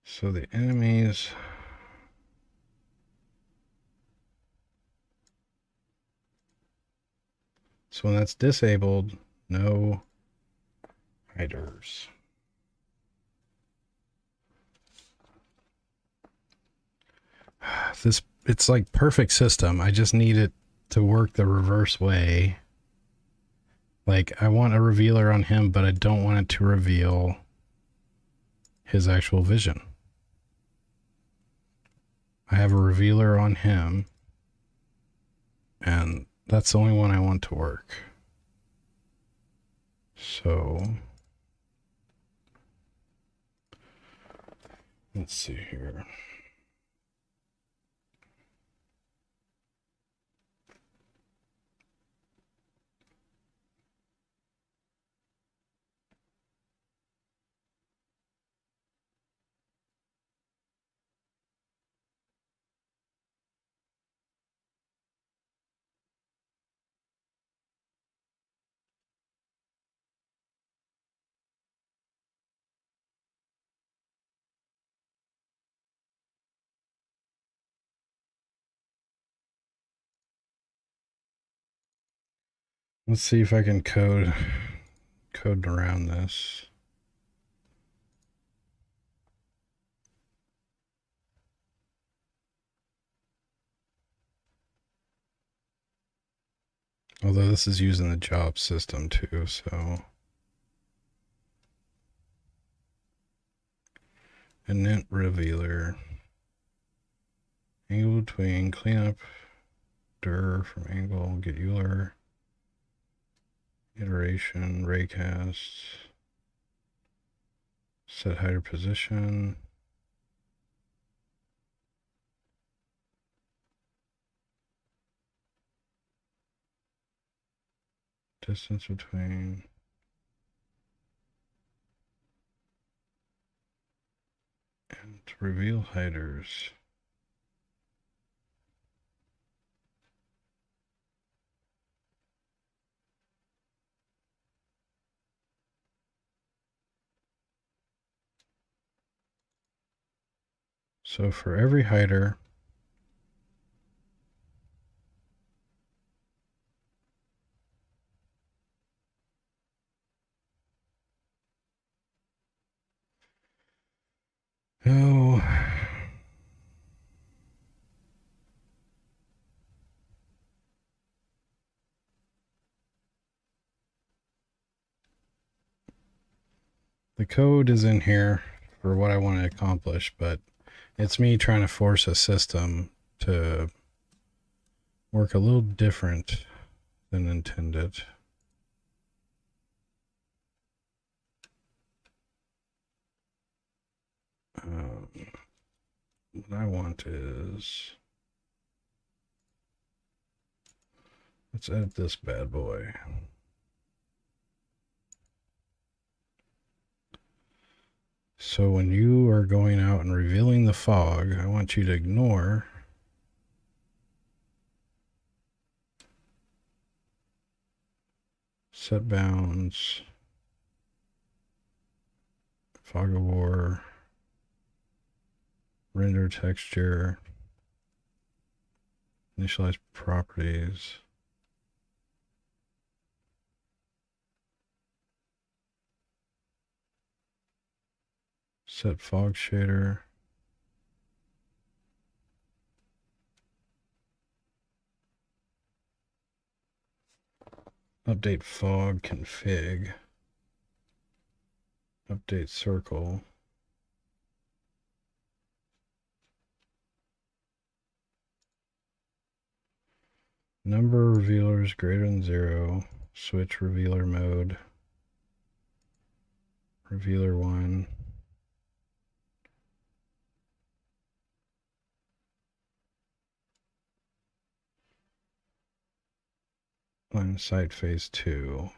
So the enemies. So when that's disabled, no hiders. It's like perfect system. I just need it to work the reverse way. Like I want a revealer on him, but I don't want it to reveal his actual vision. I have a revealer on him, and that's the only one I want to work. So let's see here. Let's see if I can code around this. Although this is using the job system too, so init revealer. Angle between cleanup dir from angle, get Euler, iteration, raycast, set hider position. Distance between. And reveal hiders. So for every hider, oh, the code is in here for what I want to accomplish, but it's me trying to force a system to work a little different than intended. What I want is, let's edit this bad boy. So when you are going out and revealing the fog, I want you to ignore set bounds, fog of war, render texture, initialize properties. Set fog shader. Update fog config. Update circle. Number of revealers greater than 0. Switch revealer mode. Revealer 1. Line of sight phase 2.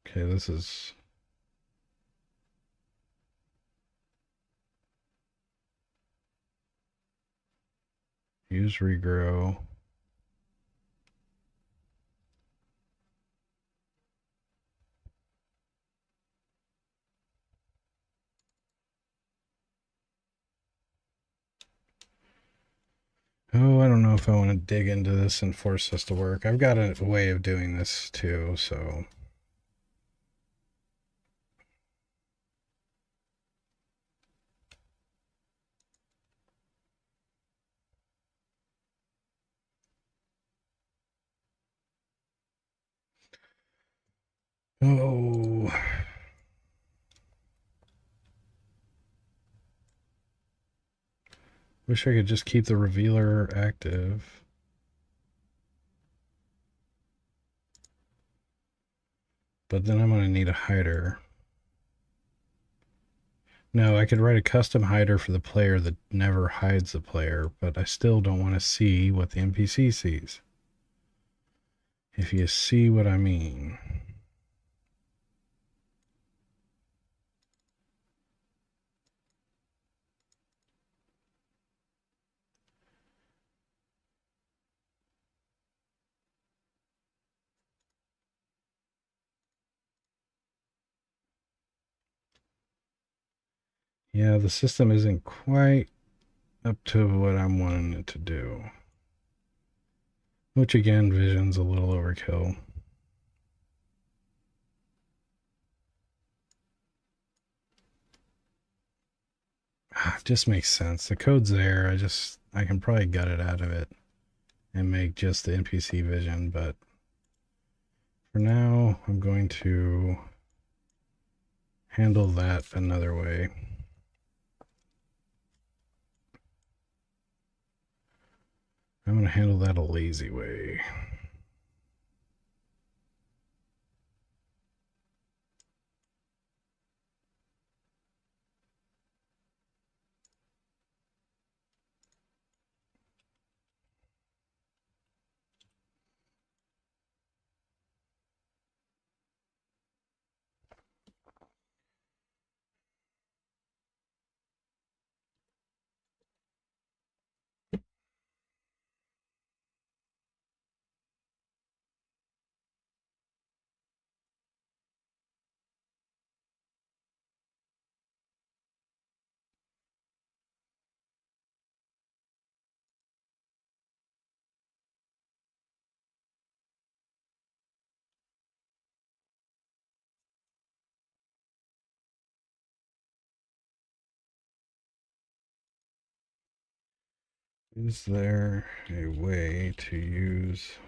Okay, this is use regrow. Oh, I don't know if I want to dig into this and force this to work. I've got a way of doing this too, so. Oh. Wish I could just keep the revealer active. But then I'm going to need a hider. No, I could write a custom hider for the player that never hides the player, but I still don't want to see what the NPC sees. If you see what I mean. Yeah, the system isn't quite up to what I'm wanting it to do. Which again, vision's a little overkill. It just makes sense. The code's there. I can probably gut it out of it and make just the NPC vision, but for now, I'm going to handle that another way. I'm going to handle that a lazy way. Is there a way to use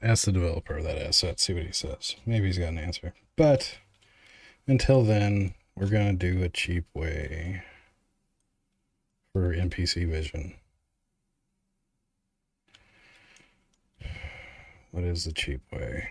ask the developer of that asset, see what he says. Maybe he's got an answer. But until then, we're going to do a cheap way for NPC vision. What is the cheap way?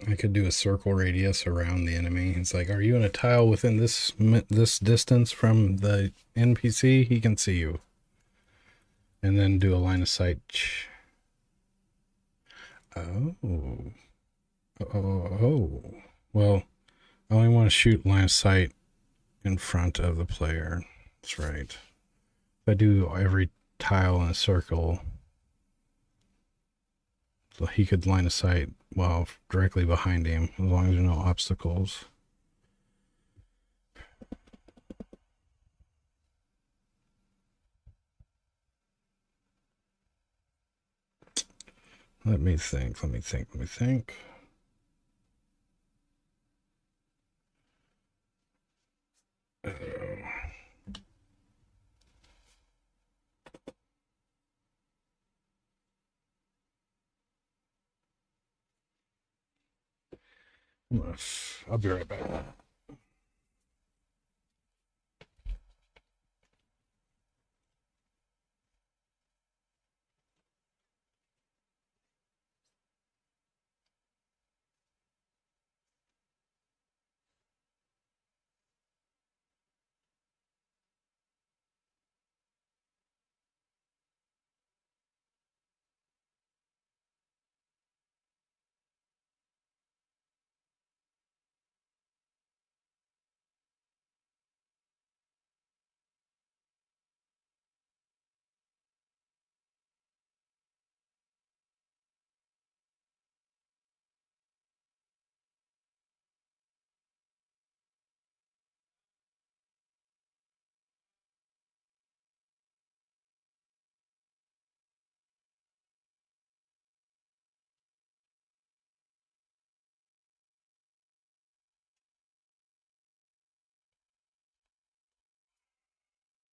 I could do a circle radius around the enemy. It's like, are you in a tile within this distance from the NPC? He can see you. And then do a line of sight. Oh. Oh. Well, I only want to shoot line of sight in front of the player. That's right. If I do every tile in a circle, so he could line of sight well directly behind him as long as there are no obstacles. Let me think. I'll be right back.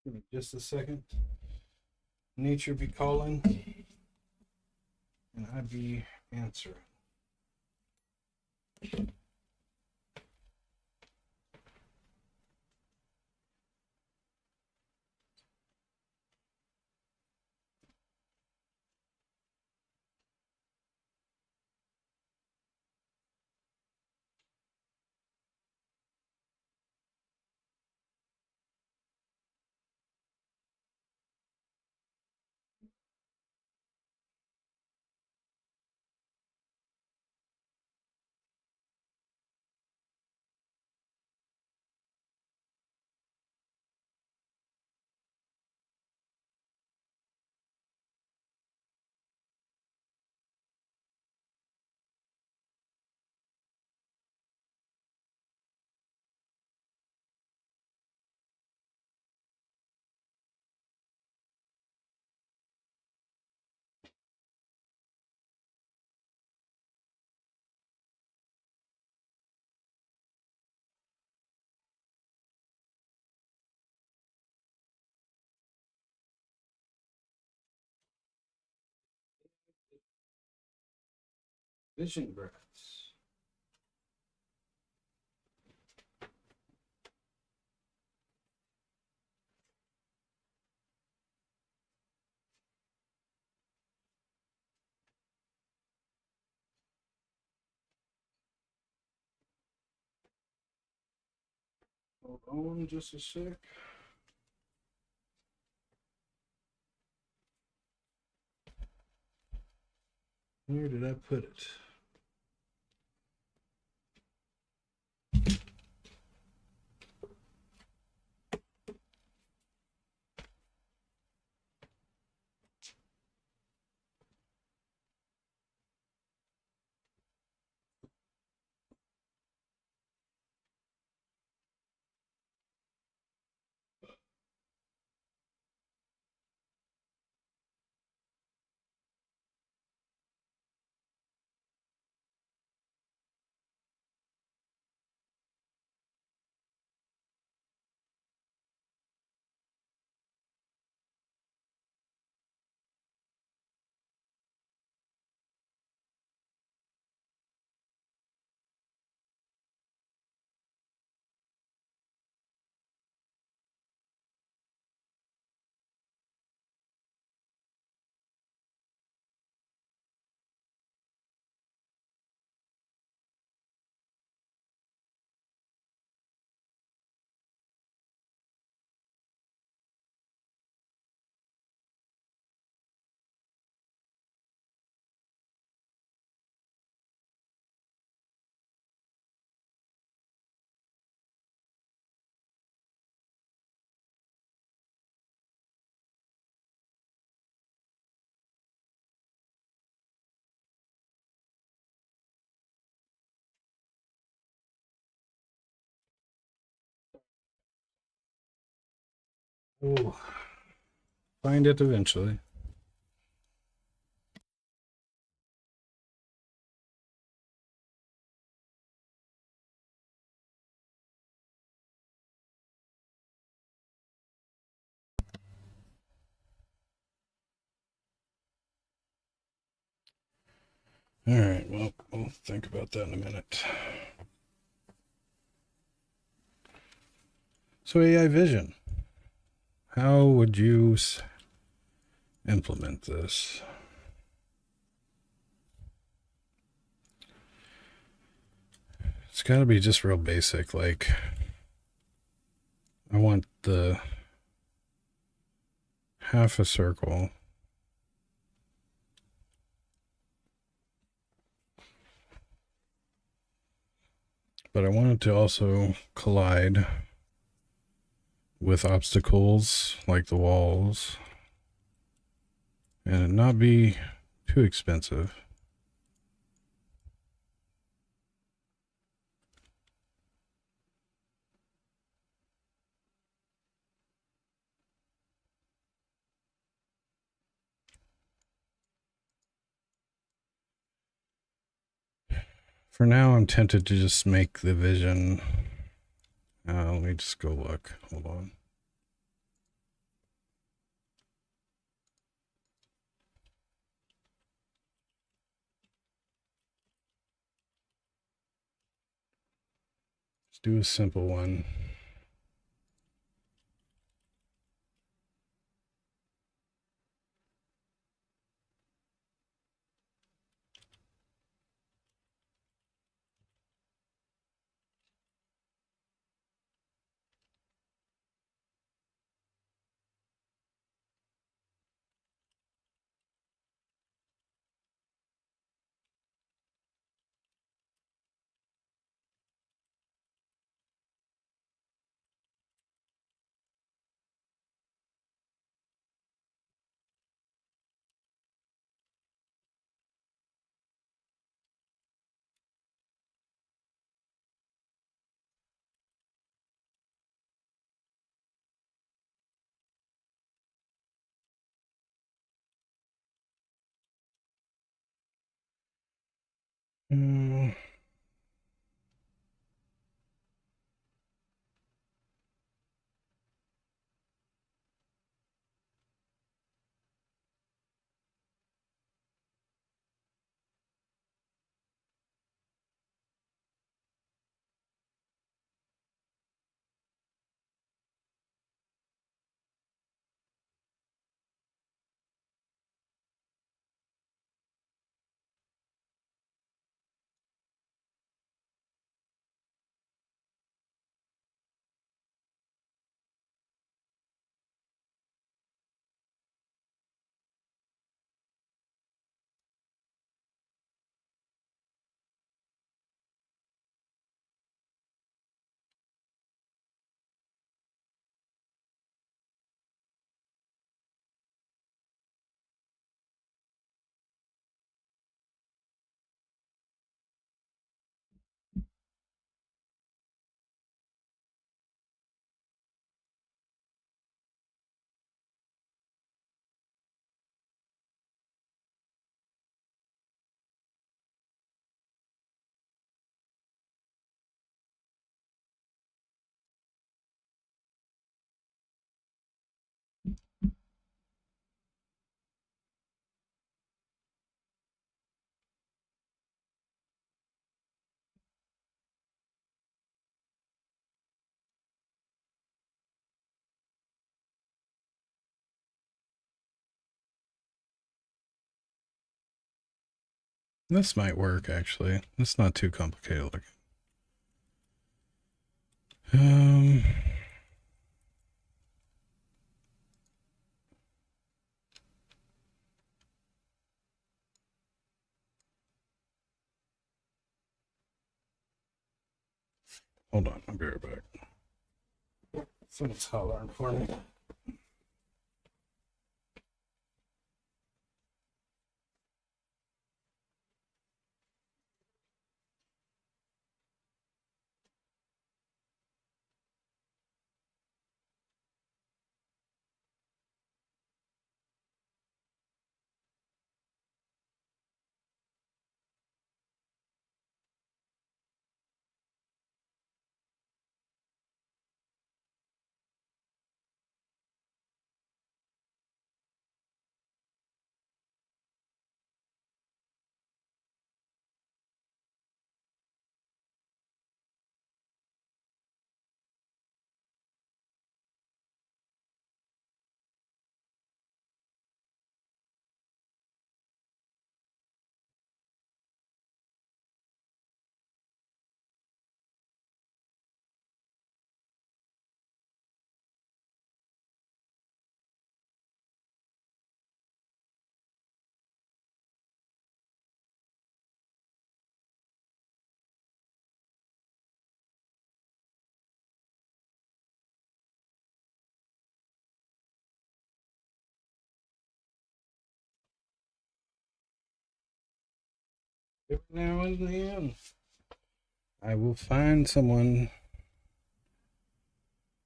Give me just a second. Nature be calling, and I be answering. Vision breaths. Hold on just a sec. Where did I put it? Oh, find it eventually. All right, well, we'll think about that in a minute. So, AI vision, how would you implement this? It's got to be just real basic. Like, I want the half a circle. But I want it to also collide with obstacles like the walls and not be too expensive. For now, I'm tempted to just make the vision. Let me just go look. Hold on. Let's do a simple one. Mm, This might work, actually. It's not too complicated looking. Hold on, I'll be right back. Someone's hollering for me. Now in the end, I will find someone.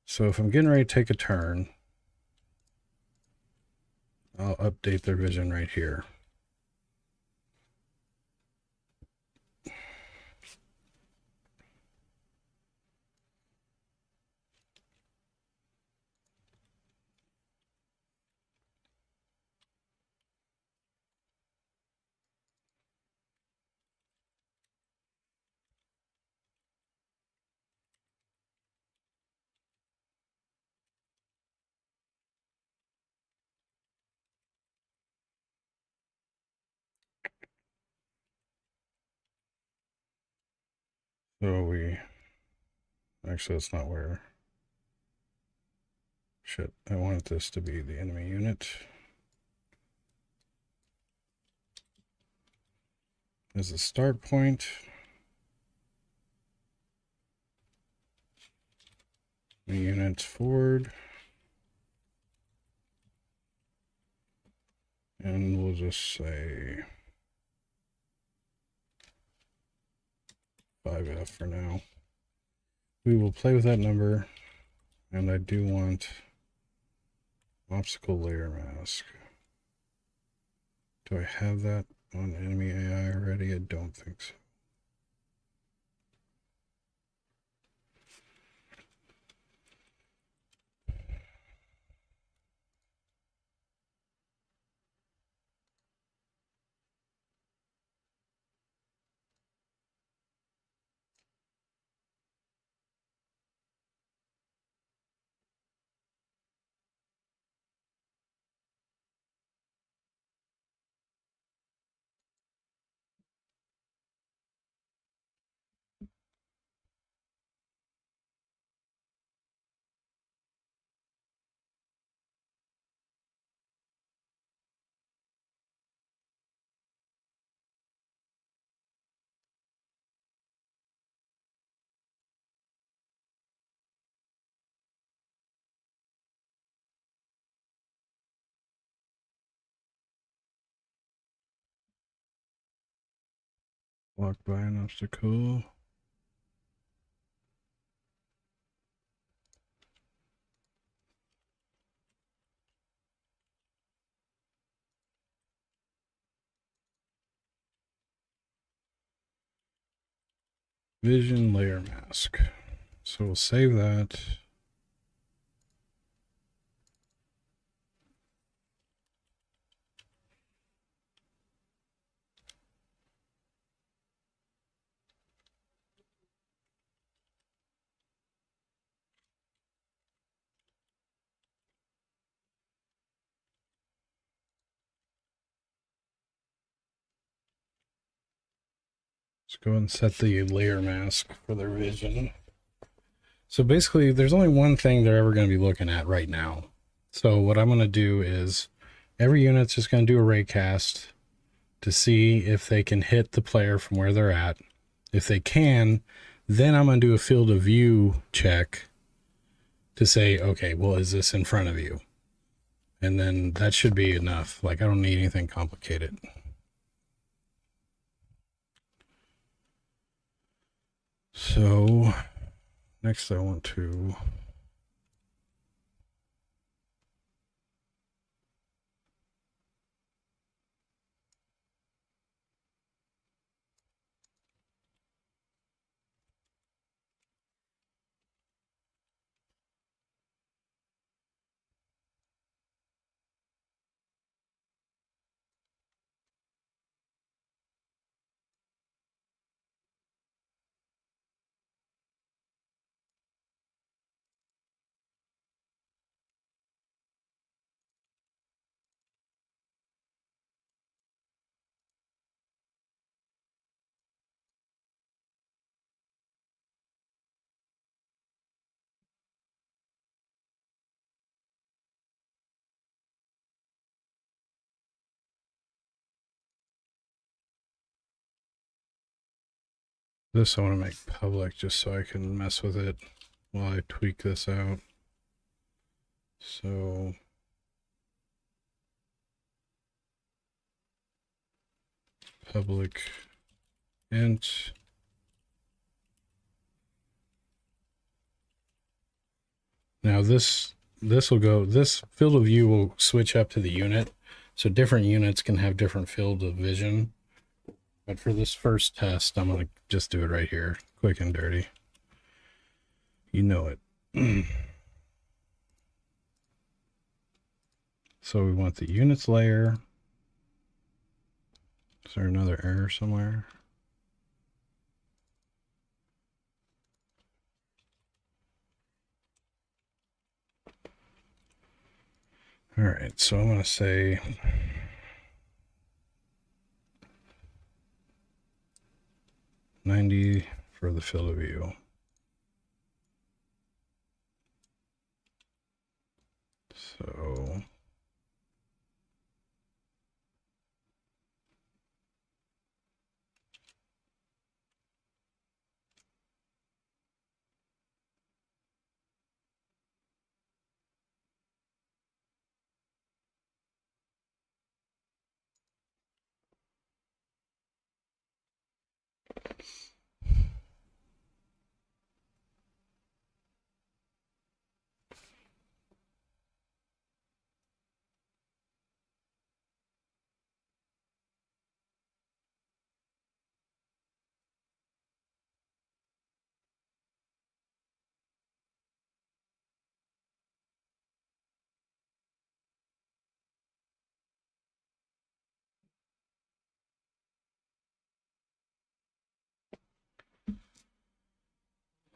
So if I'm getting ready to take a turn, I'll update their vision right here. So actually, that's not where, shit, I wanted this to be the enemy unit. As a start point. The units forward. And we'll just say 5F for now. We will play with that number, and I do want obstacle layer mask. Do I have that on enemy AI already? I don't think so. Blocked by an obstacle. Vision layer mask. So we'll save that. Let's go and set the layer mask for their vision. So basically, there's only one thing they're ever going to be looking at right now. So what I'm going to do is every unit's just going to do a ray cast to see if they can hit the player from where they're at. If they can, then I'm going to do a field of view check to say, okay, well, is this in front of you? And then that should be enough. Like, I don't need anything complicated. So next I want to this I want to make public just so I can mess with it while I tweak this out. So public int. Now this will go, this field of view will switch up to the unit. So different units can have different field of vision. But for this first test, I'm going to just do it right here, quick and dirty. You know it. So we want the units layer. Is there another error somewhere? All right, so I'm going to say $90 for the field of view. So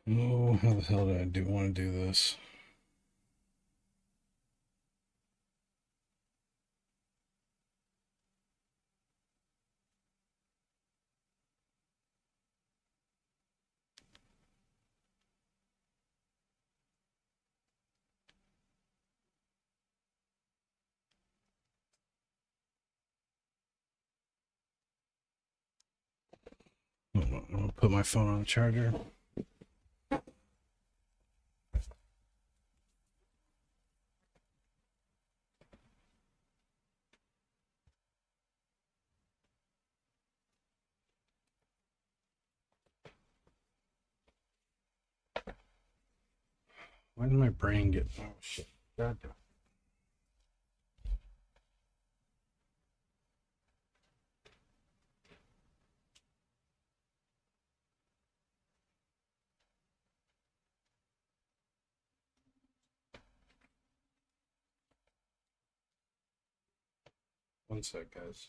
oh, how the hell do I want to do this? Hold on, I'm gonna put my phone on the charger. Why did my brain get? Oh shit! God damn. One sec, guys.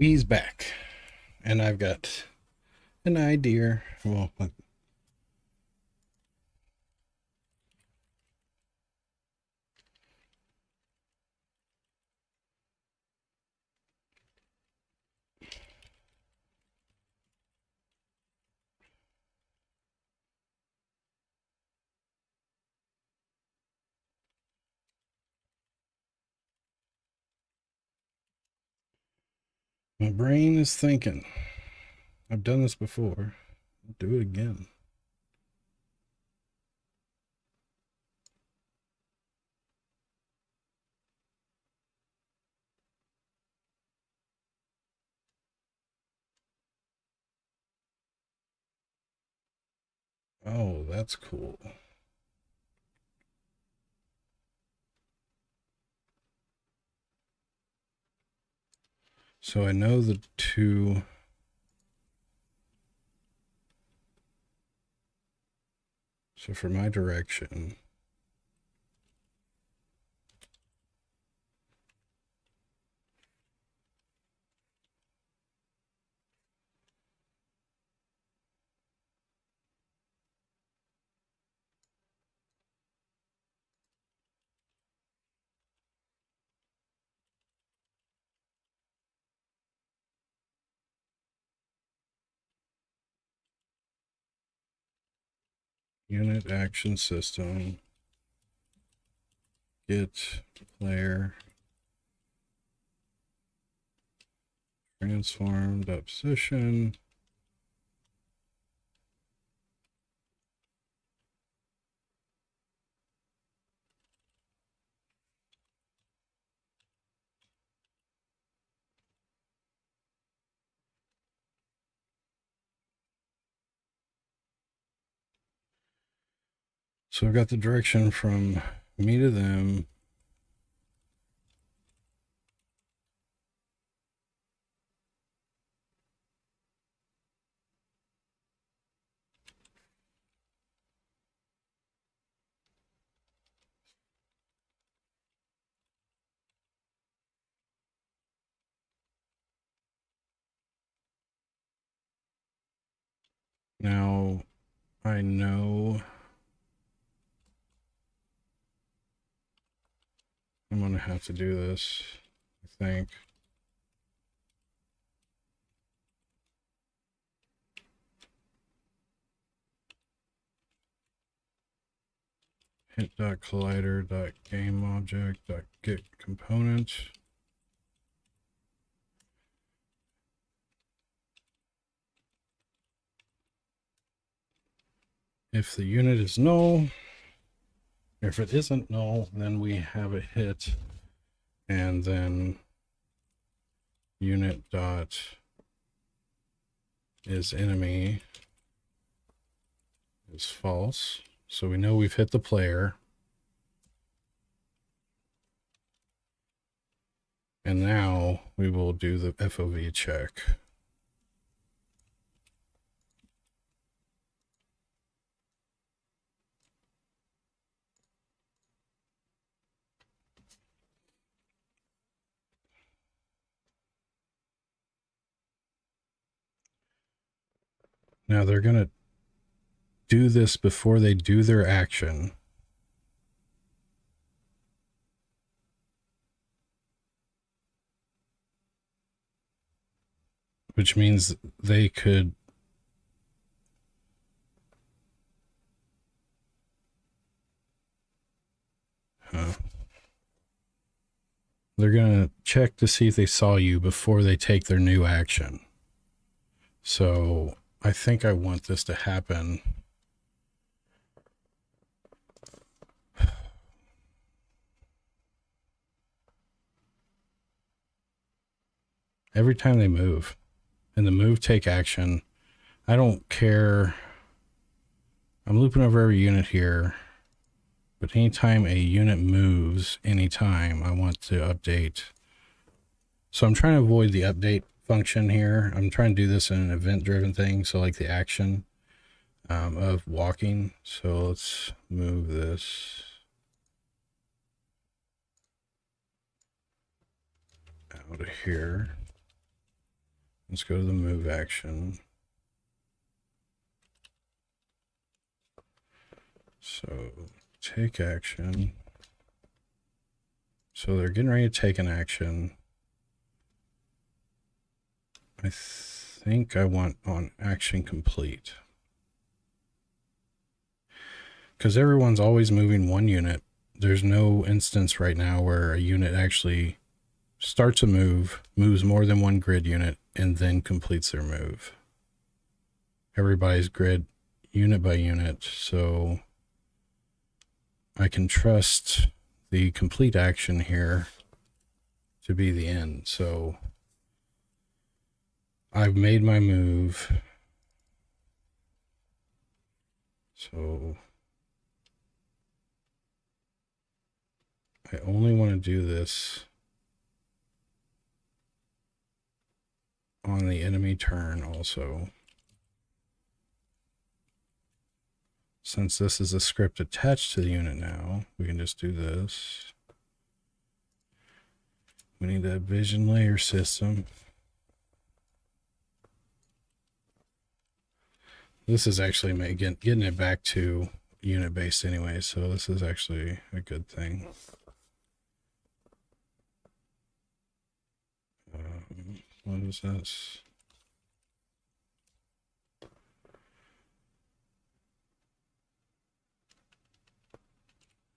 We's back, and I've got an idea. Well, my brain is thinking. I've done this before. I'll do it again. Oh, that's cool. So I know the two. So for my direction, unit action system, get player, transformed position. So I've got the direction from me to them. Now I know I'm going to have to do this, I think. Hit.collider.gameObject.get component. If the unit is null, if it isn't null, then we have a hit, and then unit dot is enemy is false. So we know we've hit the player. And now we will do the FOV check. Now they're going to do this before they do their action. Which means they could they're going to check to see if they saw you before they take their new action. So I think I want this to happen. Every time they move, and the move take action, I don't care. I'm looping over every unit here, but anytime a unit moves, anytime, I want to update. So I'm trying to avoid the update function here. I'm trying to do this in an event-driven thing, so like the action of walking. So let's move this out of here. Let's go to the move action. So take action. So they're getting ready to take an action. I think I want on action complete. Because everyone's always moving one unit. There's no instance right now where a unit actually starts a move, moves more than one grid unit, and then completes their move. Everybody's grid unit by unit, so I can trust the complete action here to be the end. So I've made my move. So I only want to do this on the enemy turn also. Since this is a script attached to the unit now, we can just do this. We need a vision layer system. This is actually getting it back to unit based anyway, so this is actually a good thing. What is this?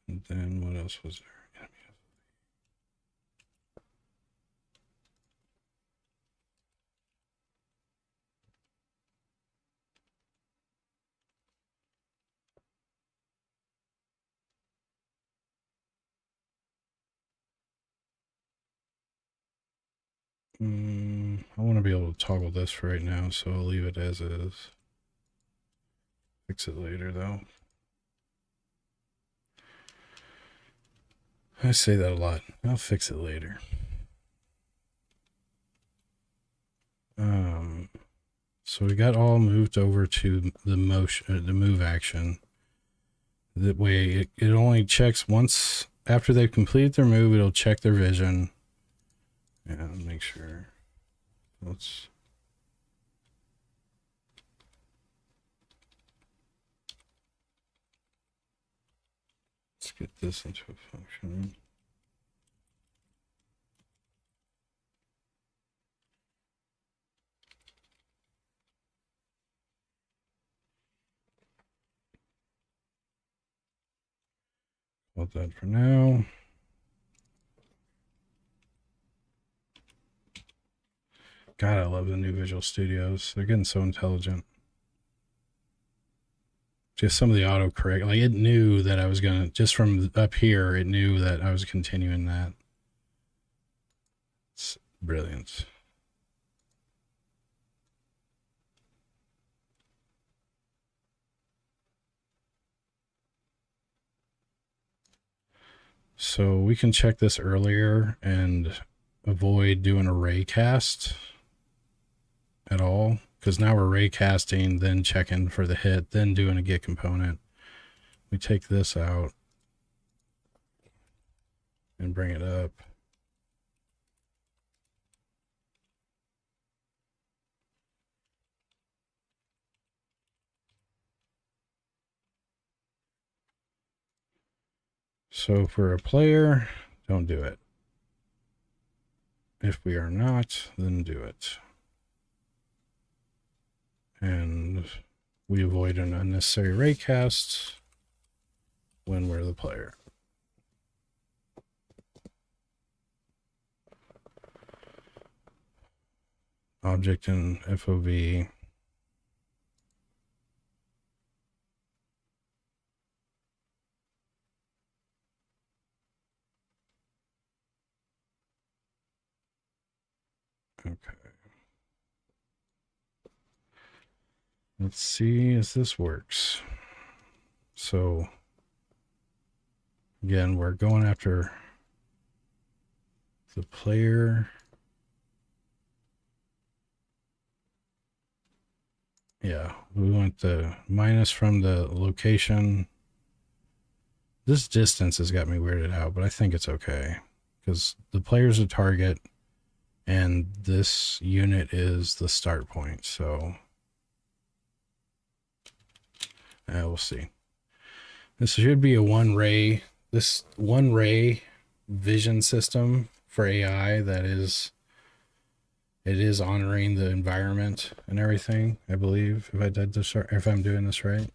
And then what else was there? I want to be able to toggle this for right now, so I'll leave it as is. Fix it later, though. I say that a lot. I'll fix it later. So we got all moved over to the motion, the move action. That way, it only checks once after they've completed their move. It'll check their vision. Yeah, make sure. Let's get this into a function. Hold that for now. God, I love the new Visual Studios. They're getting so intelligent. Just some of the autocorrect, like it knew that I was gonna, just from up here, it knew that I was continuing that. It's brilliant. So we can check this earlier and avoid doing a ray cast at all, because now we're ray casting, then checking for the hit, then doing a get component. We take this out and bring it up. So for a player, don't do it. If we are not, then do it. And we avoid an unnecessary raycast when we're the player. Object in FOV. Okay. Let's see if this works. So again, we're going after the player. Yeah, we want the minus from the location. This distance has got me weirded out, but I think it's okay because the player's a target. and this unit is the start point. So we'll see. This should be a one ray vision system for AI that is honoring the environment and everything, I believe, if I did this, or if I'm doing this right.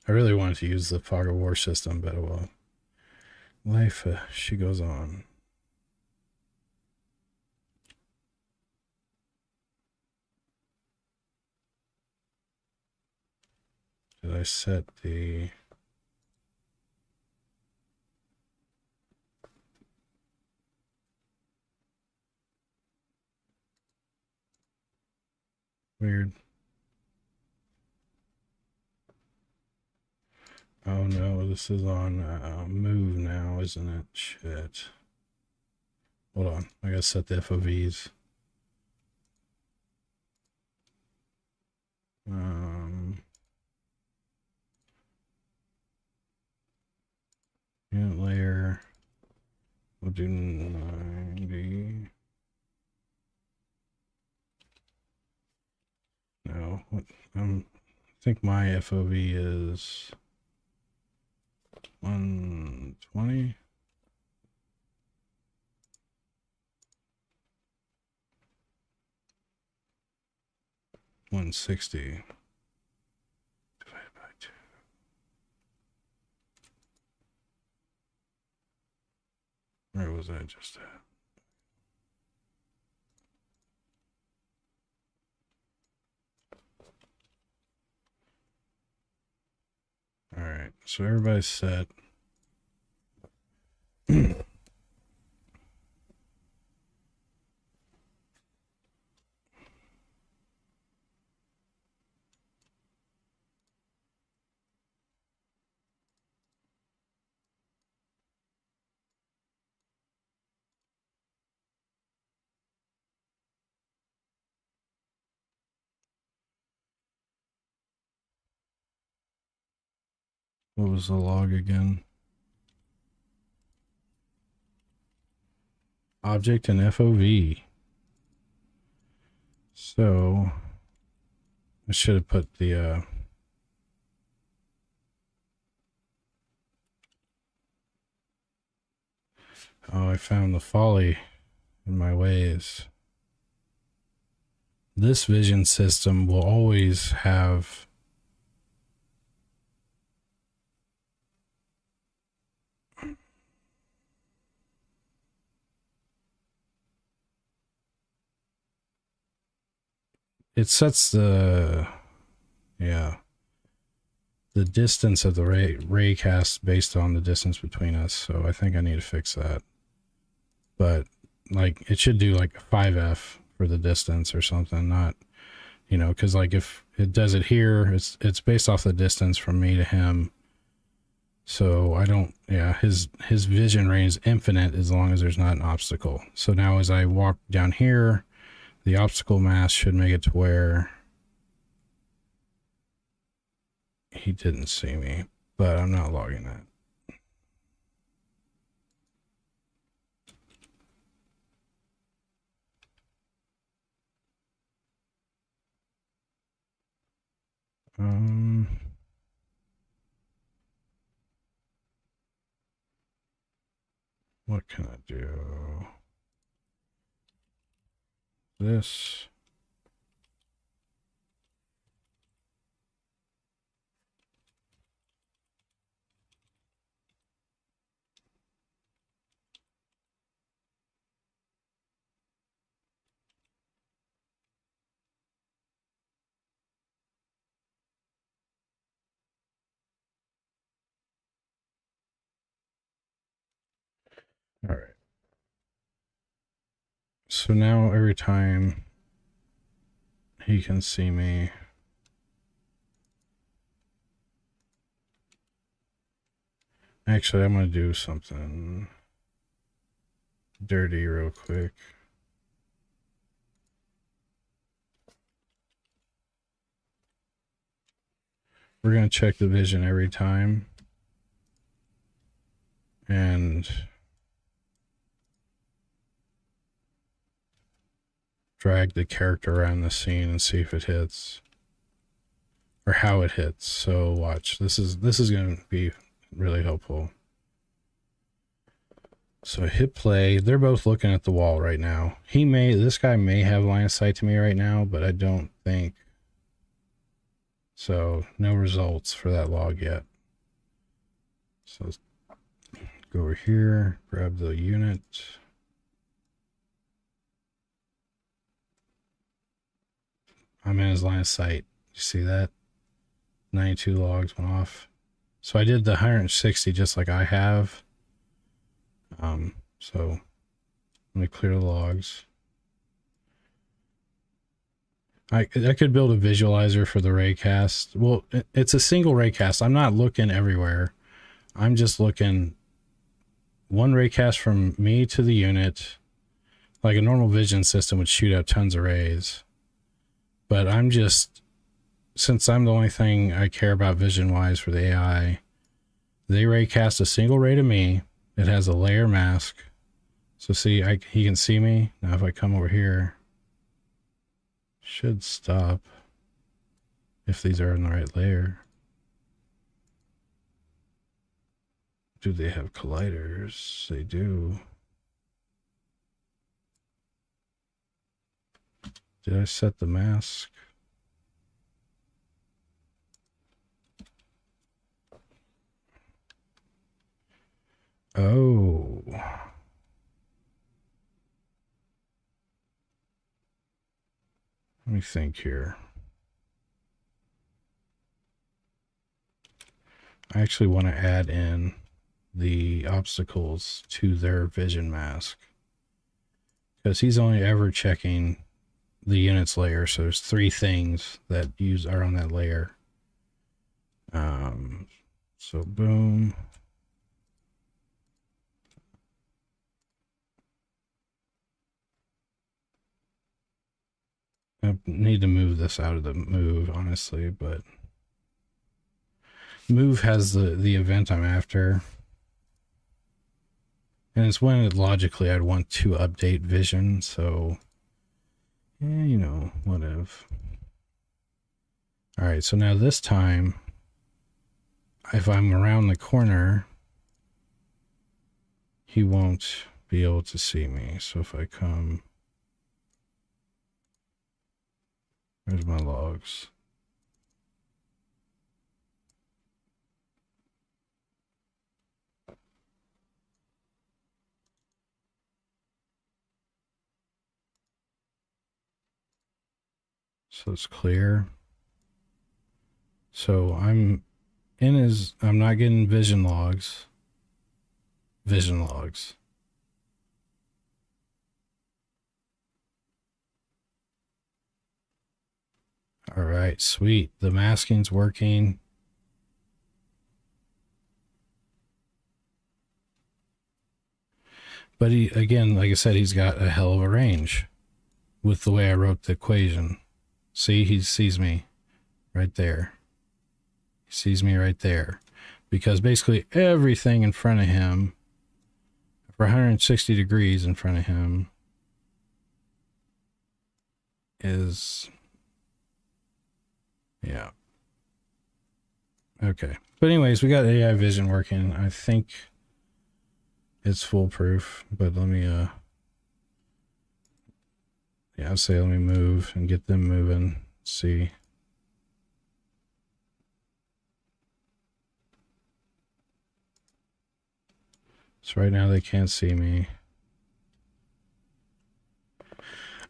I really wanted to use the Fog of War system, but well, life, she goes on. Did I set the... Weird. Oh no, this is on move now, isn't it? Shit. Hold on, I gotta set the FOVs. Unit layer. We'll do 90. No, what? I think my FOV is 120. $160 divided by 2. Where was I just at? All right, so everybody's set. What was the log again? Object and FOV. So I should have put the oh, I found the folly in my ways. This vision system will always have it sets the the distance of the ray cast based on the distance between us. So I think I need to fix that. But like it should do like a 5F for the distance or something, not, you know, because like if it does it here, it's based off the distance from me to him. So I don't, his vision range is infinite as long as there's not an obstacle. So now as I walk down here, the obstacle mass should make it to where he didn't see me, but I'm not logging that. What can I do? This. All right. So now every time he can see me, actually, I'm going to do something dirty real quick. We're going to check the vision every time. and drag the character around the scene and see if it hits or how it hits. So watch, this is going to be really helpful. So hit play. They're both looking at the wall right now. This guy may have line of sight to me right now, but I don't think so. No results for that log yet. So let's go over here, grab the unit. I'm in his line of sight. You see that? 92 logs went off. So I did the 160 just like I have. So let me clear the logs. I could build a visualizer for the raycast. Well, it's a single raycast. I'm not looking everywhere. I'm just looking one raycast from me to the unit. Like a normal vision system would shoot out tons of rays. But since I'm the only thing I care about vision-wise for the AI, they raycast a single ray to me. It has a layer mask. So see, he can see me. Now if I come over here, should stop if these are in the right layer. Do they have colliders? They do. Did I set the mask? Oh. Let me think here. I actually want to add in the obstacles to their vision mask, because he's only ever checking the unit's layer. So there's 3 things that are on that layer. So boom. I need to move this out of the move, honestly, but move has the event I'm after. And it's when logically I'd want to update vision. So, yeah, you know, whatever. All right. So now this time, if I'm around the corner, he won't be able to see me. So if I come, where's my logs? So it's clear. So I'm not getting vision logs. Vision logs. All right, sweet. The masking's working. But again, like I said, he's got a hell of a range with the way I wrote the equation. See, he sees me right there. He sees me right there. Because basically everything in front of him, for 160 degrees in front of him, is, yeah. Okay. But anyways, we got AI vision working. I think it's foolproof, but let me, yeah, I'd say let me move and get them moving. See. So right now they can't see me.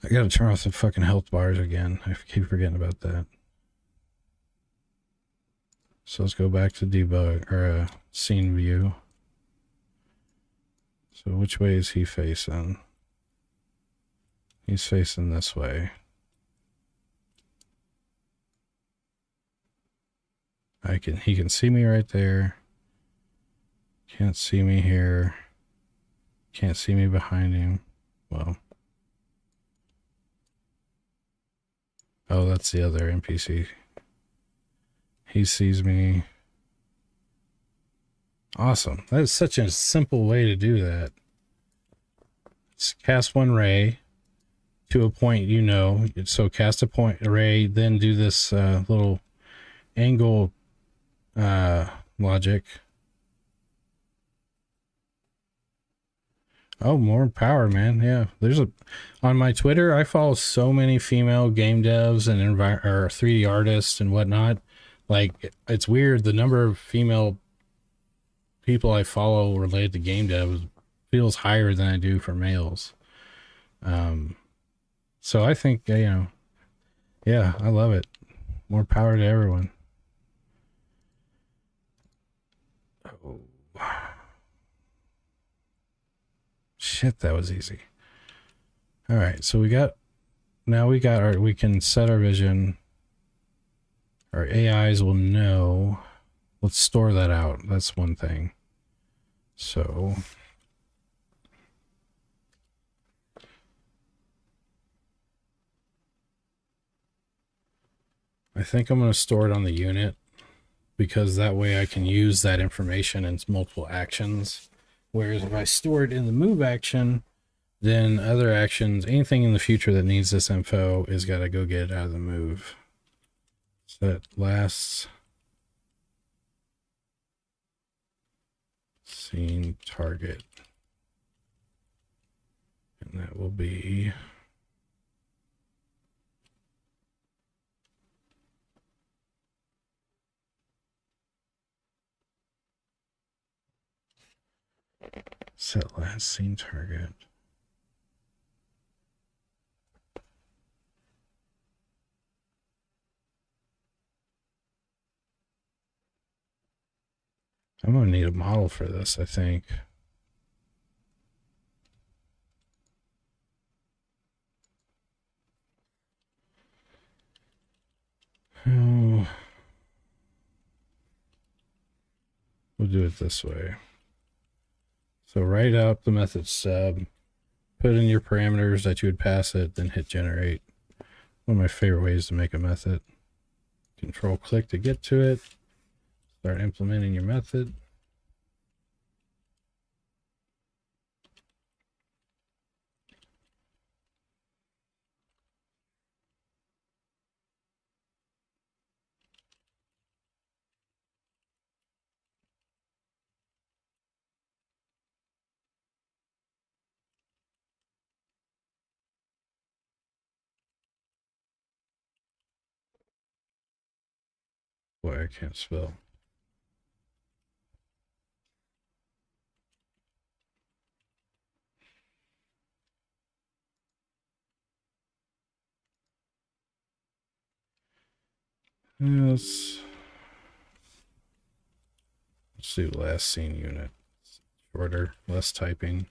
I gotta turn off the fucking health bars again. I keep forgetting about that. So let's go back to debug, or scene view. So which way is he facing? He's facing this way. He can see me right there. Can't see me here. Can't see me behind him. Well. Oh, that's the other NPC. He sees me. Awesome. That is such a simple way to do that. Just cast one ray to a point you know. So cast a point ray, then do this little angle logic. Oh, more power, man. Yeah. On my Twitter, I follow so many female game devs and or 3D artists and whatnot. Like, it's weird. The number of female people I follow related to game dev feels higher than I do for males. So I think, yeah, I love it. More power to everyone. Oh. Shit, that was easy. All right, so we can set our vision. Our AIs will know. Let's store that out. That's one thing. So I think I'm going to store it on the unit, because that way I can use that information in multiple actions. Whereas if I store it in the move action, then other actions, anything in the future that needs this info, is got to go get it out of the move. Set last scene target. And that will be set last scene target. I'm going to need a model for this, I think. Oh. We'll do it this way. So write out the method stub, put in your parameters that you would pass it, then hit generate. One of my favorite ways to make a method. Control click to get to it. Start implementing your method. Boy, I can't spell. Yes. Let's do last scene unit. Shorter, less typing.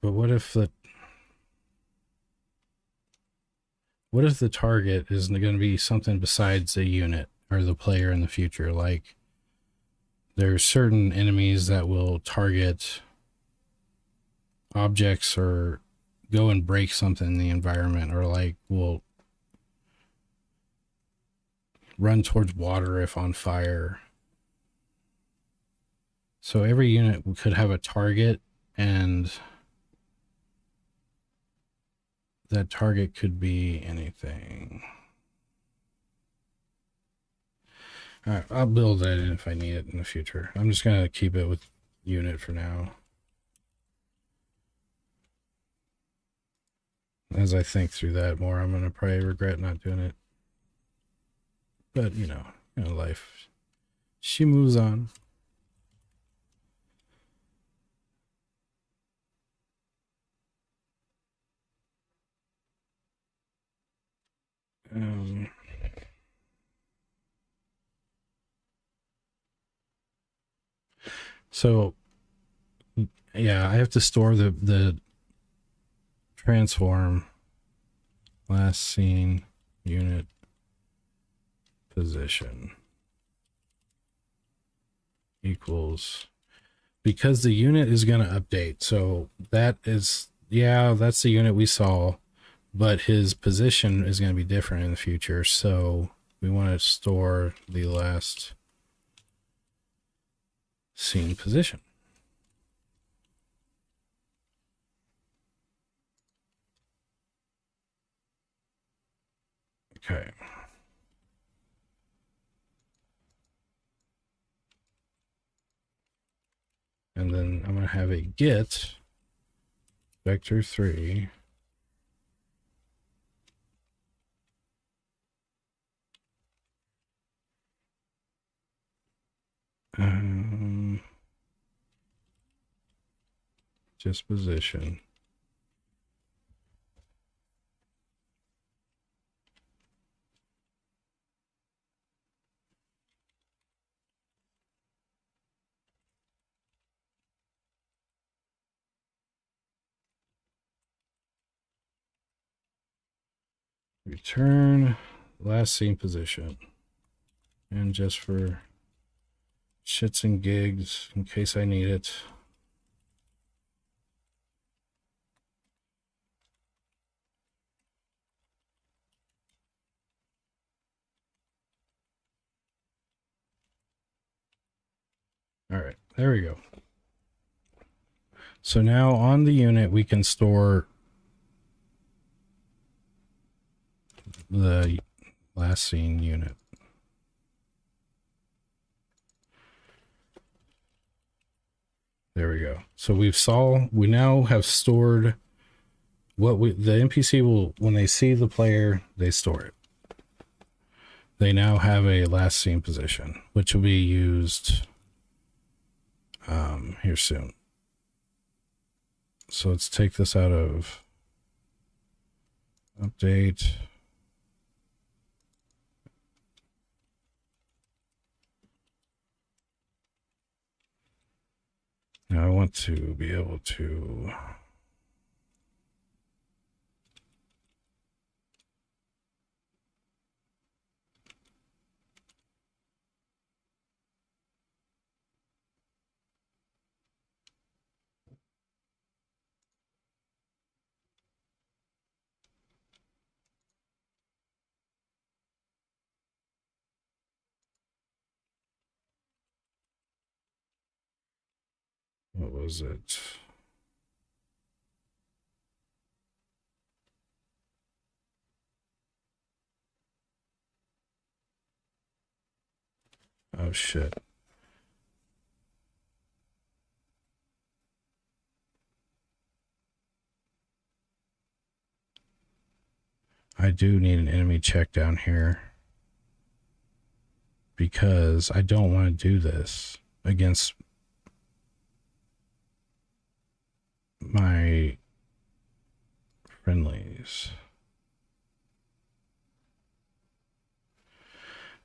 But what if the target is going to be something besides a unit or the player in the future? Like, there's certain enemies that will target objects or go and break something in the environment, or like will run towards water if on fire. So every unit could have a target, and that target could be anything. All right, I'll build that in if I need it in the future. I'm just going to keep it with unit for now. As I think through that more, I'm going to probably regret not doing it. But, life. She moves on. So, yeah, I have to store the transform last scene unit position equals, because the unit is going to update. So that is, that's the unit we saw, but his position is going to be different in the future. So we want to store the last scene position. Okay. And then I'm going to have a get vector 3 disposition. Return last scene position. And just for shits and gigs, in case I need it. All right, there we go. So now on the unit, we can store the last scene unit. There we go. So we now have stored what the NPC will, when they see the player, they store it. They now have a last scene position, which will be used here soon. So let's take this out of update. Now I want to be able to what was it? Oh shit. I do need an enemy check down here because I don't want to do this against my friendlies.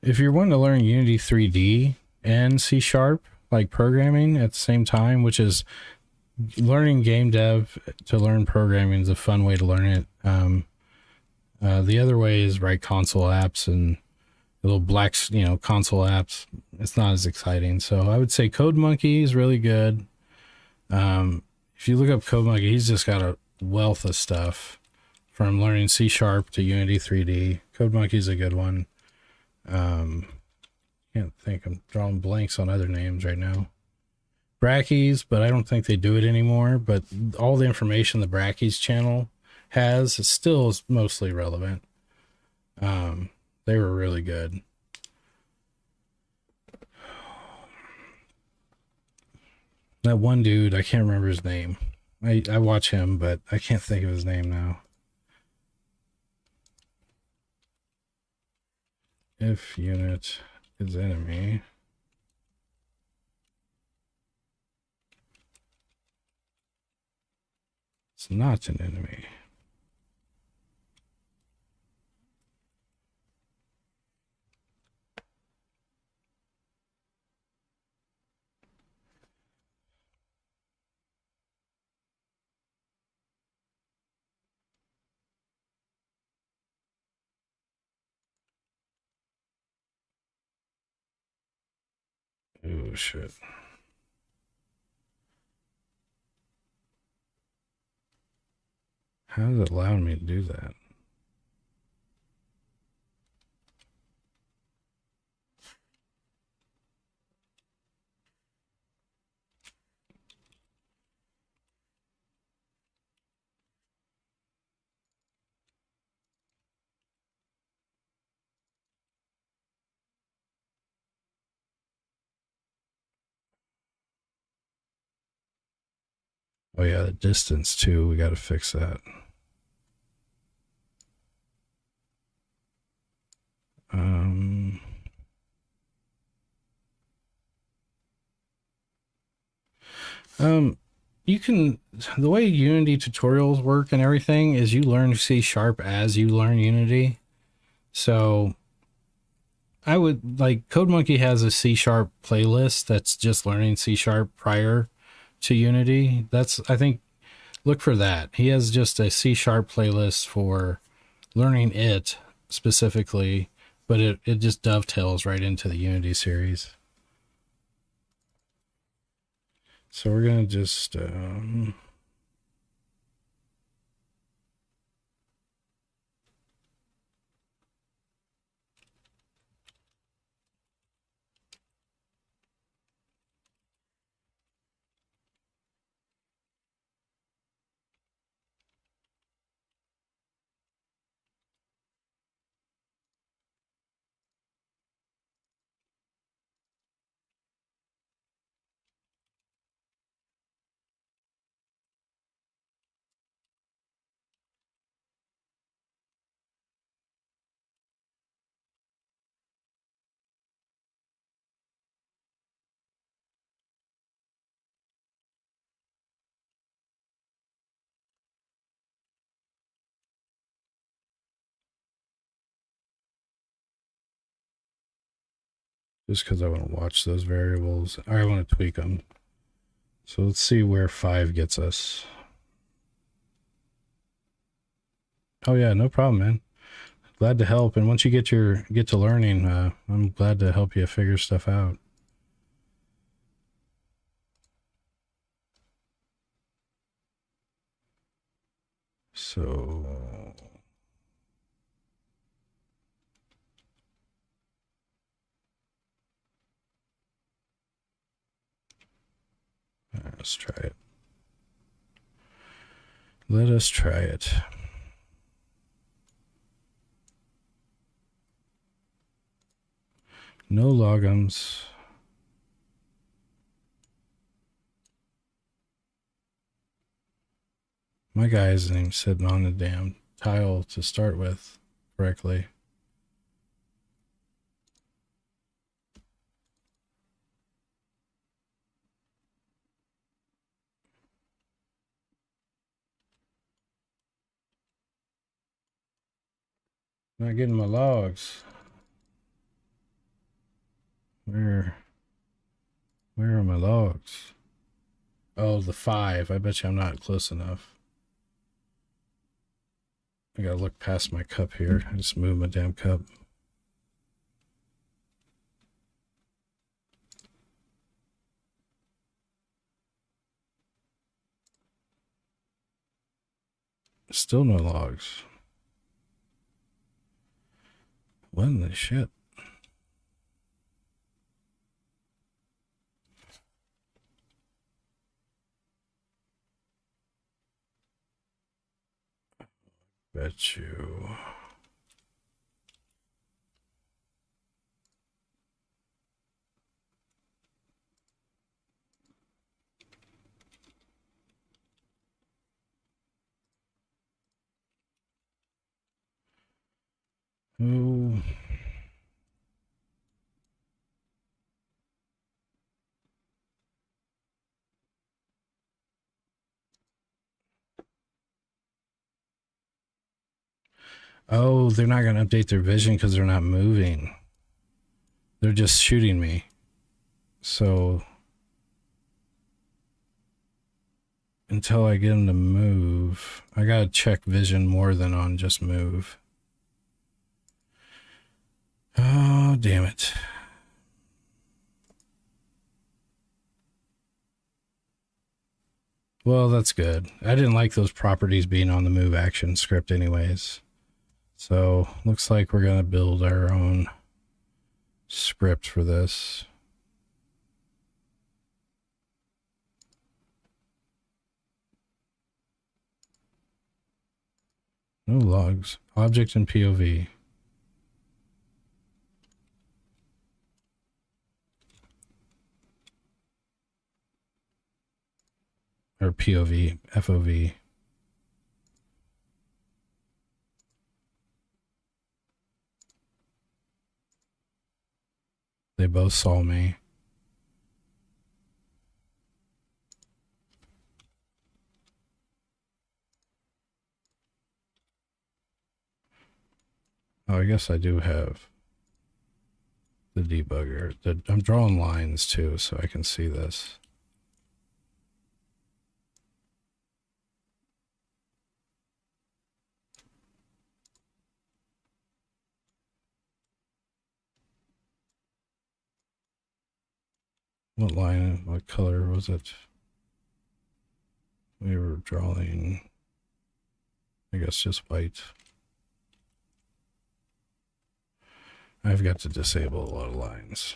If you're wanting to learn Unity 3D and C# like programming at the same time, which is learning game dev to learn programming is a fun way to learn it. The other way is write console apps and little black, console apps. It's not as exciting. So I would say CodeMonkey is really good. If you look up CodeMonkey, he's just got a wealth of stuff from learning C# to Unity 3D. CodeMonkey's a good one. Can't think, I'm drawing blanks on other names right now. Brackeys, but I don't think they do it anymore. But all the information the Brackeys channel has is still mostly relevant. They were really good. That one dude, I can't remember his name. I watch him, but I can't think of his name now. If unit is enemy, it's not an enemy. Oh shit. How is it allowing me to do that? Oh yeah, the distance too. We got to fix that. Um, you can, the way Unity tutorials work and everything is you learn C Sharp as you learn Unity. So I would like CodeMonkey has a C Sharp playlist that's just learning C Sharp prior to Unity. That's, I think, look for that. He has just a C Sharp playlist for learning it specifically, but it just dovetails right into the Unity series. So we're going to just, just because I want to watch those variables, I want to tweak them. So let's see where 5 gets us. Oh yeah, no problem, man. Glad to help. And once you get to learning, I'm glad to help you figure stuff out. So let's try it. Let us try it. No logums. My guy isn't even sitting on the damn tile to start with correctly. Not getting my logs. Where are my logs? Oh, the 5. I bet you I'm not close enough. I gotta look past my cup here. I just moved my damn cup. Still no logs. What in the shit? Bet you. Oh. Oh, they're not going to update their vision because they're not moving. They're just shooting me. So until I get them to move, I got to check vision more than on just move. Oh, damn it. Well, that's good. I didn't like those properties being on the move action script anyways. So looks like we're going to build our own script for this. No logs. Object and POV. or POV, FOV. They both saw me. Oh, I guess I do have the debugger. I'm drawing lines too, so I can see this. What line, what color was it? We were drawing, I guess, just white. I've got to disable a lot of lines.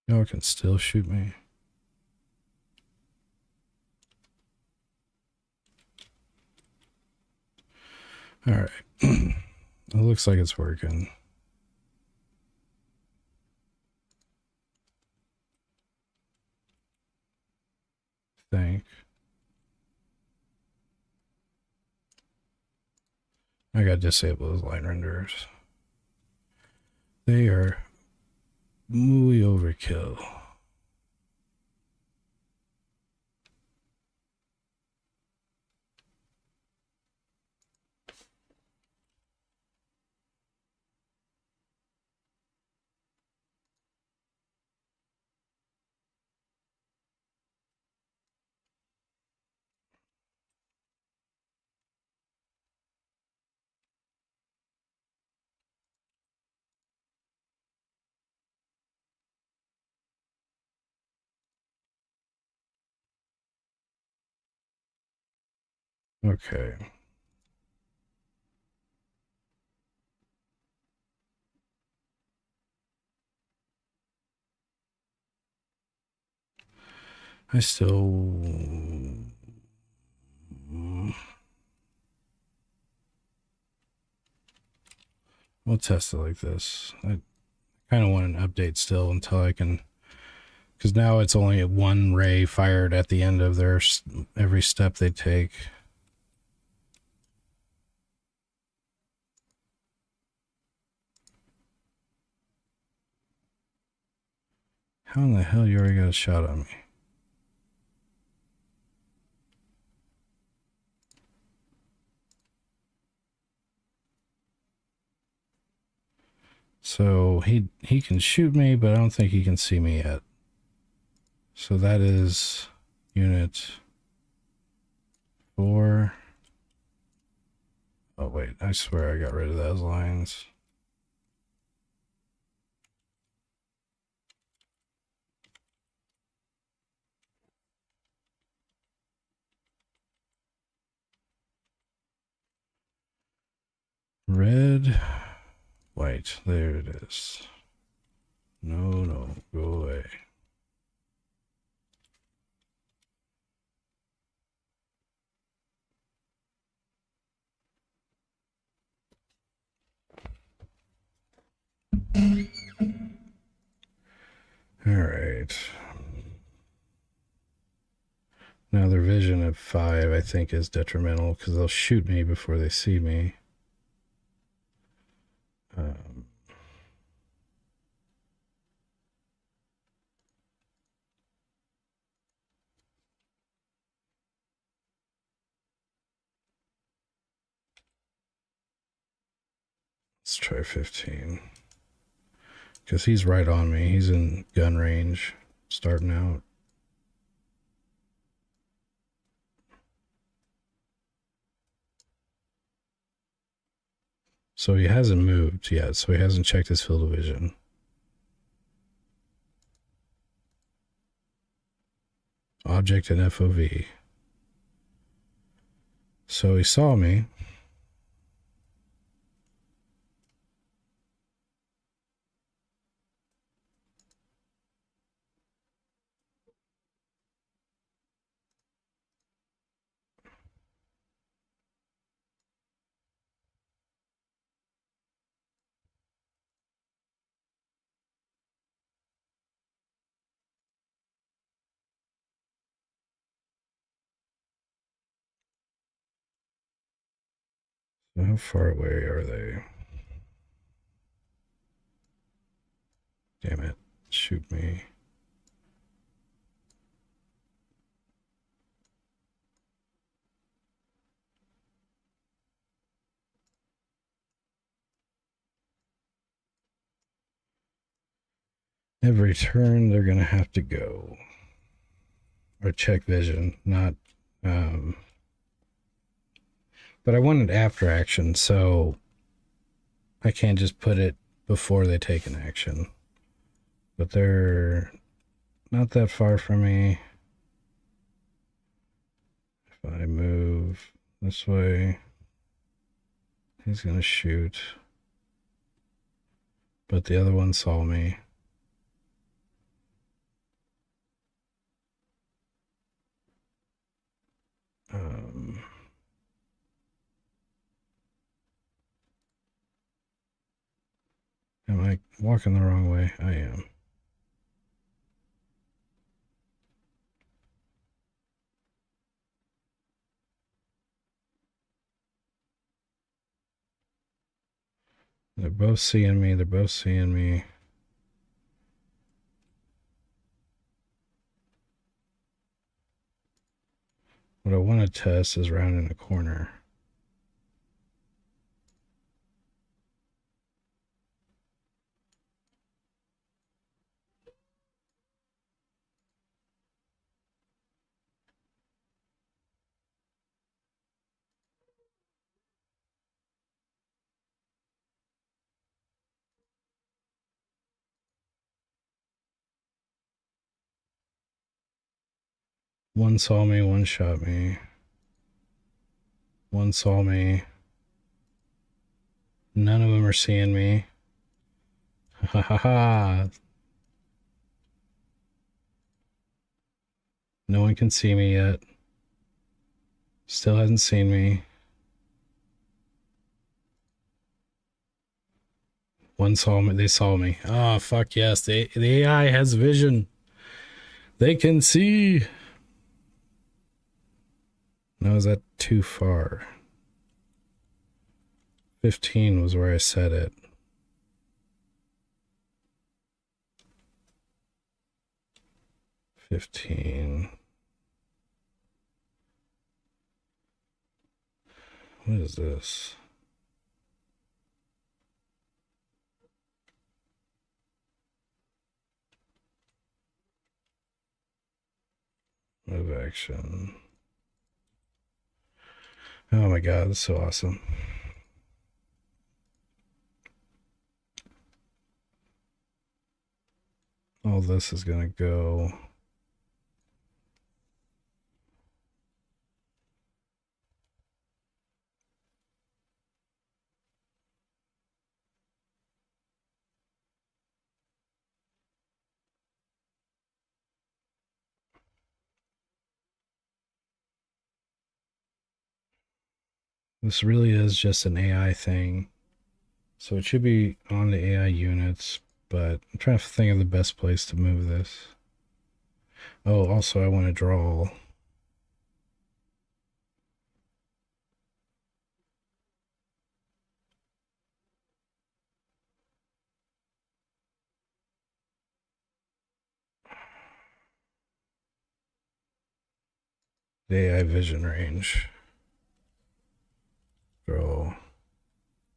No, it can still shoot me. All right. It looks like it's working. I gotta disable those line renderers. They are muy overkill. Okay. I still... We'll test it like this. I kind of want an update still until I can... Because now it's only one ray fired at the end of their every step they take. How in the hell you already got a shot on me? So he can shoot me, but I don't think he can see me yet. So that is unit 4. Oh wait, I swear I got rid of those lines. Red, white, there it is. No, go away. All right. Now their vision of 5, I think, is detrimental because they'll shoot me before they see me. Let's try 15. Because he's right on me. He's in gun range starting out. So he hasn't moved yet, so he hasn't checked his field of vision. Object and FOV. So he saw me. How far away are they? Damn it. Shoot me. Every turn they're gonna have to go. Or check vision, not but I wanted after action, so I can't just put it before they take an action. But they're not that far from me. If I move this way, he's gonna shoot. But the other one saw me. Am I walking the wrong way? I am. They're both seeing me. They're both seeing me. What I want to test is rounding a corner. One saw me, one shot me. One saw me. None of them are seeing me. Ha ha ha. No one can see me yet. Still hasn't seen me. One saw me. They saw me. Oh, fuck yes. The AI has vision. They can see. No, is that too far? 15 was where I set it. 15. What is this? Move action. Oh my god, that's so awesome. All this is gonna go. This really is just an AI thing. So it should be on the AI units, but I'm trying to think of the best place to move this. Oh, also I want to draw. The AI vision range. Draw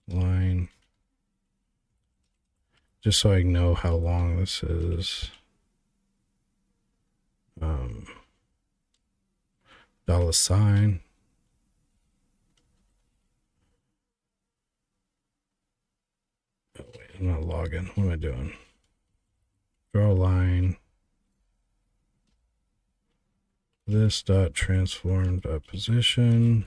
line. Just so I know how long this is. $sign. Oh wait, I'm not logging. What am I doing? Draw a line. This dot transform dot position.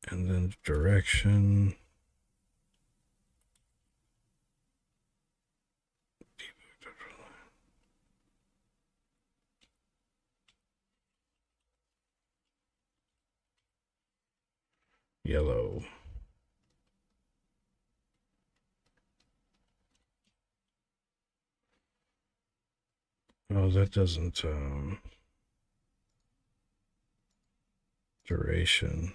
And then direction. Yellow. Oh, that doesn't, duration.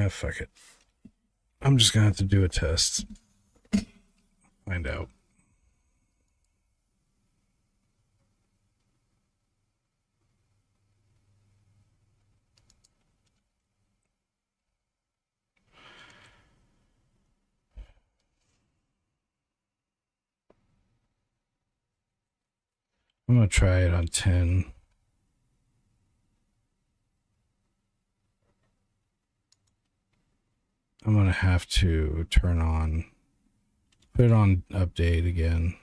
Fuck it. I'm just gonna have to do a test. Find out. I'm gonna try it on 10. I'm gonna have to put it on update again.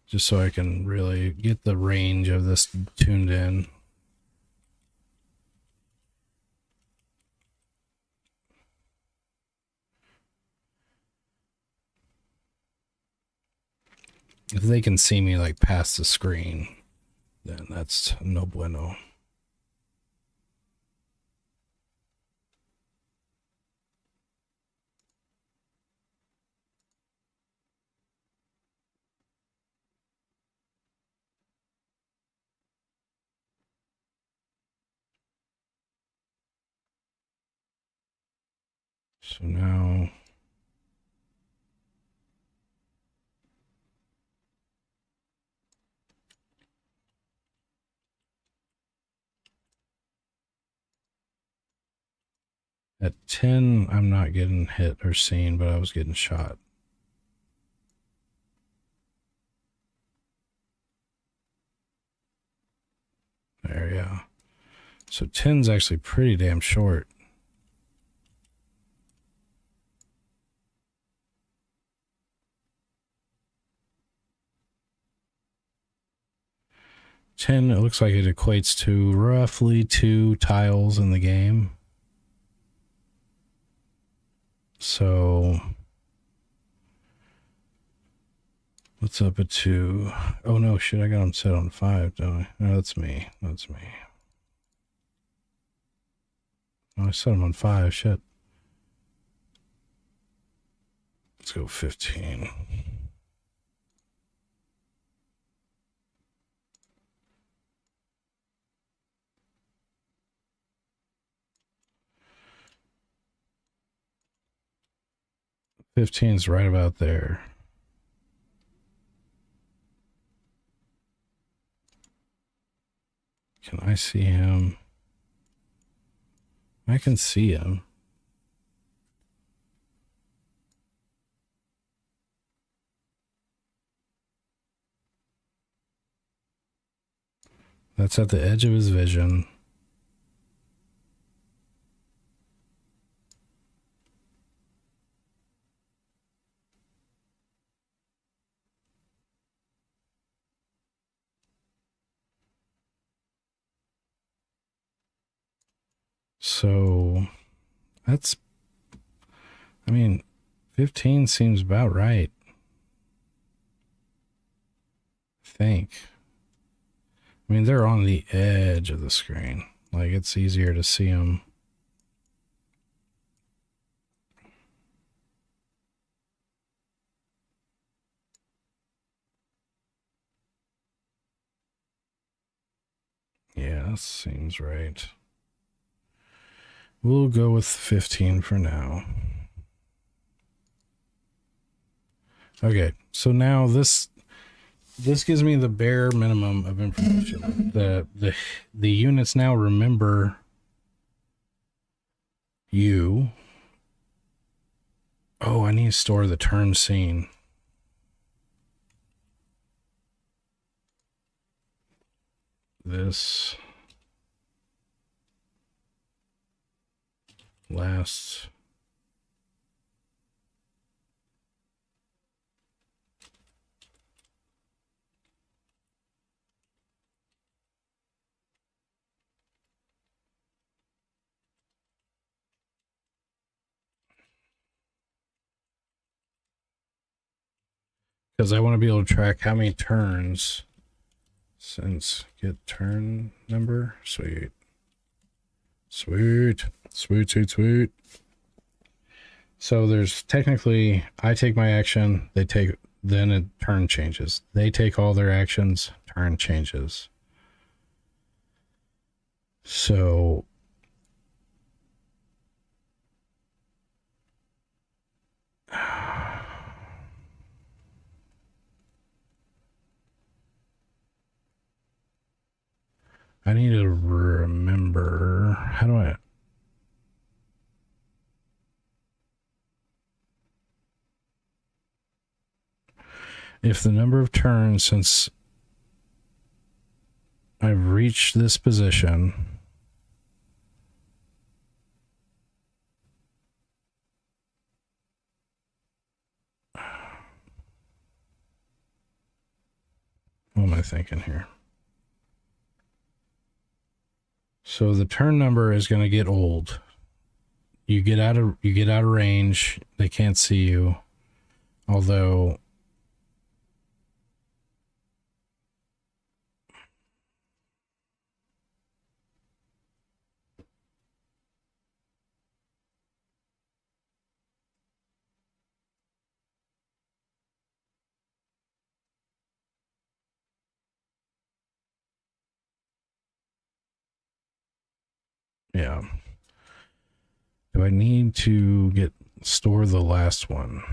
Just so I can really get the range of this tuned in. If they can see me like past the screen, then that's no bueno. So now at 10, I'm not getting hit or seen, but I was getting shot. There, yeah. So 10's actually pretty damn short. It looks like it equates to roughly 2 tiles in the game. So what's up at 2? Oh no, shit, I got them set on 5, don't I? No, that's me. That's me. Oh, I set them on 5, shit. Let's go 15. Fifteen's right about there. Can I see him? I can see him. That's at the edge of his vision. So that's, I mean, 15 seems about right. I think. I mean, they're on the edge of the screen. Like, it's easier to see them. Yeah, that seems right. We'll go with 15 for now. Okay, so now this gives me the bare minimum of information. The units now remember you. Oh, I need to store the turn scene. This last because I want to be able to track how many turns. Since get turn number. Sweet. Sweet. Sweet, sweet, sweet. So there's technically, I take my action, they take, then it turn changes. They take all their actions, turn changes. So I need to remember, how do I, if the number of turns since I've reached this position what am I thinking here? So the turn number is going to get old. You get out of range. They can't see you. Although yeah. Do I need to store the last one?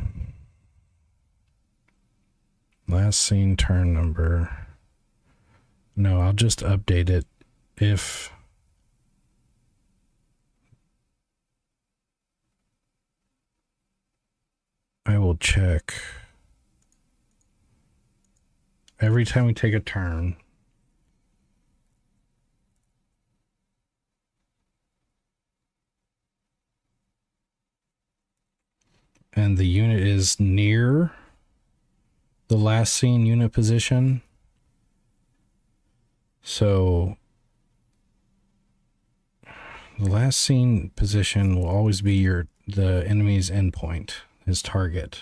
Last scene turn number. No, I'll just update it if I will check every time we take a turn. And the unit is near the last scene unit position. So the last scene position will always be the enemy's endpoint, his target.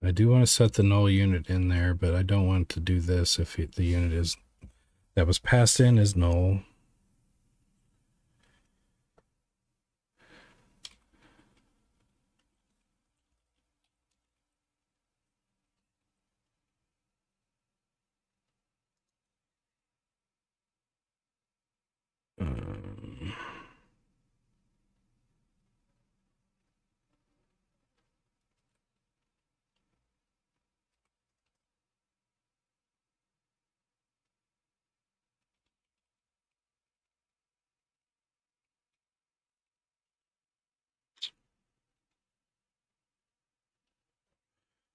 I do want to set the null unit in there, but I don't want to do this if the unit that was passed in is null.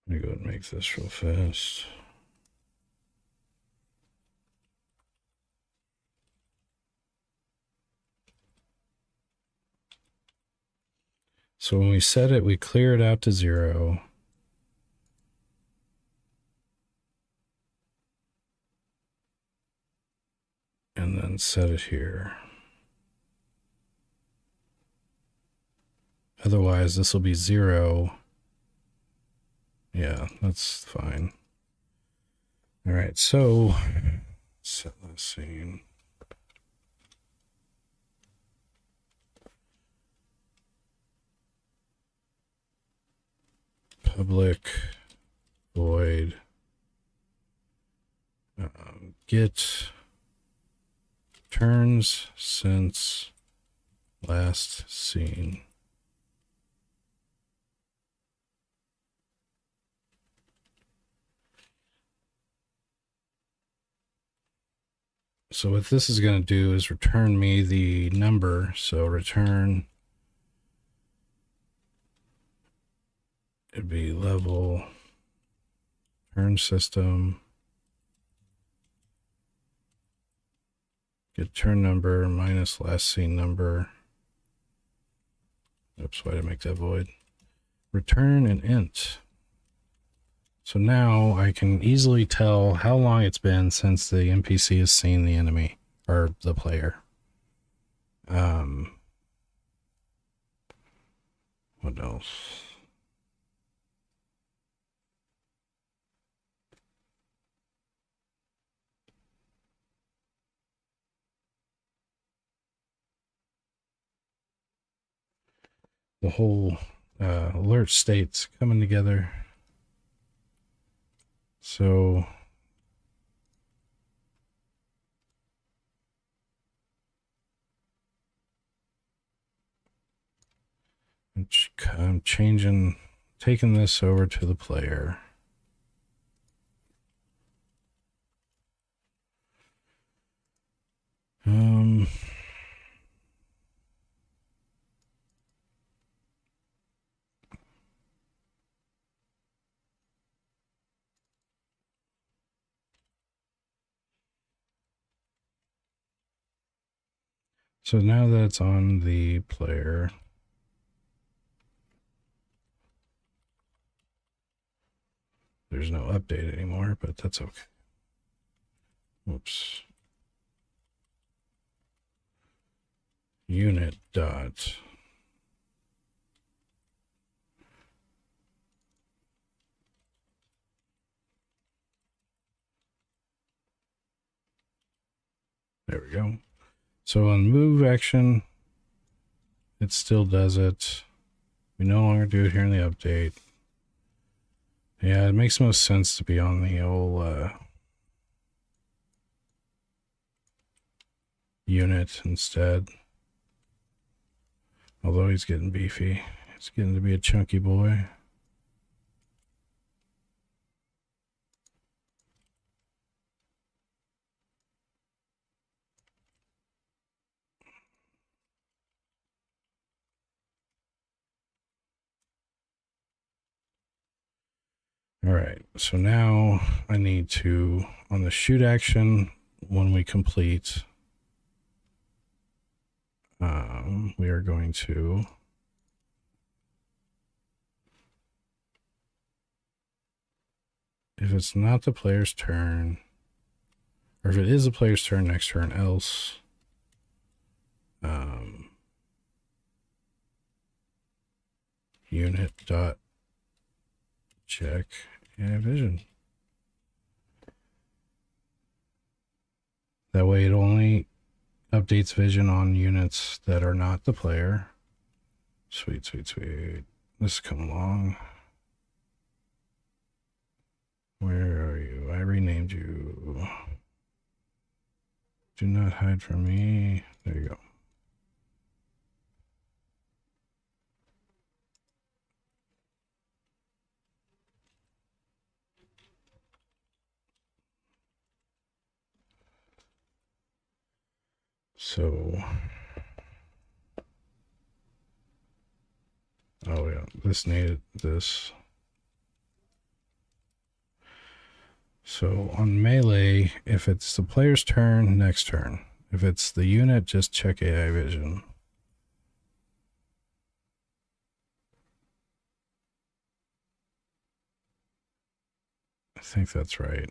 Let me go ahead and make this real fast. So when we set it, we clear it out to 0. And then set it here. Otherwise, this will be 0. Yeah, that's fine. All right, so set the scene. Public void get turns since last seen. So what this is going to do is return me the number. So return, it'd be level turn system, get turn number minus last seen number. Oops, why did I make that void? Return an int. So now I can easily tell how long it's been since the NPC has seen the enemy or the player. What else? The whole alert state's coming together. So I'm changing, taking this over to the player. So now that it's on the player, there's no update anymore, but that's okay. Whoops. Unit dot. There we go. So on move action, it still does it. We no longer do it here in the update. Yeah, it makes most sense to be on the old unit instead. Although he's getting beefy. He's getting to be a chunky boy. All right, so now I need to, on the shoot action, when we complete, we are going to if it's not the player's turn, or if it is the player's turn, next turn, else unit dot check AI vision. That way it only updates vision on units that are not the player. Sweet, sweet, sweet. This come along. Where are you? I renamed you. Do not hide from me. There you go. So, oh yeah, this needed this. So on melee, if it's the player's turn, next turn. If it's the unit, just check AI vision. I think that's right.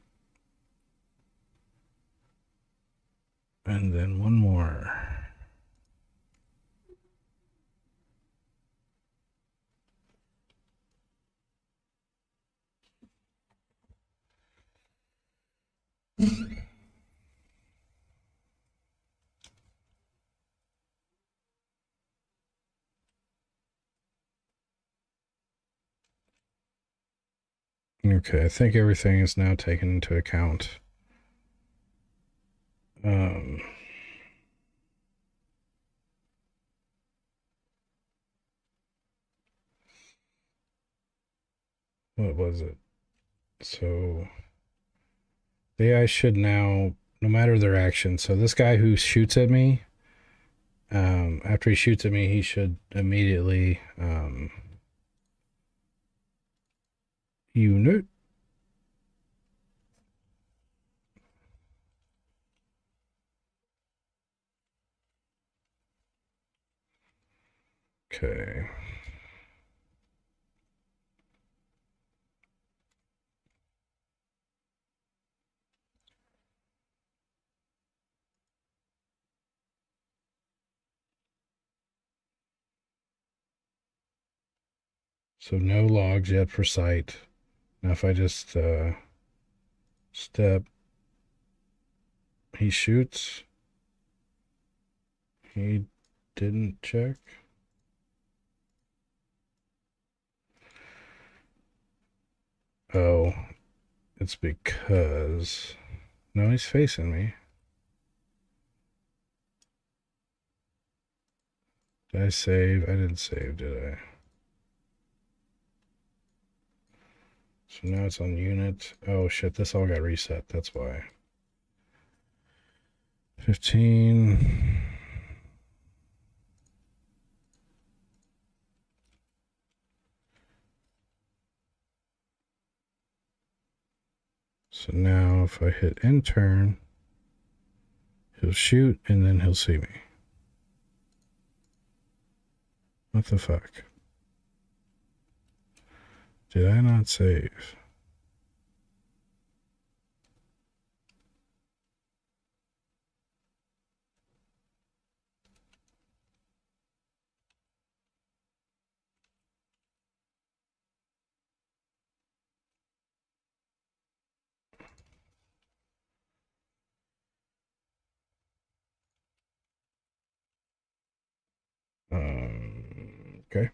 And then one more. Okay, I think everything is now taken into account. What was it? So the AI should now, no matter their action. So this guy who shoots at me, after he shoots at me, he should immediately unit. Okay. So no logs yet for sight. Now if I just step, he shoots. He didn't check. Oh, it's because... No, he's facing me. Did I save? I didn't save, did I? So now it's on unit. Oh shit, this all got reset. That's why. 15. So now if I hit intern, he'll shoot and then he'll see me. What the fuck? Did I not save? Okay.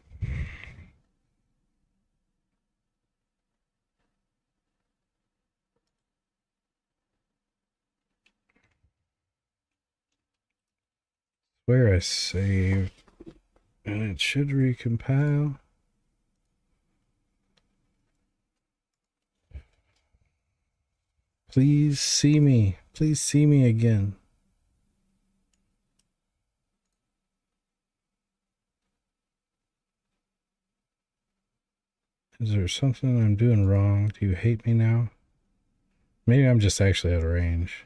Where I saved, and it should recompile. Please see me. Please see me again. Is there something I'm doing wrong? Do you hate me now? Maybe I'm just actually out of range.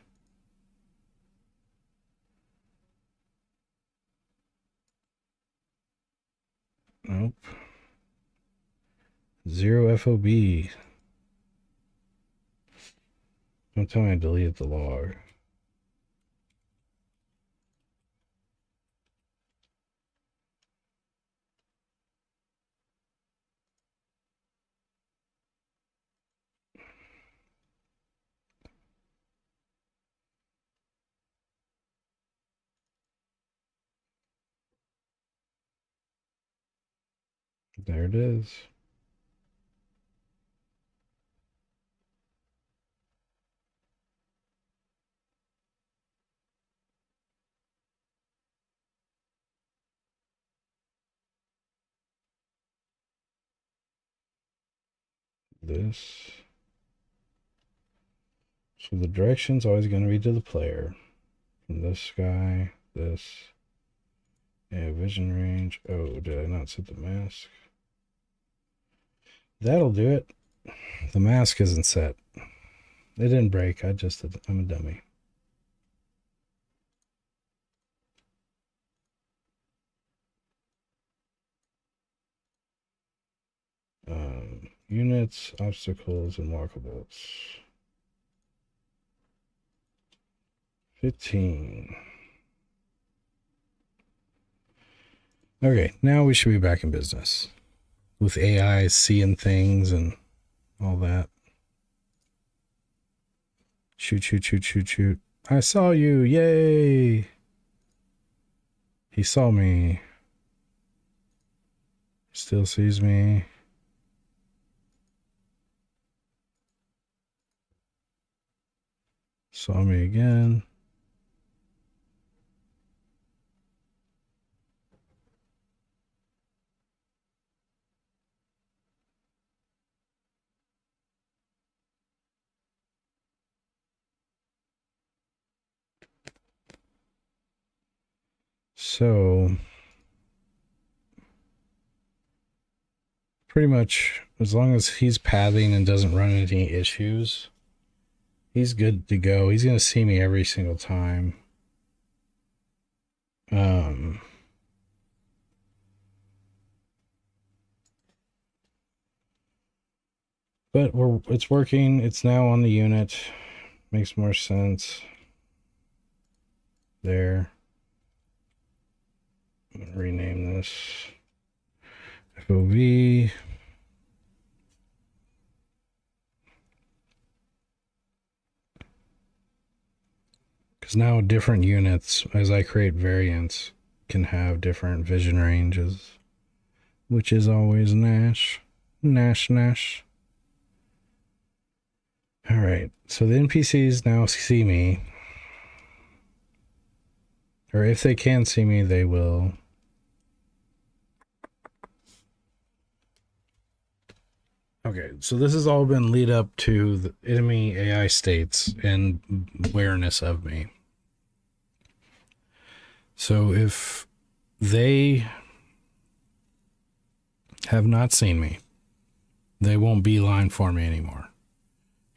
Nope. 0 FOB. Don't tell me I deleted the log. There it is. This. So the direction's always going to be to the player. From this guy, this. Yeah, vision range. Oh, did I not set the mask? That'll do it. The mask isn't set. It didn't break. I'm a dummy. Units, obstacles, and walkables. 15. Okay, now we should be back in business. With AI seeing things and all that. Shoot, shoot, shoot, shoot, shoot. I saw you. Yay. He saw me. Still sees me. Saw me again. So pretty much as long as he's pathing and doesn't run into any issues, he's good to go. He's going to see me every single time. But it's working. It's now on the unit. Makes more sense. There. I'm gonna rename this FOV. Because now different units, as I create variants, can have different vision ranges, which is always Nash. All right, so the NPCs now see me, or if they can see me, they will. Okay, so this has all been lead up to the enemy AI states and awareness of me. So if they have not seen me, they won't beeline for me anymore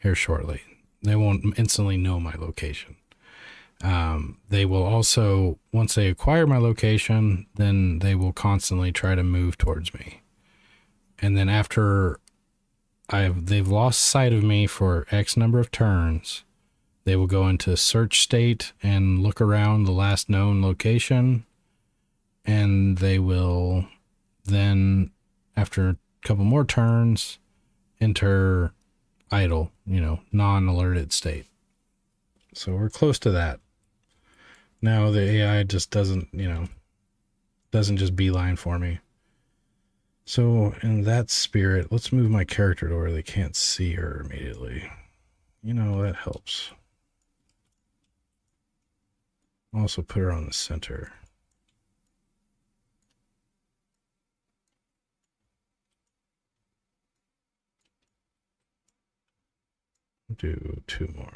here shortly. They won't instantly know my location. They will also, once they acquire my location, then they will constantly try to move towards me. And then after they've lost sight of me for X number of turns, they will go into search state and look around the last known location. And they will then, after a couple more turns, enter idle, non-alerted state. So we're close to that. Now the AI just doesn't just beeline for me. So in that spirit, let's move my character to where they can't see her immediately. That helps. Also put her on the center. Do 2 more.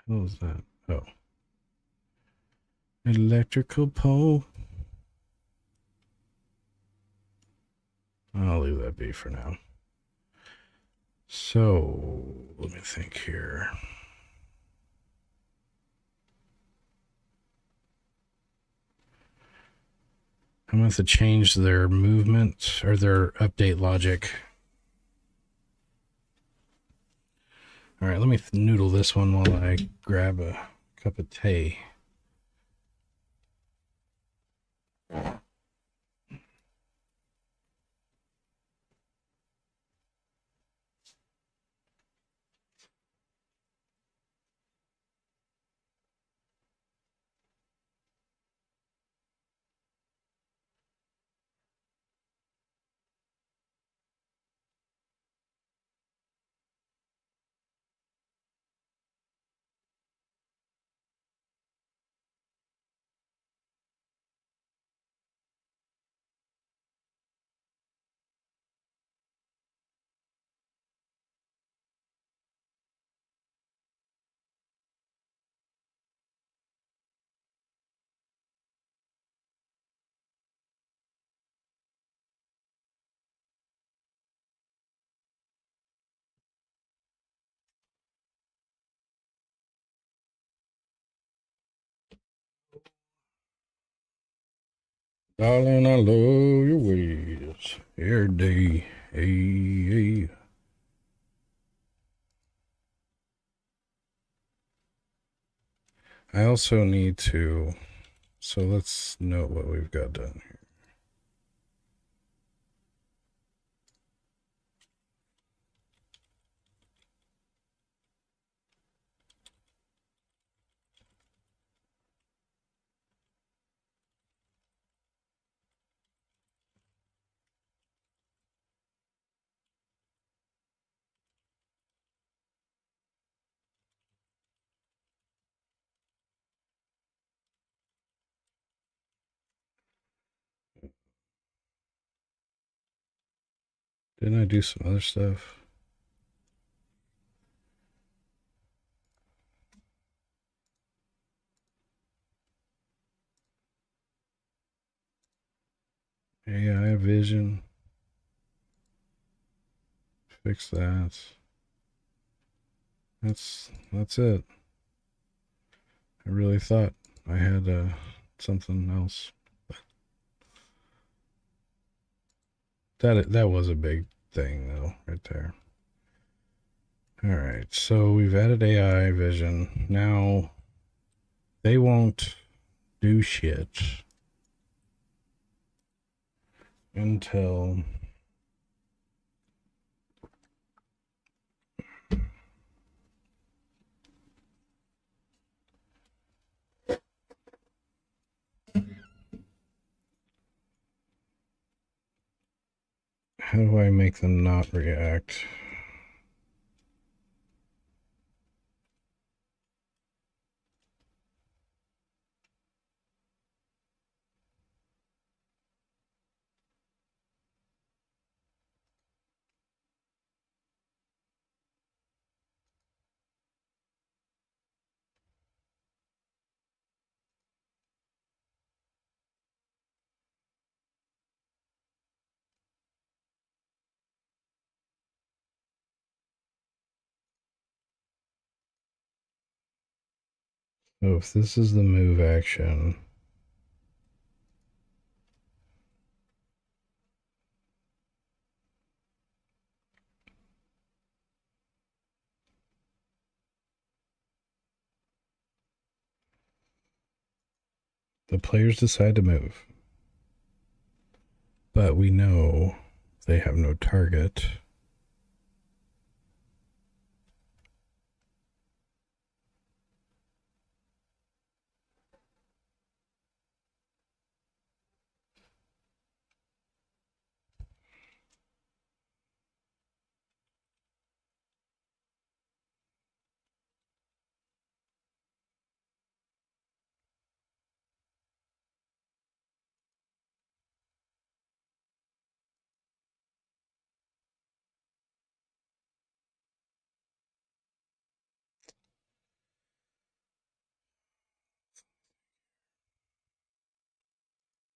What was that? Oh. Electrical pole. I'll leave that be for now. So, let me think here. I'm going to have to change their movement or their update logic. All right, let me noodle this one while I grab a cup of tea. Darling, I love your ways every day. Hey, hey. I also need to, so let's note what we've got done here. Didn't I do some other stuff? AI vision. Fix that. That's it. I really thought I had something else. That was a big thing though, right there. All right, so we've added AI vision. Now they won't do shit until how do I make them not react? So if this is the move action, the players decide to move, but we know they have no target.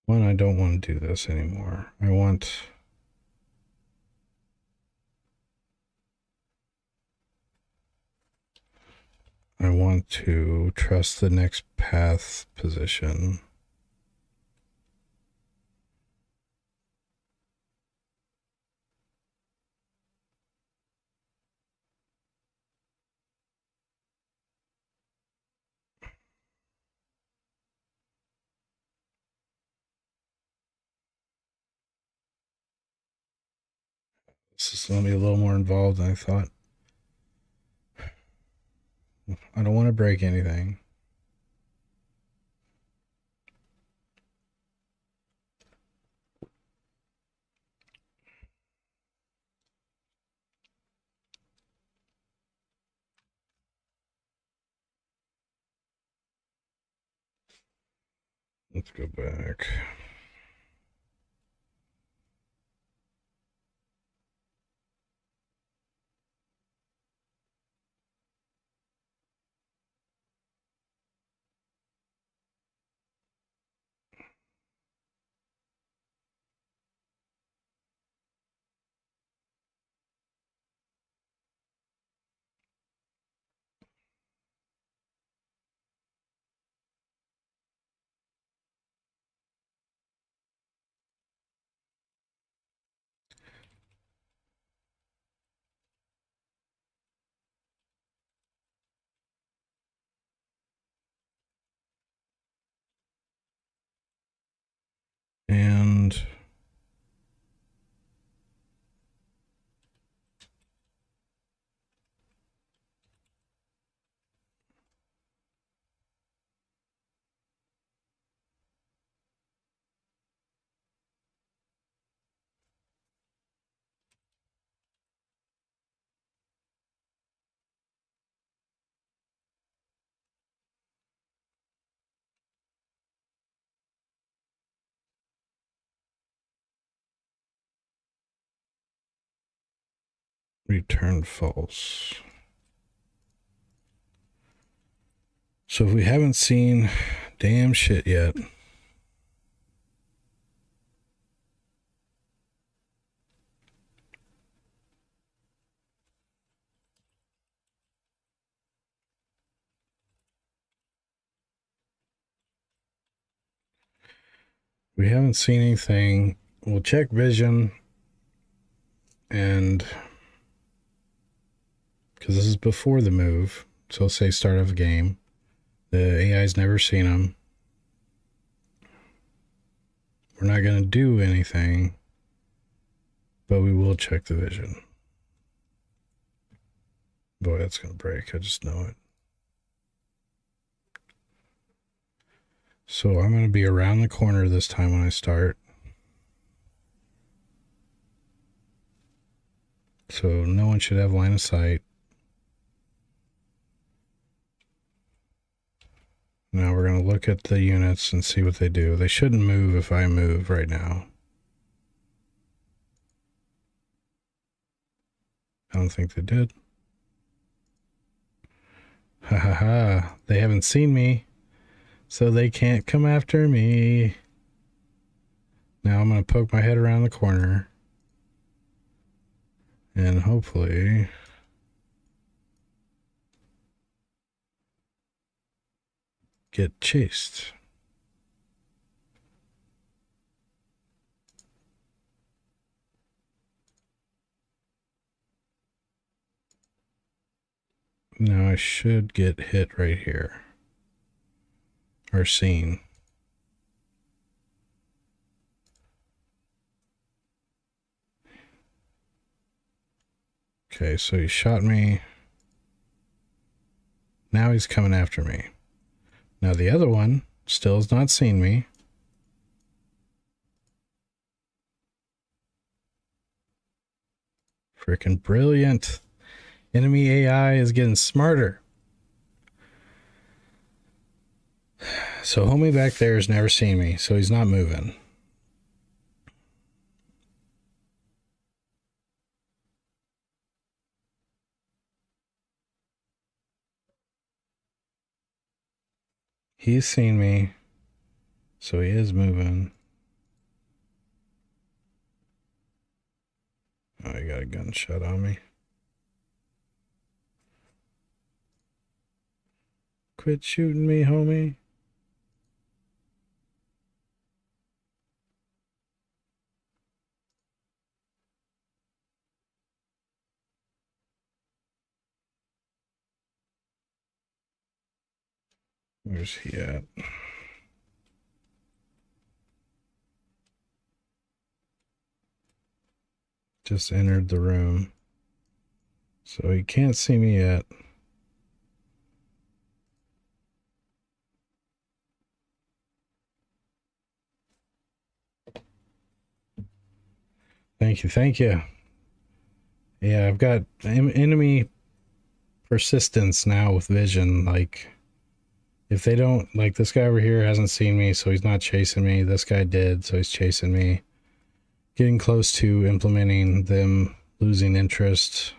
One, I don't want to do this anymore. I want to trust the next path position. This is going to be a little more involved than I thought. I don't want to break anything. Let's go back. And return false. So if we haven't seen damn shit yet, we haven't seen anything. We'll check vision, and because this is before the move, so say start of a game, the AI guy's never seen him. We're not going to do anything, but we will check the vision. Boy, that's going to break. I just know it. So I'm going to be around the corner this time when I start. So no one should have line of sight. Now we're going to look at the units and see what they do. They shouldn't move if I move right now. I don't think they did. Ha ha ha. They haven't seen me, so they can't come after me. Now I'm going to poke my head around the corner. And hopefully... get chased. Now I should get hit right here. Or seen. Okay, so he shot me. Now he's coming after me. Now the other one still has not seen me. Freaking brilliant. Enemy AI is getting smarter. So homie back there has never seen me, so he's not moving. He's seen me, so he is moving. Oh, he got a gunshot on me. Quit shooting me, homie. Where's he at? Just entered the room. So he can't see me yet. Thank you, thank you. Yeah, I've got enemy persistence now with vision. Like, if they don't, like, this guy over here hasn't seen me, so he's not chasing me. This guy did, so he's chasing me. Getting close to implementing them losing interest.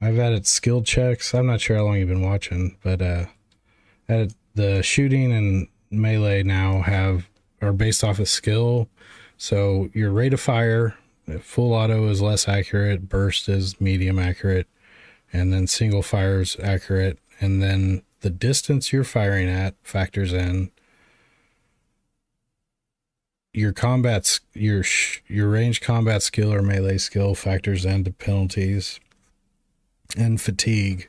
I've added skill checks. I'm not sure how long you've been watching, but added the shooting and melee now are based off of skill. So your rate of fire, full auto is less accurate, burst is medium accurate, and then single fire is accurate, and then the distance you're firing at factors in. Your combat, your range combat skill or melee skill factors into penalties and fatigue.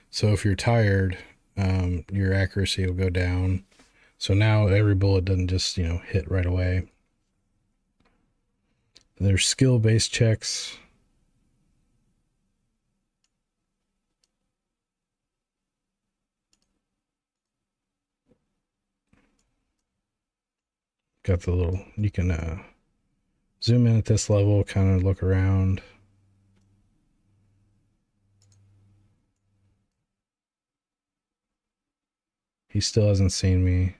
So if you're tired, your accuracy will go down. So now every bullet doesn't just, hit right away. There's skill-based checks. Got the little, you can zoom in at this level, kind of look around. He still hasn't seen me.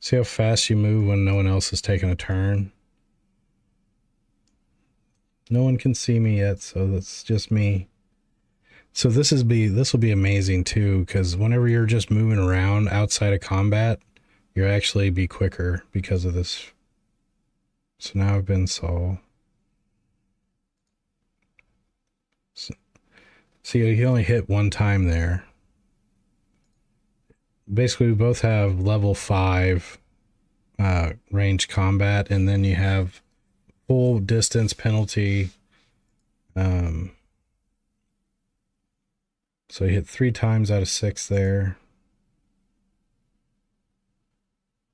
See how fast you move when no one else is taking a turn? No one can see me yet, so that's just me. So this will be amazing too, because whenever you're just moving around outside of combat, you'll actually be quicker because of this. So now I've been Saul. So, see, he only hit one time there. Basically, we both have level 5 range combat, and then you have full distance penalty. So he hit 3 times out of 6 there.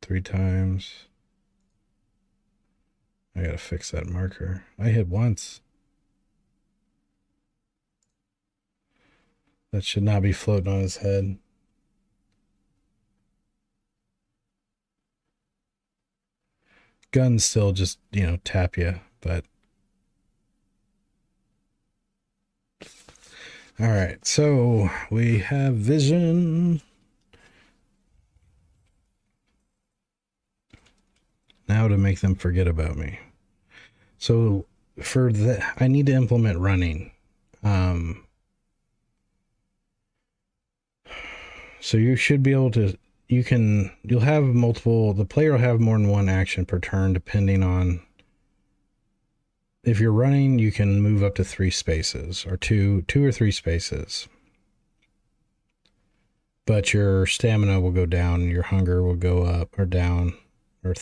3 times. I gotta fix that marker. I hit once. That should not be floating on his head. Guns still just, tap you, but. All right, so we have vision. Now to make them forget about me. So for that, I need to implement running. So you should be able to, you'll have multiple, the player will have more than one action per turn depending on, if you're running, you can move up to 3 spaces or two or 3 spaces. But your stamina will go down, your hunger will go up or down or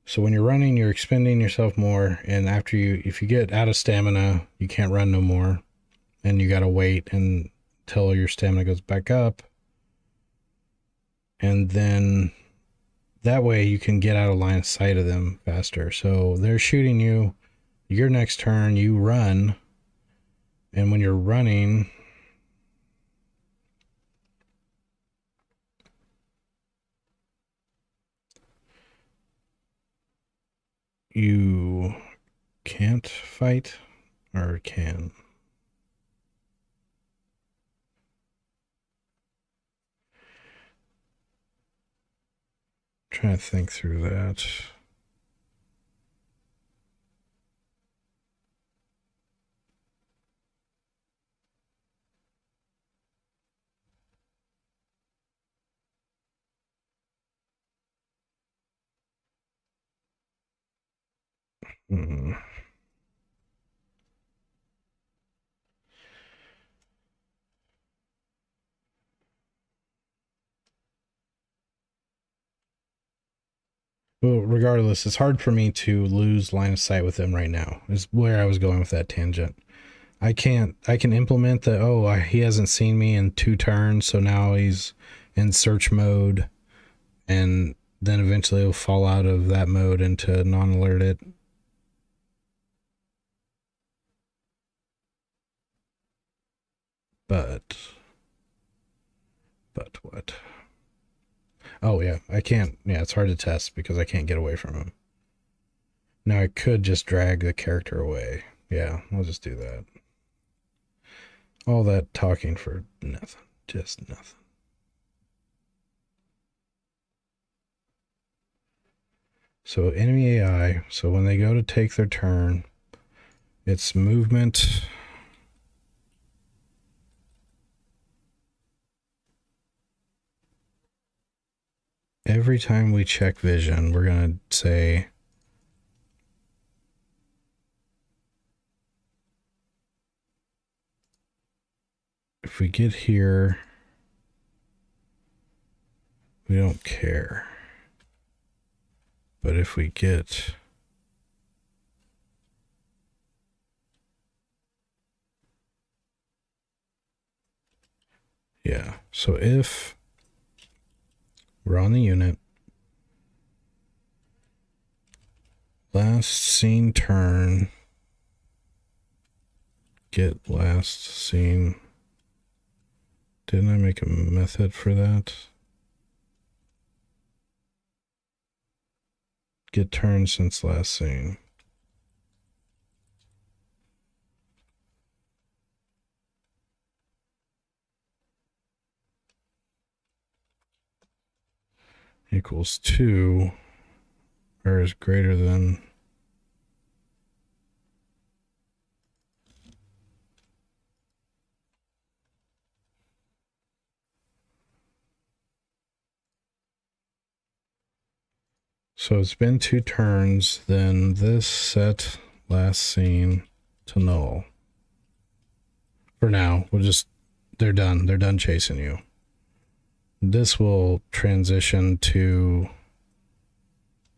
So when you're running, you're expending yourself more, and if you get out of stamina, you can't run no more, and you gotta wait until your stamina goes back up, and then that way you can get out of line of sight of them faster. So they're shooting you, your next turn you run, and when you're running, you can't fight or can. Trying to think through that. Hmm. Well, regardless, it's hard for me to lose line of sight with him right now, is where I was going with that tangent. I can implement he hasn't seen me in 2 turns, so now he's in search mode, and then eventually he'll fall out of that mode into non-alerted. But what? Oh yeah, I can't. Yeah, it's hard to test because I can't get away from him. Now I could just drag the character away. Yeah, I'll just do that. All that talking for nothing. Just nothing. So enemy AI, so when they go to take their turn, it's movement. Every time we check vision, we're going to say if we get here, we don't care. But if we get so if we're on the unit, last seen turn, get last seen. Didn't I make a method for that? Get turn since last seen. Equals 2 or is greater than . So it's been 2 turns, then this set last seen to null. For now, they're done chasing you. This will transition to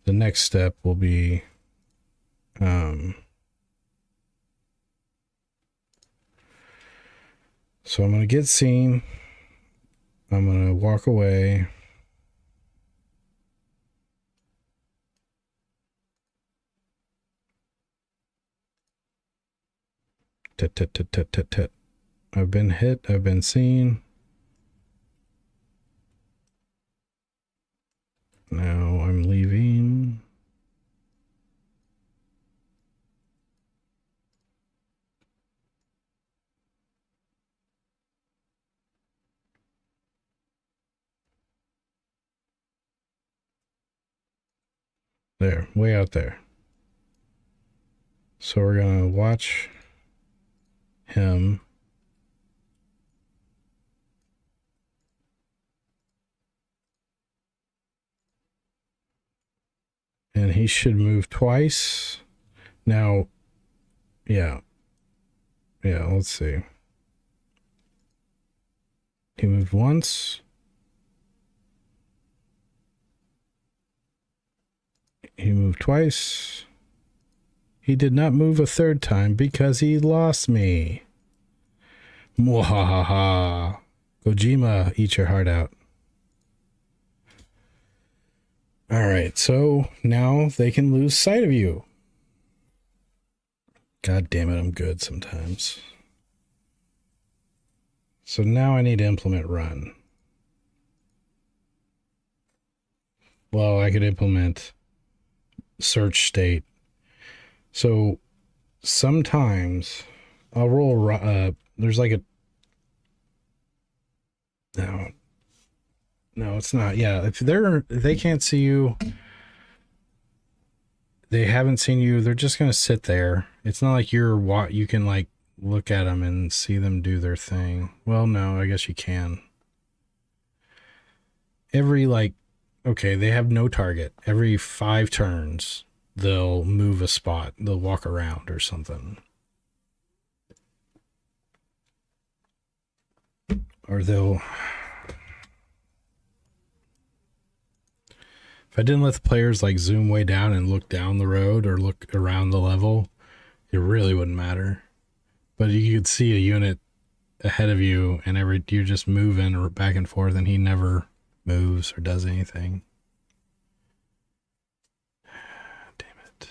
the next step will be so I'm going to get seen. I'm going to walk away. Tit, tit, tit, tit, tit, tit. I've been hit. I've been seen. Now I'm leaving. There, way out there. So we're going to watch him. And he should move twice. Now, yeah. Yeah, let's see. He moved once. He moved twice. He did not move a third time because he lost me. Mwahaha. Kojima, eat your heart out. All right, so now they can lose sight of you. God damn it, I'm good sometimes. So now I need to implement run. Well, I could implement search state. So sometimes I'll roll, there's like a, no, it's not. Yeah, if they can't see you, they haven't seen you, they're just going to sit there. It's not like you can like look at them and see them do their thing. Well, no, I guess you can. Okay, they have no target. Every 5 turns, they'll move a spot. They'll walk around or something. Or they'll... If I didn't let the players like zoom way down and look down the road or look around the level, it really wouldn't matter. But you could see a unit ahead of you and you're just moving or back and forth and he never moves or does anything. Damn it.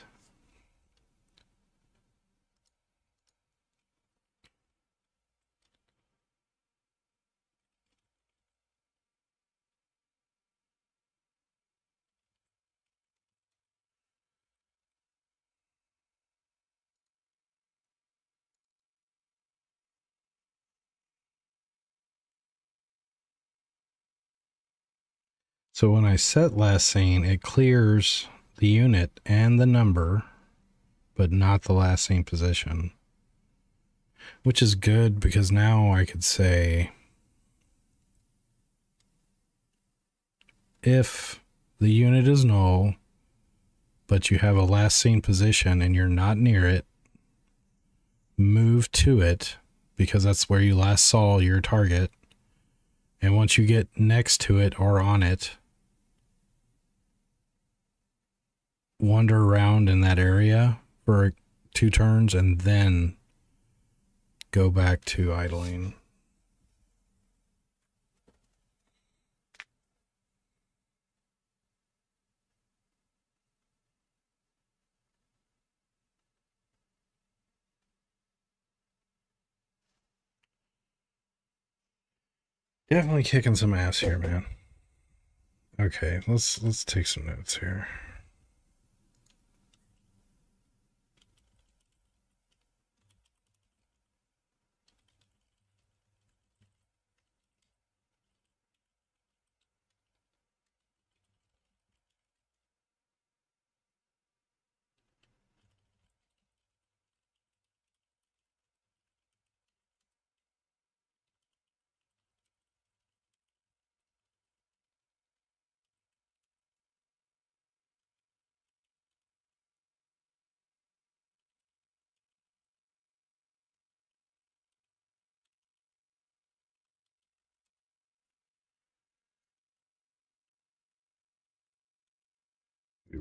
So when I set last seen, it clears the unit and the number, but not the last seen position. Which is good because now I could say if the unit is null, but you have a last seen position and you're not near it, move to it because that's where you last saw your target. And once you get next to it or on it, wander around in that area for 2 turns and then go back to idling. Definitely kicking some ass here, man. Okay, let's take some notes here.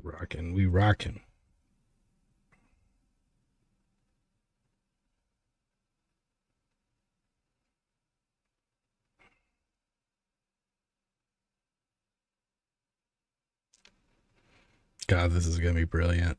rocking. We rocking. God, this is gonna be brilliant.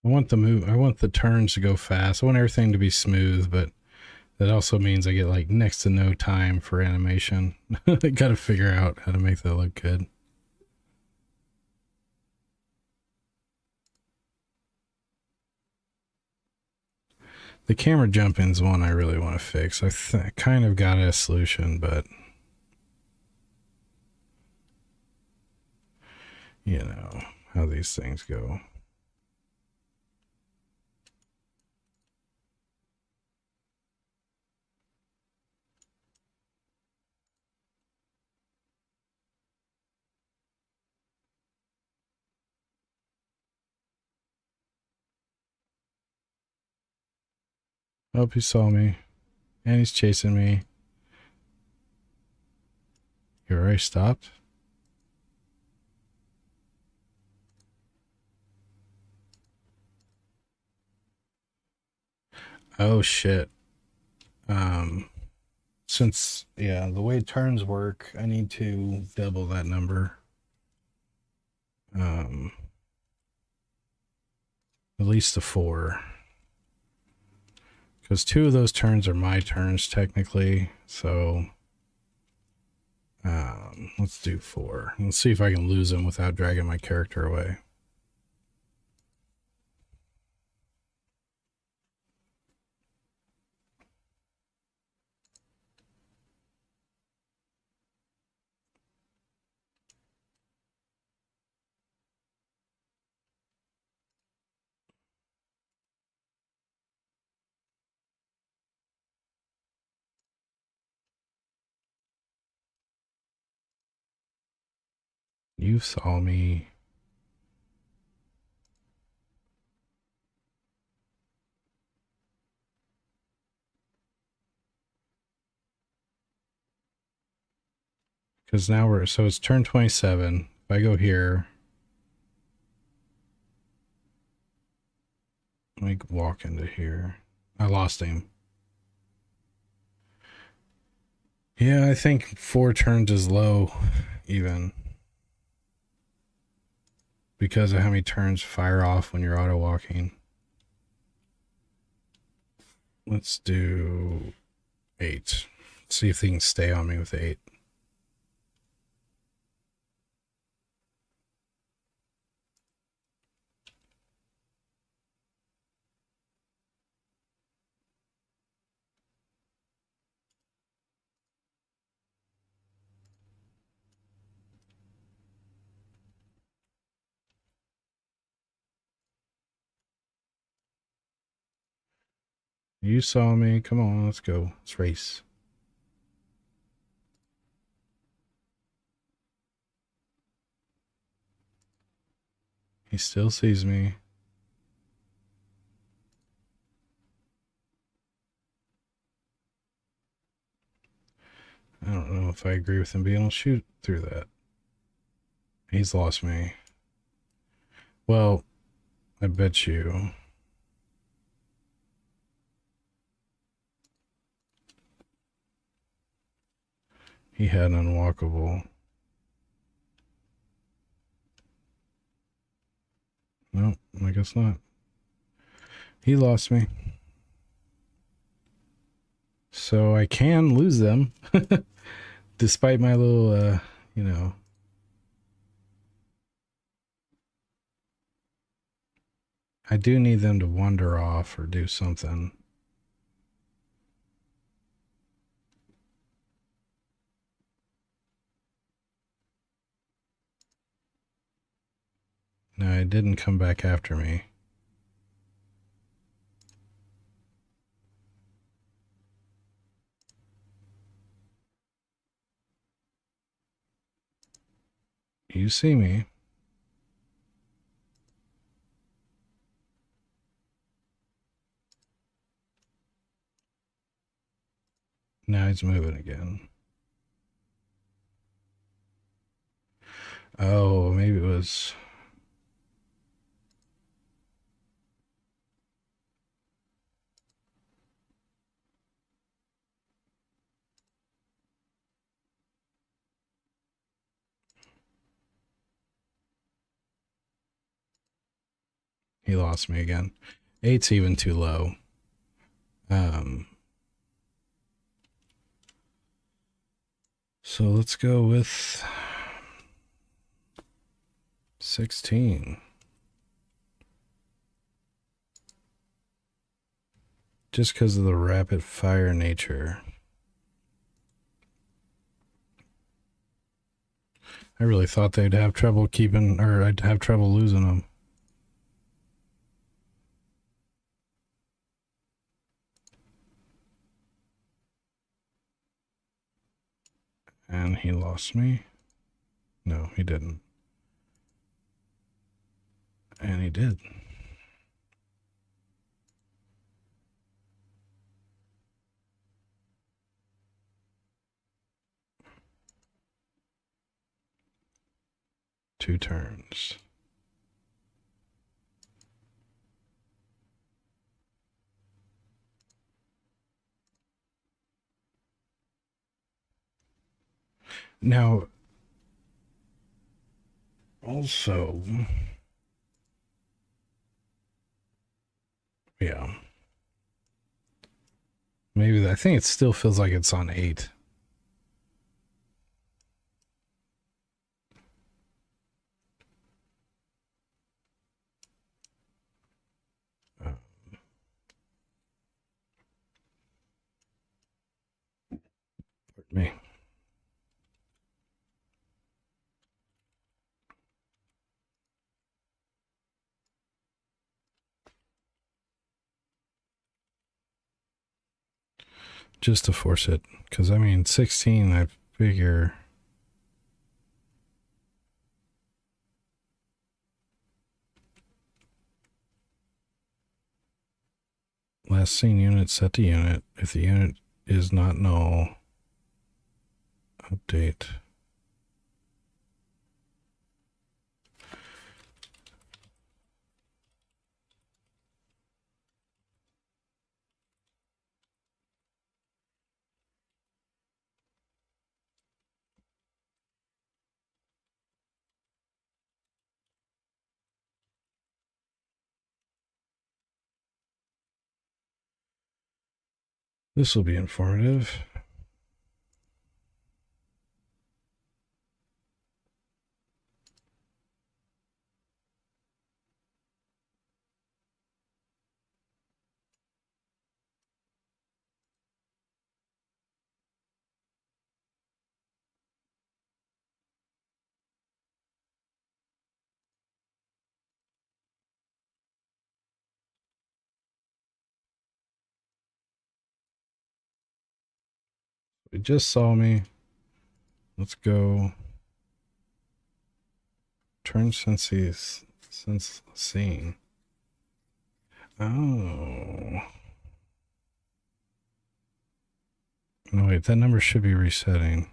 I want the turns to go fast. I want everything to be smooth, but that also means I get like next to no time for animation. I gotta figure out how to make that look good. The camera jump in's one I really want to fix. I kind of got a solution, but you know how these things go. Oh, he saw me. And he's chasing me. You already stopped? Oh shit. Since the way turns work, I need to double that number. At least a 4. Because 2 of those turns are my turns technically, so let's do 4. Let's see if I can lose him without dragging my character away. You saw me. Because now so it's turn 27. If I go here, let me walk into here. I lost him. Yeah, I think 4 turns is low, even. Because of how many turns fire off when you're auto walking. Let's do 8. See if they can stay on me with 8. You saw me. Come on, let's go. Let's race. He still sees me. I don't know if I agree with him being able to shoot through that. He's lost me. Well, I bet you. He had unwalkable. No, I guess not. He lost me. So I can lose them. Despite my little, I do need them to wander off or do something. No, it didn't come back after me. You see me. Now he's moving again. Oh, maybe it was... He lost me again. 8's even too low. So let's go with 16. Just because of the rapid fire nature. I really thought they'd have trouble keeping, or I'd have trouble losing them. And he lost me. No, he didn't. And he did. Two turns. Now, also, yeah. Maybe I think it still feels like it's on 8. Pardon me. Just to force it. Because, I mean, 16, I figure... Last seen unit set to unit. If the unit is not null, update. This will be informative. It just saw me. Let's go. Turn since seen. Oh. No, wait, that number should be resetting.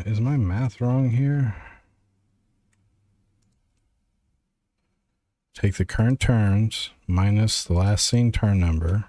Is my math wrong here? Take the current turns minus the last seen turn number.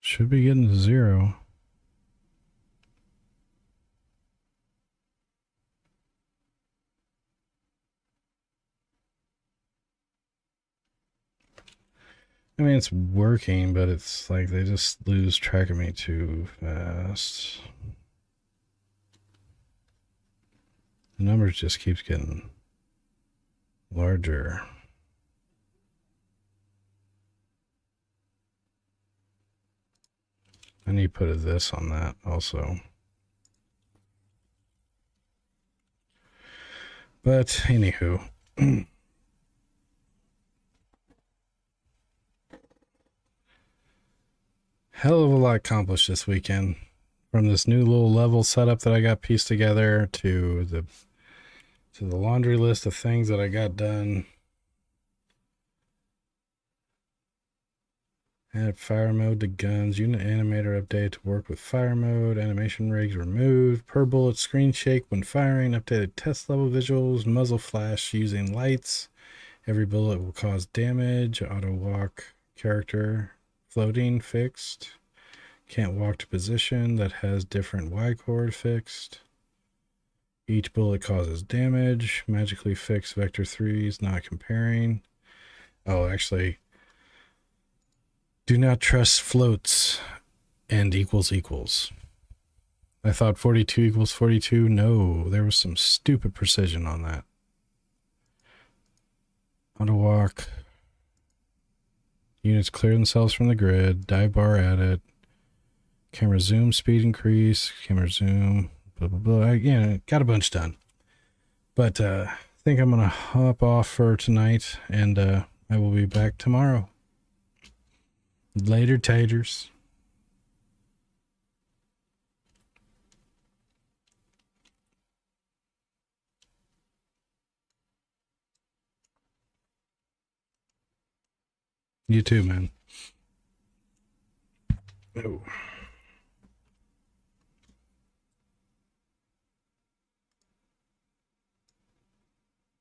Should be getting to 0. I mean, it's working, but it's like they just lose track of me too fast. The numbers just keeps getting larger. I need to put a this on that also. But anywho. Hell of a lot accomplished this weekend. From this new little level setup that I got pieced together to the laundry list of things that I got done. Add fire mode to guns. Unit animator update to work with fire mode. Animation rigs removed. Per bullet screen shake when firing. Updated test level visuals. Muzzle flash using lights. Every bullet will cause damage. Auto walk character floating fixed. Can't walk to position that has different Y cord fixed. Each bullet causes damage. Magically fixed vector 3s not comparing. Oh, actually, do not trust floats and equals equals. I thought 42 equals 42. No, there was some stupid precision on that. Auto walk. Units clear themselves from the grid. Dive bar added. Camera zoom speed increase. Camera zoom. Blah, blah, blah. Yeah, got a bunch done. But I think I'm going to hop off for tonight, and I will be back tomorrow. Later, taters. You too, man. Oh.